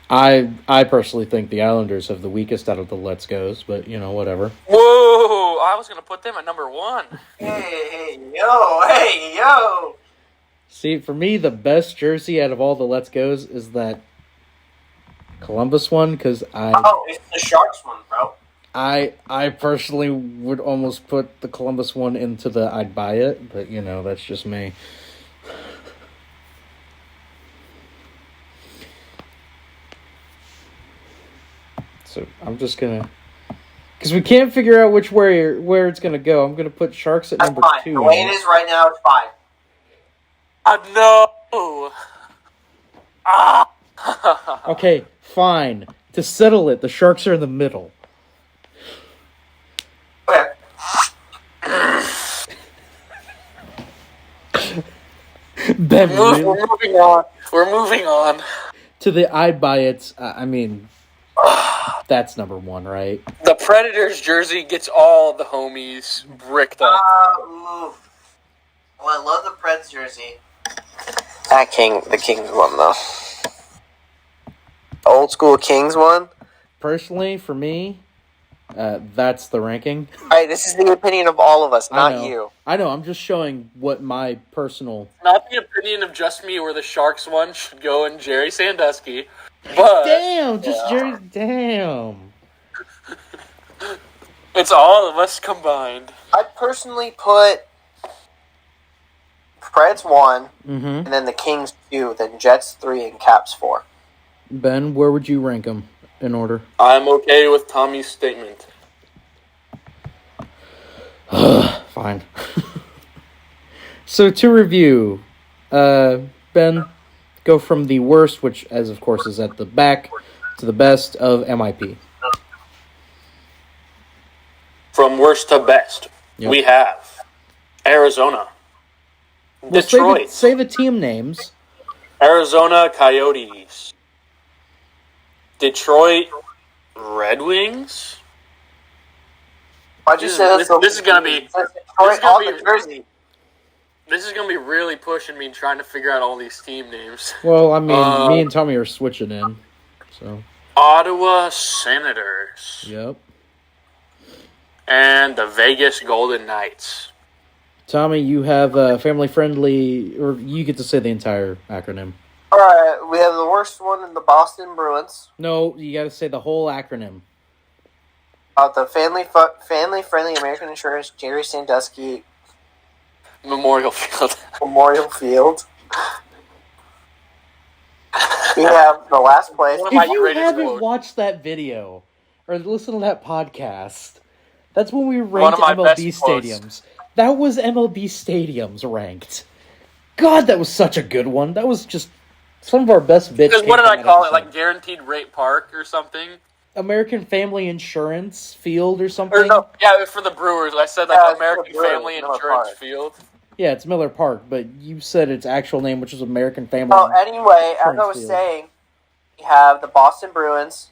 I personally think the Islanders have the weakest out of the Let's Goes, but, whatever. Whoa! I was going to put them at number 1. Hey, yo! See, for me, the best jersey out of all the Let's Goes is that Columbus one, because Oh, it's the Sharks one, bro. I personally would almost put the Columbus one into the I'd buy it, but, that's just me. So I'm just gonna, because we can't figure out which way where it's gonna go. I'm gonna put Sharks at That's number fine. 2. The way it is right now, it's fine. No! Okay, fine. To settle it, the Sharks are in the middle. Okay. Ben, really? We're moving on. We're moving on. To the I'd buy it. I mean, that's number 1, right? The Predators jersey gets all the homies bricked up. Well, I love the Preds jersey. The Kings one, though. Old school Kings one? Personally, for me, that's the ranking. Alright, this is the opinion of all of us, I not know. you. I know. I'm just showing what my personal. Not the opinion of just me where the Sharks one should go in Jerry Sandusky, but Damn, just Jerry. Damn. it's all of us combined. I'd personally put Preds 1, Mm-hmm. and then the Kings 2, then Jets 3, and Caps 4. Ben, where would you rank them in order? I'm okay with Tommy's statement. Fine. So to review, Ben, go from the worst, which, as of course, is at the back, to the best of MIP. From worst to best, Yep. we have Arizona, Well, Detroit, say the team names. Arizona Coyotes, Detroit Red Wings, Why'd you say that's This is gonna be Detroit on the jersey? This is gonna be really pushing me trying to figure out all these team names. Well, I mean, me and Tommy are switching in. So. Ottawa Senators. Yep. And the Vegas Golden Knights. Tommy, you have a family-friendly, or you get to say the entire acronym. All right, we have the worst one in the Boston Bruins. No, you got to say the whole acronym. The family-friendly American Insurance Jerry Sandusky Memorial Field. Memorial Field. We have the last place. One of my If you greatest haven't quotes. watched that video or listened to that podcast, that's when we One ranked of my MLB best quotes. stadiums. That was MLB stadiums ranked. God, that was such a good one. That was just some of our best bits. Because came what did from I that call it? episode. Like Guaranteed Rate Park or something? American Family Insurance Field or something? Or no, Yeah, for the Brewers. I said Yeah, it's for American the Brewers, Family Miller Insurance Park. Field. Yeah, it's Miller Park, but you said its actual name, which was American Family. well, anyway, as I was Field. saying, we have the Boston Bruins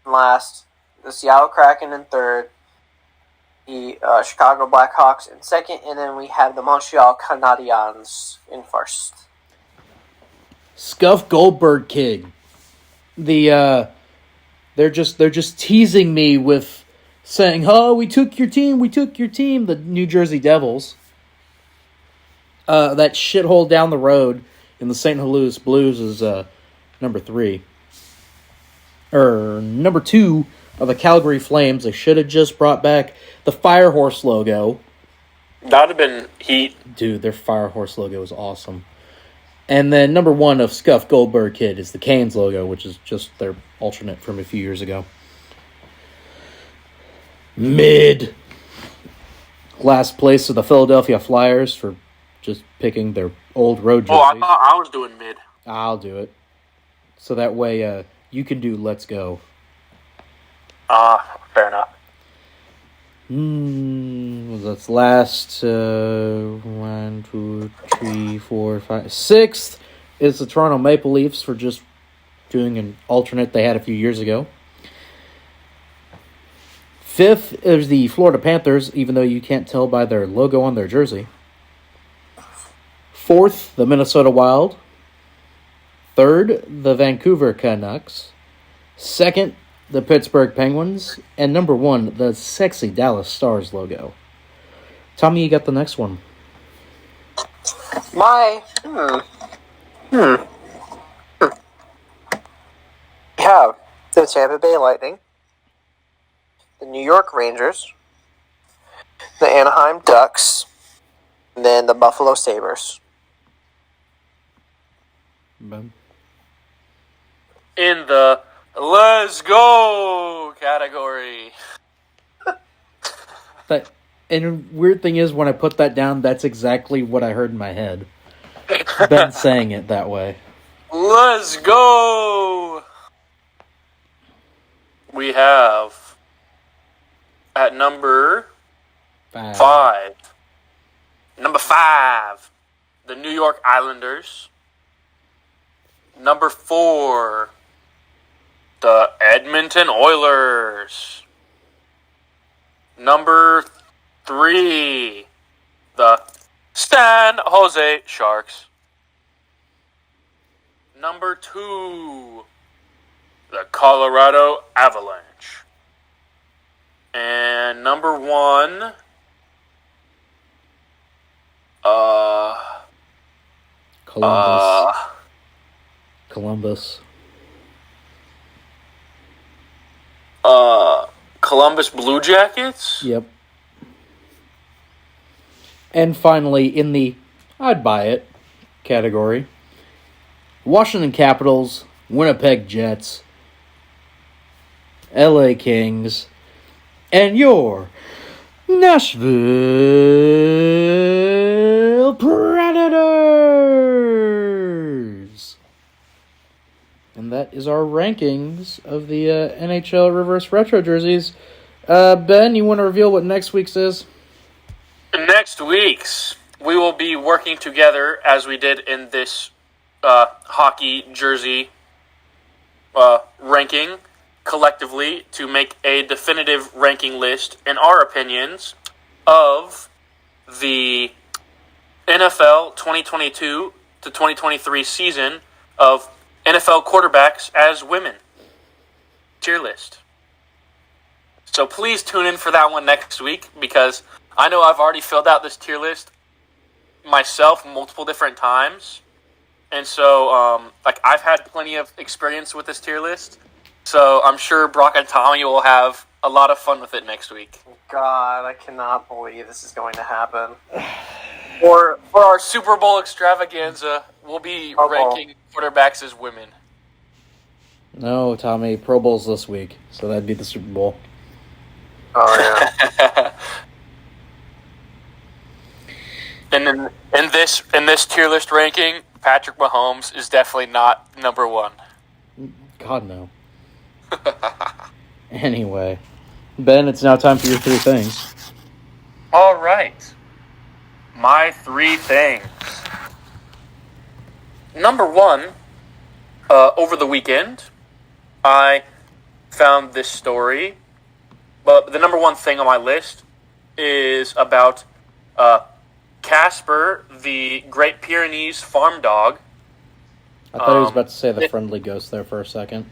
in last, the Seattle Kraken in third, the Chicago Blackhawks in second, and then we have the Montreal Canadiens in first. Scuff Goldberg Kid. They're just teasing me with saying, "Oh, we took your team. The New Jersey Devils. That shithole down the road in the St. Louis Blues is number 3. Or number 2 are the Calgary Flames. They should have just brought back the Firehorse logo. That would have been heat. Dude, their Firehorse logo is awesome. And then number 1 of Scuff Goldberg Kid is the Canes logo, which is just their alternate from a few years ago. Mid. Last place are the Philadelphia Flyers for just picking their old road jerseys. Oh, I thought I was doing mid. I'll do it. So that way you can do Let's Go. Fair enough. That's last 1, 2, 3, 4, 5. 6th is the Toronto Maple Leafs for just doing an alternate they had a few years ago. 5th is the Florida Panthers, even though you can't tell by their logo on their jersey. 4th, the Minnesota Wild. 3rd, the Vancouver Canucks. 2nd, the Pittsburgh Penguins. And number 1, the sexy Dallas Stars logo. Tommy, you got the next one. We have the Tampa Bay Lightning, the New York Rangers, the Anaheim Ducks, and then the Buffalo Sabres. Ben? In the Let's Go category. And weird thing is, when I put that down, that's exactly what I heard in my head. Ben saying it that way. Let's go! We have at number 5. Number 5, the New York Islanders. Number 4, the Edmonton Oilers. Number 3, the San Jose Sharks. Number 2, the Colorado Avalanche. And number 1, Columbus. Columbus Blue Jackets? Yep. And finally, in the I'd buy it category, Washington Capitals, Winnipeg Jets, LA Kings, and your Nashville Predators. And that is our rankings of the NHL Reverse Retro jerseys. Ben, you want to reveal what next week's is? Next week's, we will be working together as we did in this hockey jersey ranking. collectively to make a definitive ranking list, in our opinions, of the NFL 2022 to 2023 season of NFL quarterbacks as women. Tier list. So please tune in for that one next week, because I know I've already filled out this tier list myself multiple different times. And so, I've had plenty of experience with this tier list. So I'm sure Brock and Tommy will have a lot of fun with it next week. God, I cannot believe this is going to happen. For our Super Bowl extravaganza, we'll be ranking quarterbacks as women. No, Tommy, Pro Bowl's this week, so that'd be the Super Bowl. Oh, yeah. And then in this tier list ranking, Patrick Mahomes is definitely not number one. God, no. Anyway, Ben, it's now time for your three things. All right. My three things. Number one, over the weekend, I found this story. But the number one thing on my list is about Casper, the Great Pyrenees farm dog. I thought he was about to say the friendly ghost there for a second.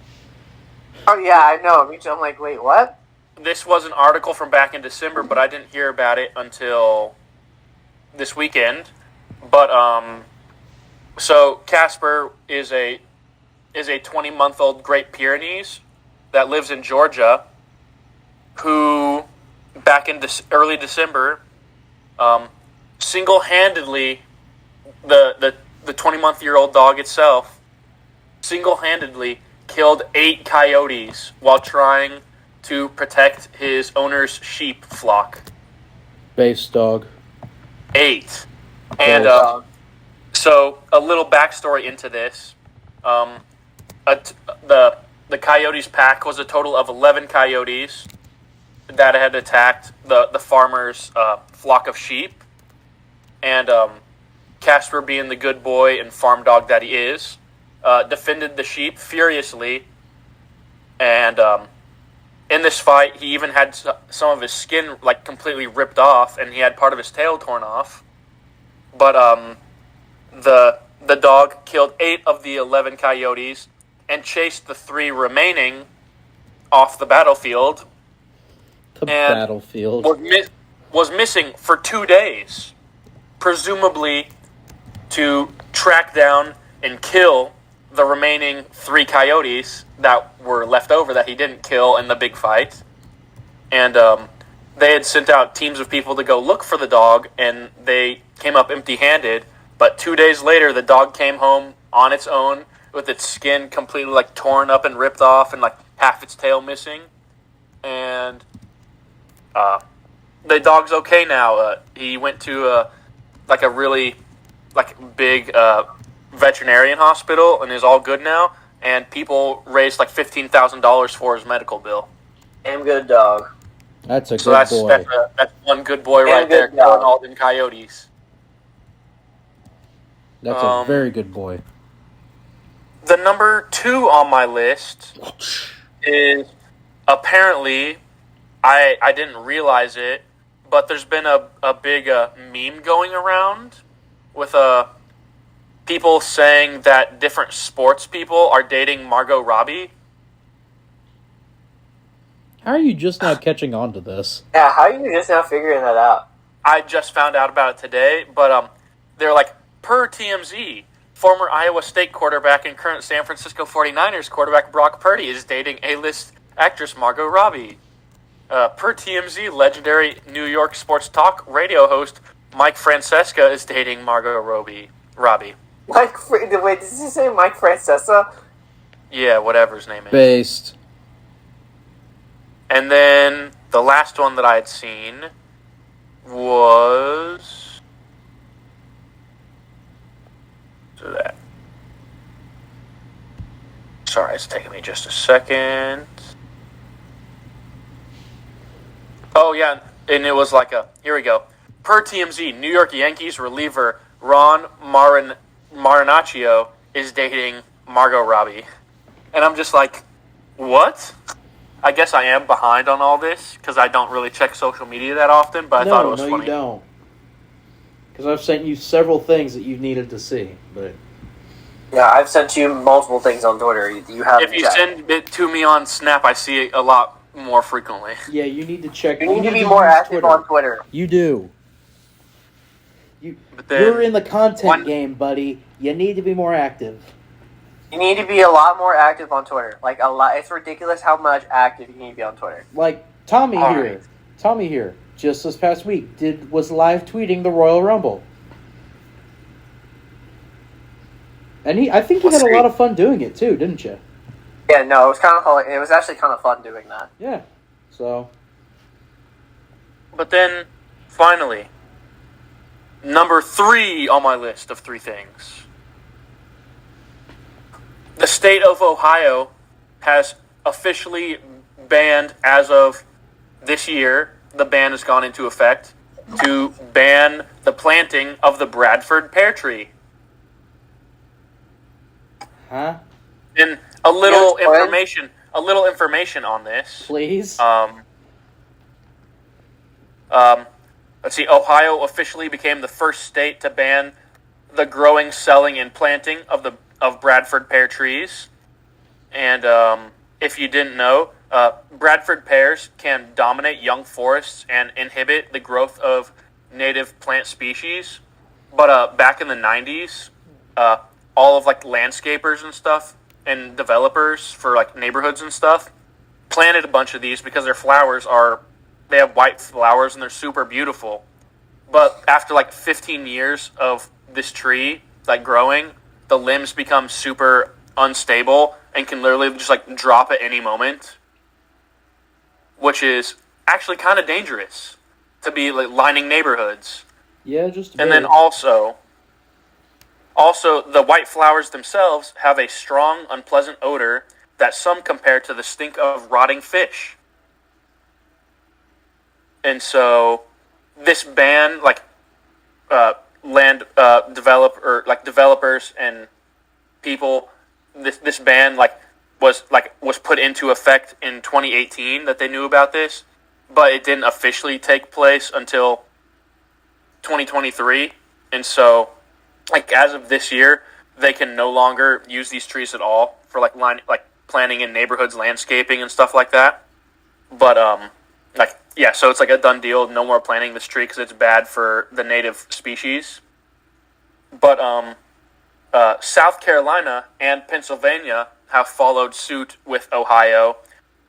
Oh, yeah, I know. Me too. I'm like, wait, what? This was an article from back in December, but I didn't hear about it until this weekend. But so Casper is a 20-month-old Great Pyrenees that lives in Georgia, who back in early December, single-handedly, the 20-month-year-old dog itself, single-handedly killed 8 coyotes while trying to protect his owner's sheep flock. Base dog. 8. And so a little backstory into this. The coyotes pack was a total of 11 coyotes that had attacked the farmer's flock of sheep. And Casper, being the good boy and farm dog that he is, defended the sheep furiously. And in this fight, he even had some of his skin completely ripped off, and he had part of his tail torn off. But the dog killed 8 of the 11 coyotes and chased the 3 remaining off the battlefield. Battlefield. Was missing for 2 days, presumably to track down and kill the remaining 3 coyotes that were left over that he didn't kill in the big fight. And they had sent out teams of people to go look for the dog, and they came up empty-handed. But 2 days later, the dog came home on its own with its skin completely torn up and ripped off and half its tail missing. And the dog's okay now. He went to a really big veterinarian hospital and is all good now. And people raised $15,000 for his medical bill. Damn good dog. That's a good boy. That's one good boy right there, killing all them coyotes. That's a very good boy. The number 2 on my list is apparently, I didn't realize it, but there's been a big meme going around with people saying that different sports people are dating Margot Robbie. How are you just now catching on to this? Yeah, how are you just now figuring that out? I just found out about it today, but they're per TMZ, former Iowa State quarterback and current San Francisco 49ers quarterback Brock Purdy is dating A-list actress Margot Robbie. Per TMZ, legendary New York sports talk radio host Mike Francesa is dating Margot Robbie. Wait, did you say Mike Francesa? Yeah, whatever his name is. Based. And then the last one that I had seen was that. Sorry, it's taking me just a second. Oh, yeah, and it was here we go. Per TMZ, New York Yankees reliever Ron Marinaccio is dating Margot Robbie. And I'm just what? I guess I am behind on all this because I don't really check social media that often. But I thought it was funny. No, you don't. Because I've sent you several things that you needed to see, but Yeah, I've sent you multiple things on Twitter. You haven't If you checked. send it to me on Snap, I see it a lot more frequently. yeah, you need to check. You need to be more use active on Twitter. You do. But then, You're in the content one- game, buddy. You need to be more active. You need to be a lot more active on Twitter. Like a lot. It's ridiculous how much active you need to be on Twitter. Like Tommy All here. right. Tommy here. Just this past week was live tweeting the Royal Rumble. And I think he Let's had a see. lot of fun doing it too, didn't you? Yeah, no, it was kind of. It was actually kind of fun doing that. Yeah. So But then, finally, number 3 on my list of 3 things. The state of Ohio has officially banned, as of this year, the ban has gone into effect, to ban the planting of the Bradford pear tree. huh? And a little Yes, Brian? information on this. Please. Let's see. Ohio officially became the first state to ban the growing, selling, and planting of Bradford pear trees. And if you didn't know, Bradford pears can dominate young forests and inhibit the growth of native plant species. But back in the 90s, all of like landscapers and stuff and developers for like neighborhoods and stuff planted a bunch of these because their flowers they have white flowers and they're super beautiful. But after like 15 years of this tree like growing, the limbs become super unstable and can literally just like drop at any moment, which is actually kind of dangerous to be like lining neighborhoods. yeah, just a And bit. then also, the white flowers themselves have a strong, unpleasant odor that some compare to the stink of rotting fish. And so, this ban, developers and people, this ban was put into effect in 2018 that they knew about this, but it didn't officially take place until 2023, and so as of this year, they can no longer use these trees at all for planting in neighborhoods, landscaping, and stuff like that. But so it's like a done deal. No more planting this tree because it's bad for the native species. But South Carolina and Pennsylvania have followed suit with Ohio,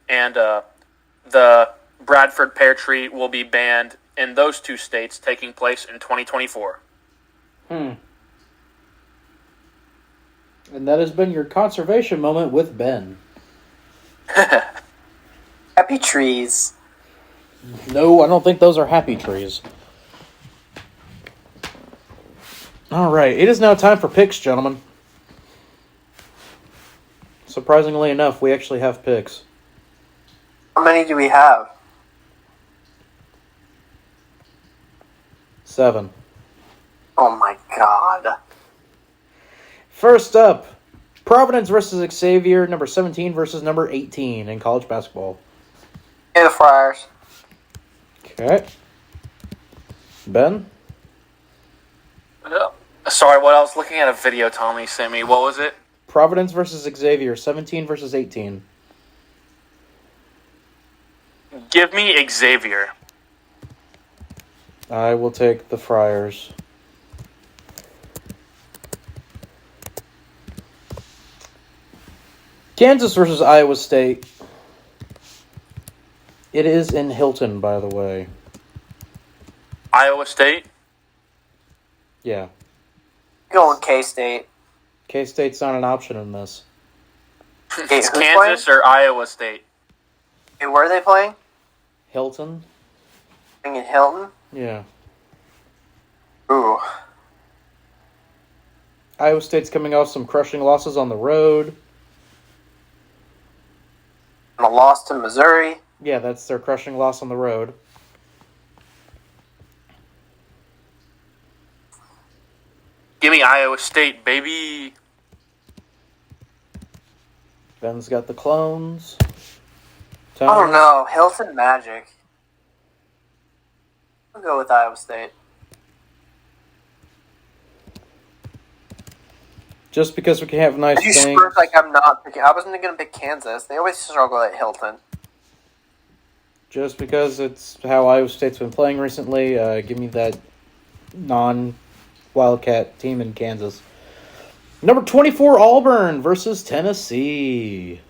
and the Bradford pear tree will be banned in those 2 states, taking place in 2024. And that has been your conservation moment with Ben. Happy trees. No, I don't think those are happy trees. Alright, it is now time for picks, gentlemen. Surprisingly enough, we actually have picks. How many do we have? 7. Oh my god. First up, Providence versus Xavier, number 17 versus number 18 in college basketball. Hey, the Friars. Okay. Ben? Sorry, what I was looking at a video Tommy sent me. What was it? Providence versus Xavier, 17 versus 18. Give me Xavier. I will take the Friars. Kansas versus Iowa State. It is in Hilton, by the way. Iowa State. Yeah. Going K-State. K-State's not an option in this. Okay, It's who's Kansas or Iowa State. Hey, where are they playing? Hilton? Playing in Hilton? Yeah. Ooh. Iowa State's coming off some crushing losses on the road. And a loss to Missouri. Yeah, that's their crushing loss on the road. Give me Iowa State, baby. Ben's got the clones. I don't know. Hilton Magic. I'll go with Iowa State. Just because we can have nice You things. swear like I'm not picking. I wasn't going to pick Kansas. They always struggle at Hilton. Just because it's how Iowa State's been playing recently, give me that non-Wildcat team in Kansas. Number 24, Auburn versus Tennessee.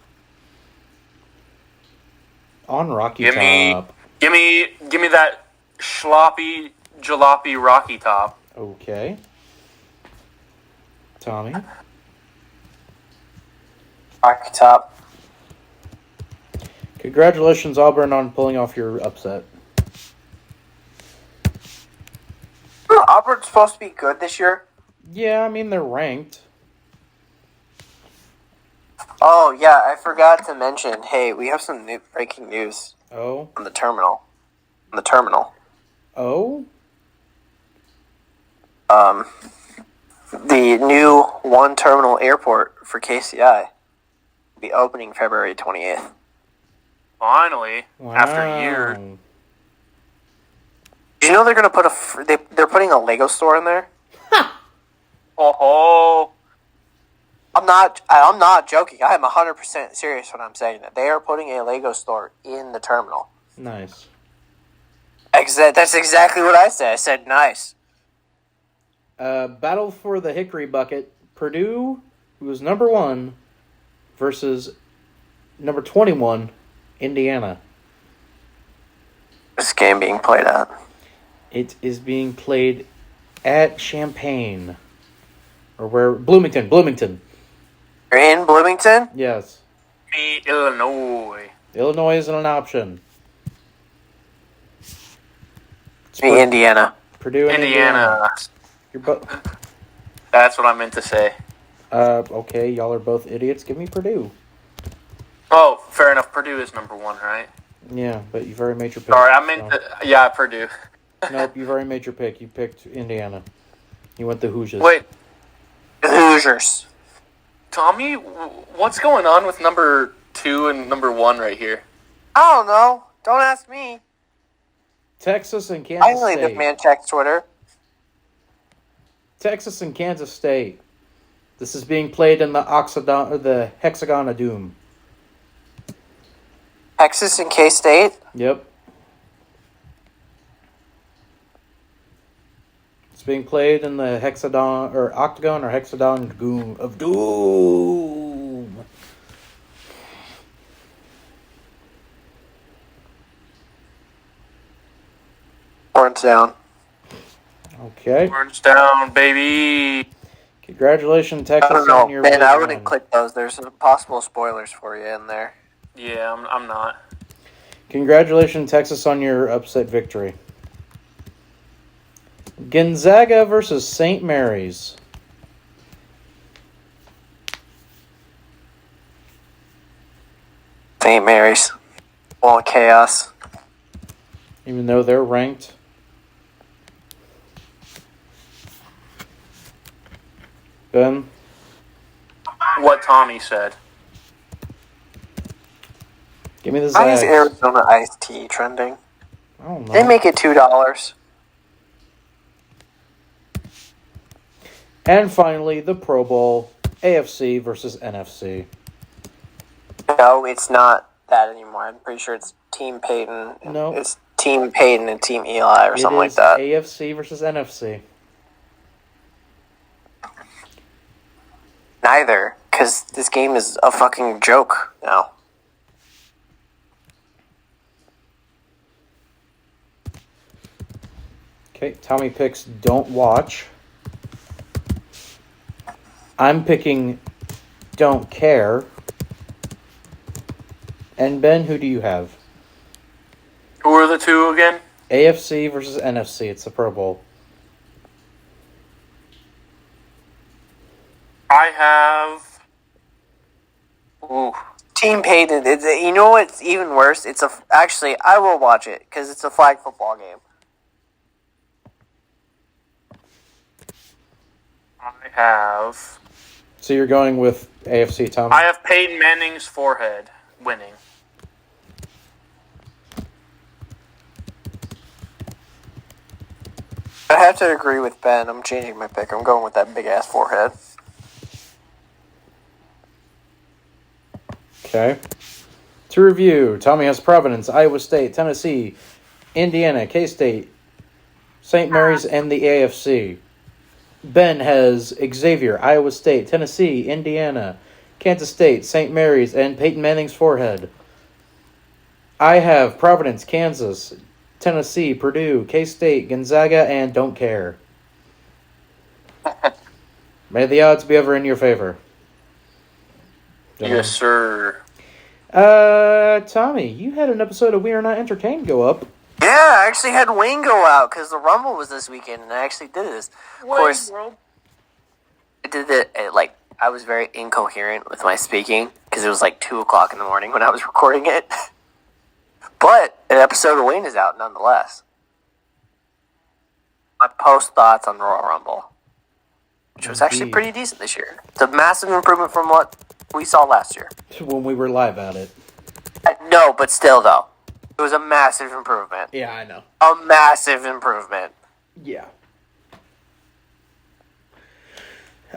On Rocky Top. Give me that sloppy jalopy Rocky Top. Okay. Tommy. Rocky Top. Congratulations, Auburn, on pulling off your upset. Auburn's supposed to be good this year. Yeah, I mean, they're ranked. Oh, yeah, I forgot to mention. Hey, we have some breaking news Oh? on the terminal. Oh? The new one terminal airport for KCI will be opening February 28th. Finally, Wow. after a year. Did you know they're going to put they're putting a Lego store in there? Oh, I'm not joking. I am 100% serious when I'm saying that. They are putting a Lego store in the terminal. Nice. That's exactly what I said. I said nice. Battle for the Hickory Bucket. Purdue, who was number 1, versus number 21, Indiana. This game being played at. It is being played at Champaign. Or where? Bloomington. You're in Bloomington? Yes. me, Illinois. Illinois isn't an option. It's Me, Indiana. Purdue and Indiana. You're both... That's what I meant to say. Okay, y'all are both idiots. Give me Purdue. Oh, fair enough. Purdue is number one, right? Yeah, but you've already made your pick. Sorry, I meant to... Yeah, Purdue. Nope, you've already made your pick. You picked Indiana. You went the Hoosiers. Wait, The Hoosiers. Tommy, what's going on with number 2 and number 1 right here? I don't know. Don't ask me. Texas and Kansas Finally, State. this man checks Twitter. Texas and Kansas State. This is being played in the Hexagon of Doom. Texas and K-State. Yep. It's being played in the Hexagon or Octagon or Hexagon of Doom. Horns down. Okay. Orange down, baby. Congratulations, Texas, I don't know, on your man. big I wouldn't win. click those. There's some possible spoilers for you in there. Yeah, I'm not. Congratulations, Texas, on your upset victory. Gonzaga versus St. Mary's. St. Mary's. All chaos. Even though they're ranked. Ben? What Tommy said. Give me the Why is Zags. Arizona iced tea trending? I don't know. They make it $2. And finally, the Pro Bowl. AFC versus NFC. No, it's not that anymore. I'm pretty sure it's Team Peyton. No. It's Team Peyton and Team Eli or It something like is that. AFC versus NFC. Neither, because this game is a fucking joke now. Okay, Tommy picks Don't Watch. I'm picking Don't Care. And Ben, who do you have? Who are the two again? AFC versus NFC. It's the Pro Bowl. I have... Ooh. Team Peyton. You know what's even worse? Actually, I will watch it because it's a flag football game. I have... So you're going with AFC, Tommy? I have Peyton Manning's forehead winning. I have to agree with Ben. I'm changing my pick. I'm going with that big ass forehead. Okay. To review, Tommy has Providence, Iowa State, Tennessee, Indiana, K-State, St. Mary's, and the AFC. Ben has Xavier, Iowa State, Tennessee, Indiana, Kansas State, St. Mary's, and Peyton Manning's forehead. I have Providence, Kansas, Tennessee, Purdue, K-State, Gonzaga, and don't care. May the odds be ever in your favor. Yes, sir. Tommy, you had an episode of We Are Not Entertained go up. Yeah, I actually had Wayne go out because the Rumble was this weekend, and I actually did this. Of course, I did it like I was very incoherent with my speaking because it was like 2:00 in the morning when I was recording it. But an episode of Wayne is out nonetheless. My post thoughts on the Royal Rumble, which was actually pretty decent this year. It's a massive improvement from what we saw last year. When we were live at it. No, but still though, it was a massive improvement. Yeah, I know. A massive improvement. Yeah.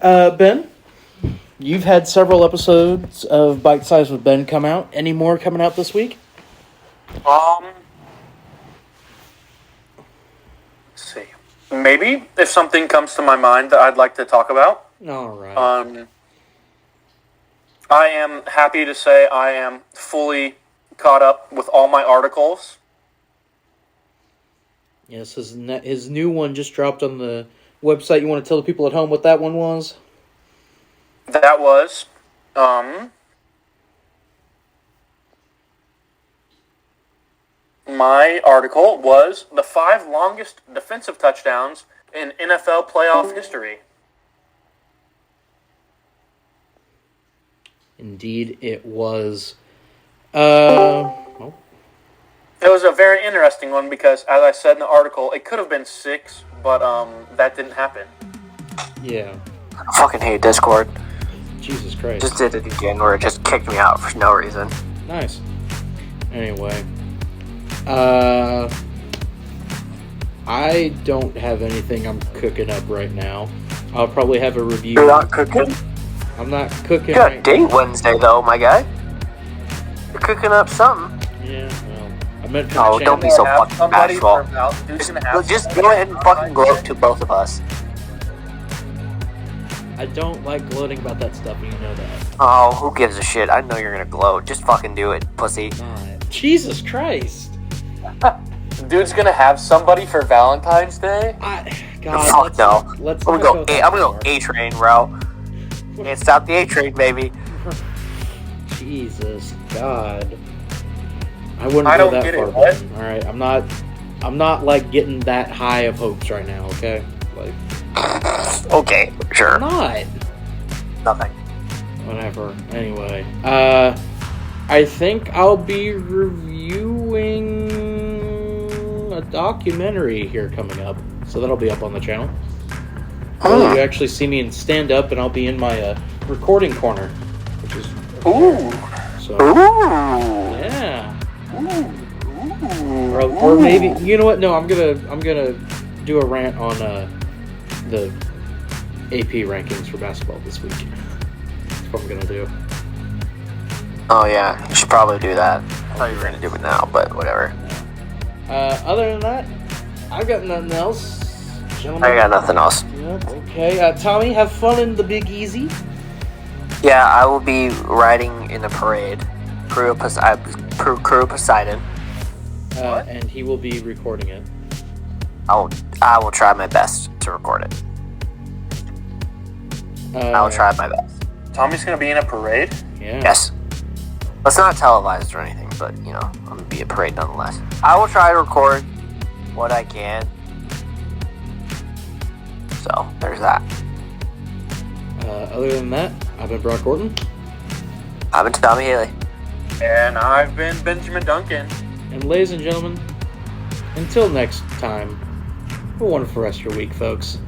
Ben, you've had several episodes of Bite Size with Ben come out. Any more coming out this week? Let's see. Maybe if something comes to my mind that I'd like to talk about. All right. I am happy to say I am fully caught up with all my articles. Yes, his new one just dropped on the website. You want to tell the people at home what that one was? That was, my article was the 5 longest defensive touchdowns in NFL playoff history. Indeed, it was. Well, It was a very interesting one because, as I said in the article, it could have been 6, but that didn't happen. yeah. I fucking hate Discord. Jesus Christ. Just did it again where it just kicked me out for no reason. Nice. Anyway. I don't have anything I'm cooking up right now. I'll probably have a review. You're not cooking? I'm not cooking You got a right date Wednesday though, my guy. You're cooking up something. Yeah, well, I meant for Oh, the don't be channel. so fucking bashful. Just go ahead and fucking gloat to both of us. I don't like gloating about that stuff, and you know that. Oh, who gives a shit? I know you're gonna gloat. Just fucking do it, pussy. Jesus Christ. Dude's gonna have somebody for Valentine's Day? God, Fuck no. Let's I'm not gonna go. that I'm gonna go far. A-Train, bro. Can't stop the A-Train, baby. Jesus God. I wouldn't I go don't that get far. it, what? All right, I'm not like getting that high of hopes right now. Okay, like Okay, sure. I'm not. Nothing. Whatever. Anyway, I think I'll be reviewing a documentary here coming up, so that'll be up on the channel. You actually see me in stand up, and I'll be in my recording corner, which is Ooh. so Ooh. yeah. Or maybe you know what? No, I'm gonna do a rant on the AP rankings for basketball this week. That's what I'm gonna do. Oh yeah, you should probably do that. I thought you were gonna do it now, but whatever. Other than that, I've got nothing else, gentlemen. I got nothing else. Yep, okay. Tommy, have fun in the Big Easy. Yeah, I will be riding in a parade. Crew Poseidon. And he will be recording it. I will try my best to record it. I will try my best. Tommy's gonna be in a parade? Yeah. Yes. It's not televised or anything, but, you know, I'm going to be a parade nonetheless. I will try to record what I can. So, there's that. Other than that, I've been Brock Gordon. I've been Tommy Haley. And I've been Benjamin Duncan. And ladies and gentlemen, until next time, have a wonderful rest of your week, folks.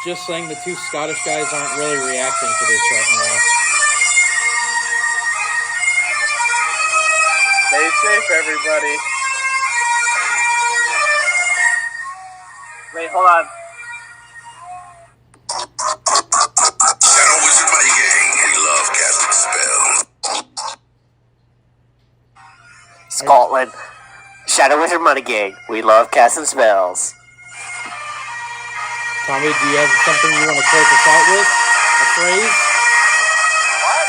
Just saying the two Scottish guys aren't really reacting to this right now. Stay safe, everybody. Wait, hold on. Shadow Wizard Mighty Gang. We love casting spells. Scotland. Shadow Wizard Money Gang. We love casting spells. Tommy, do you have something you want to close us out with? A phrase? What?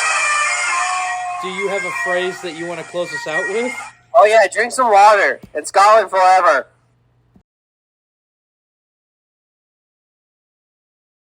Do you have a phrase that you want to close us out with? Oh yeah, drink some water. It's Scotland forever.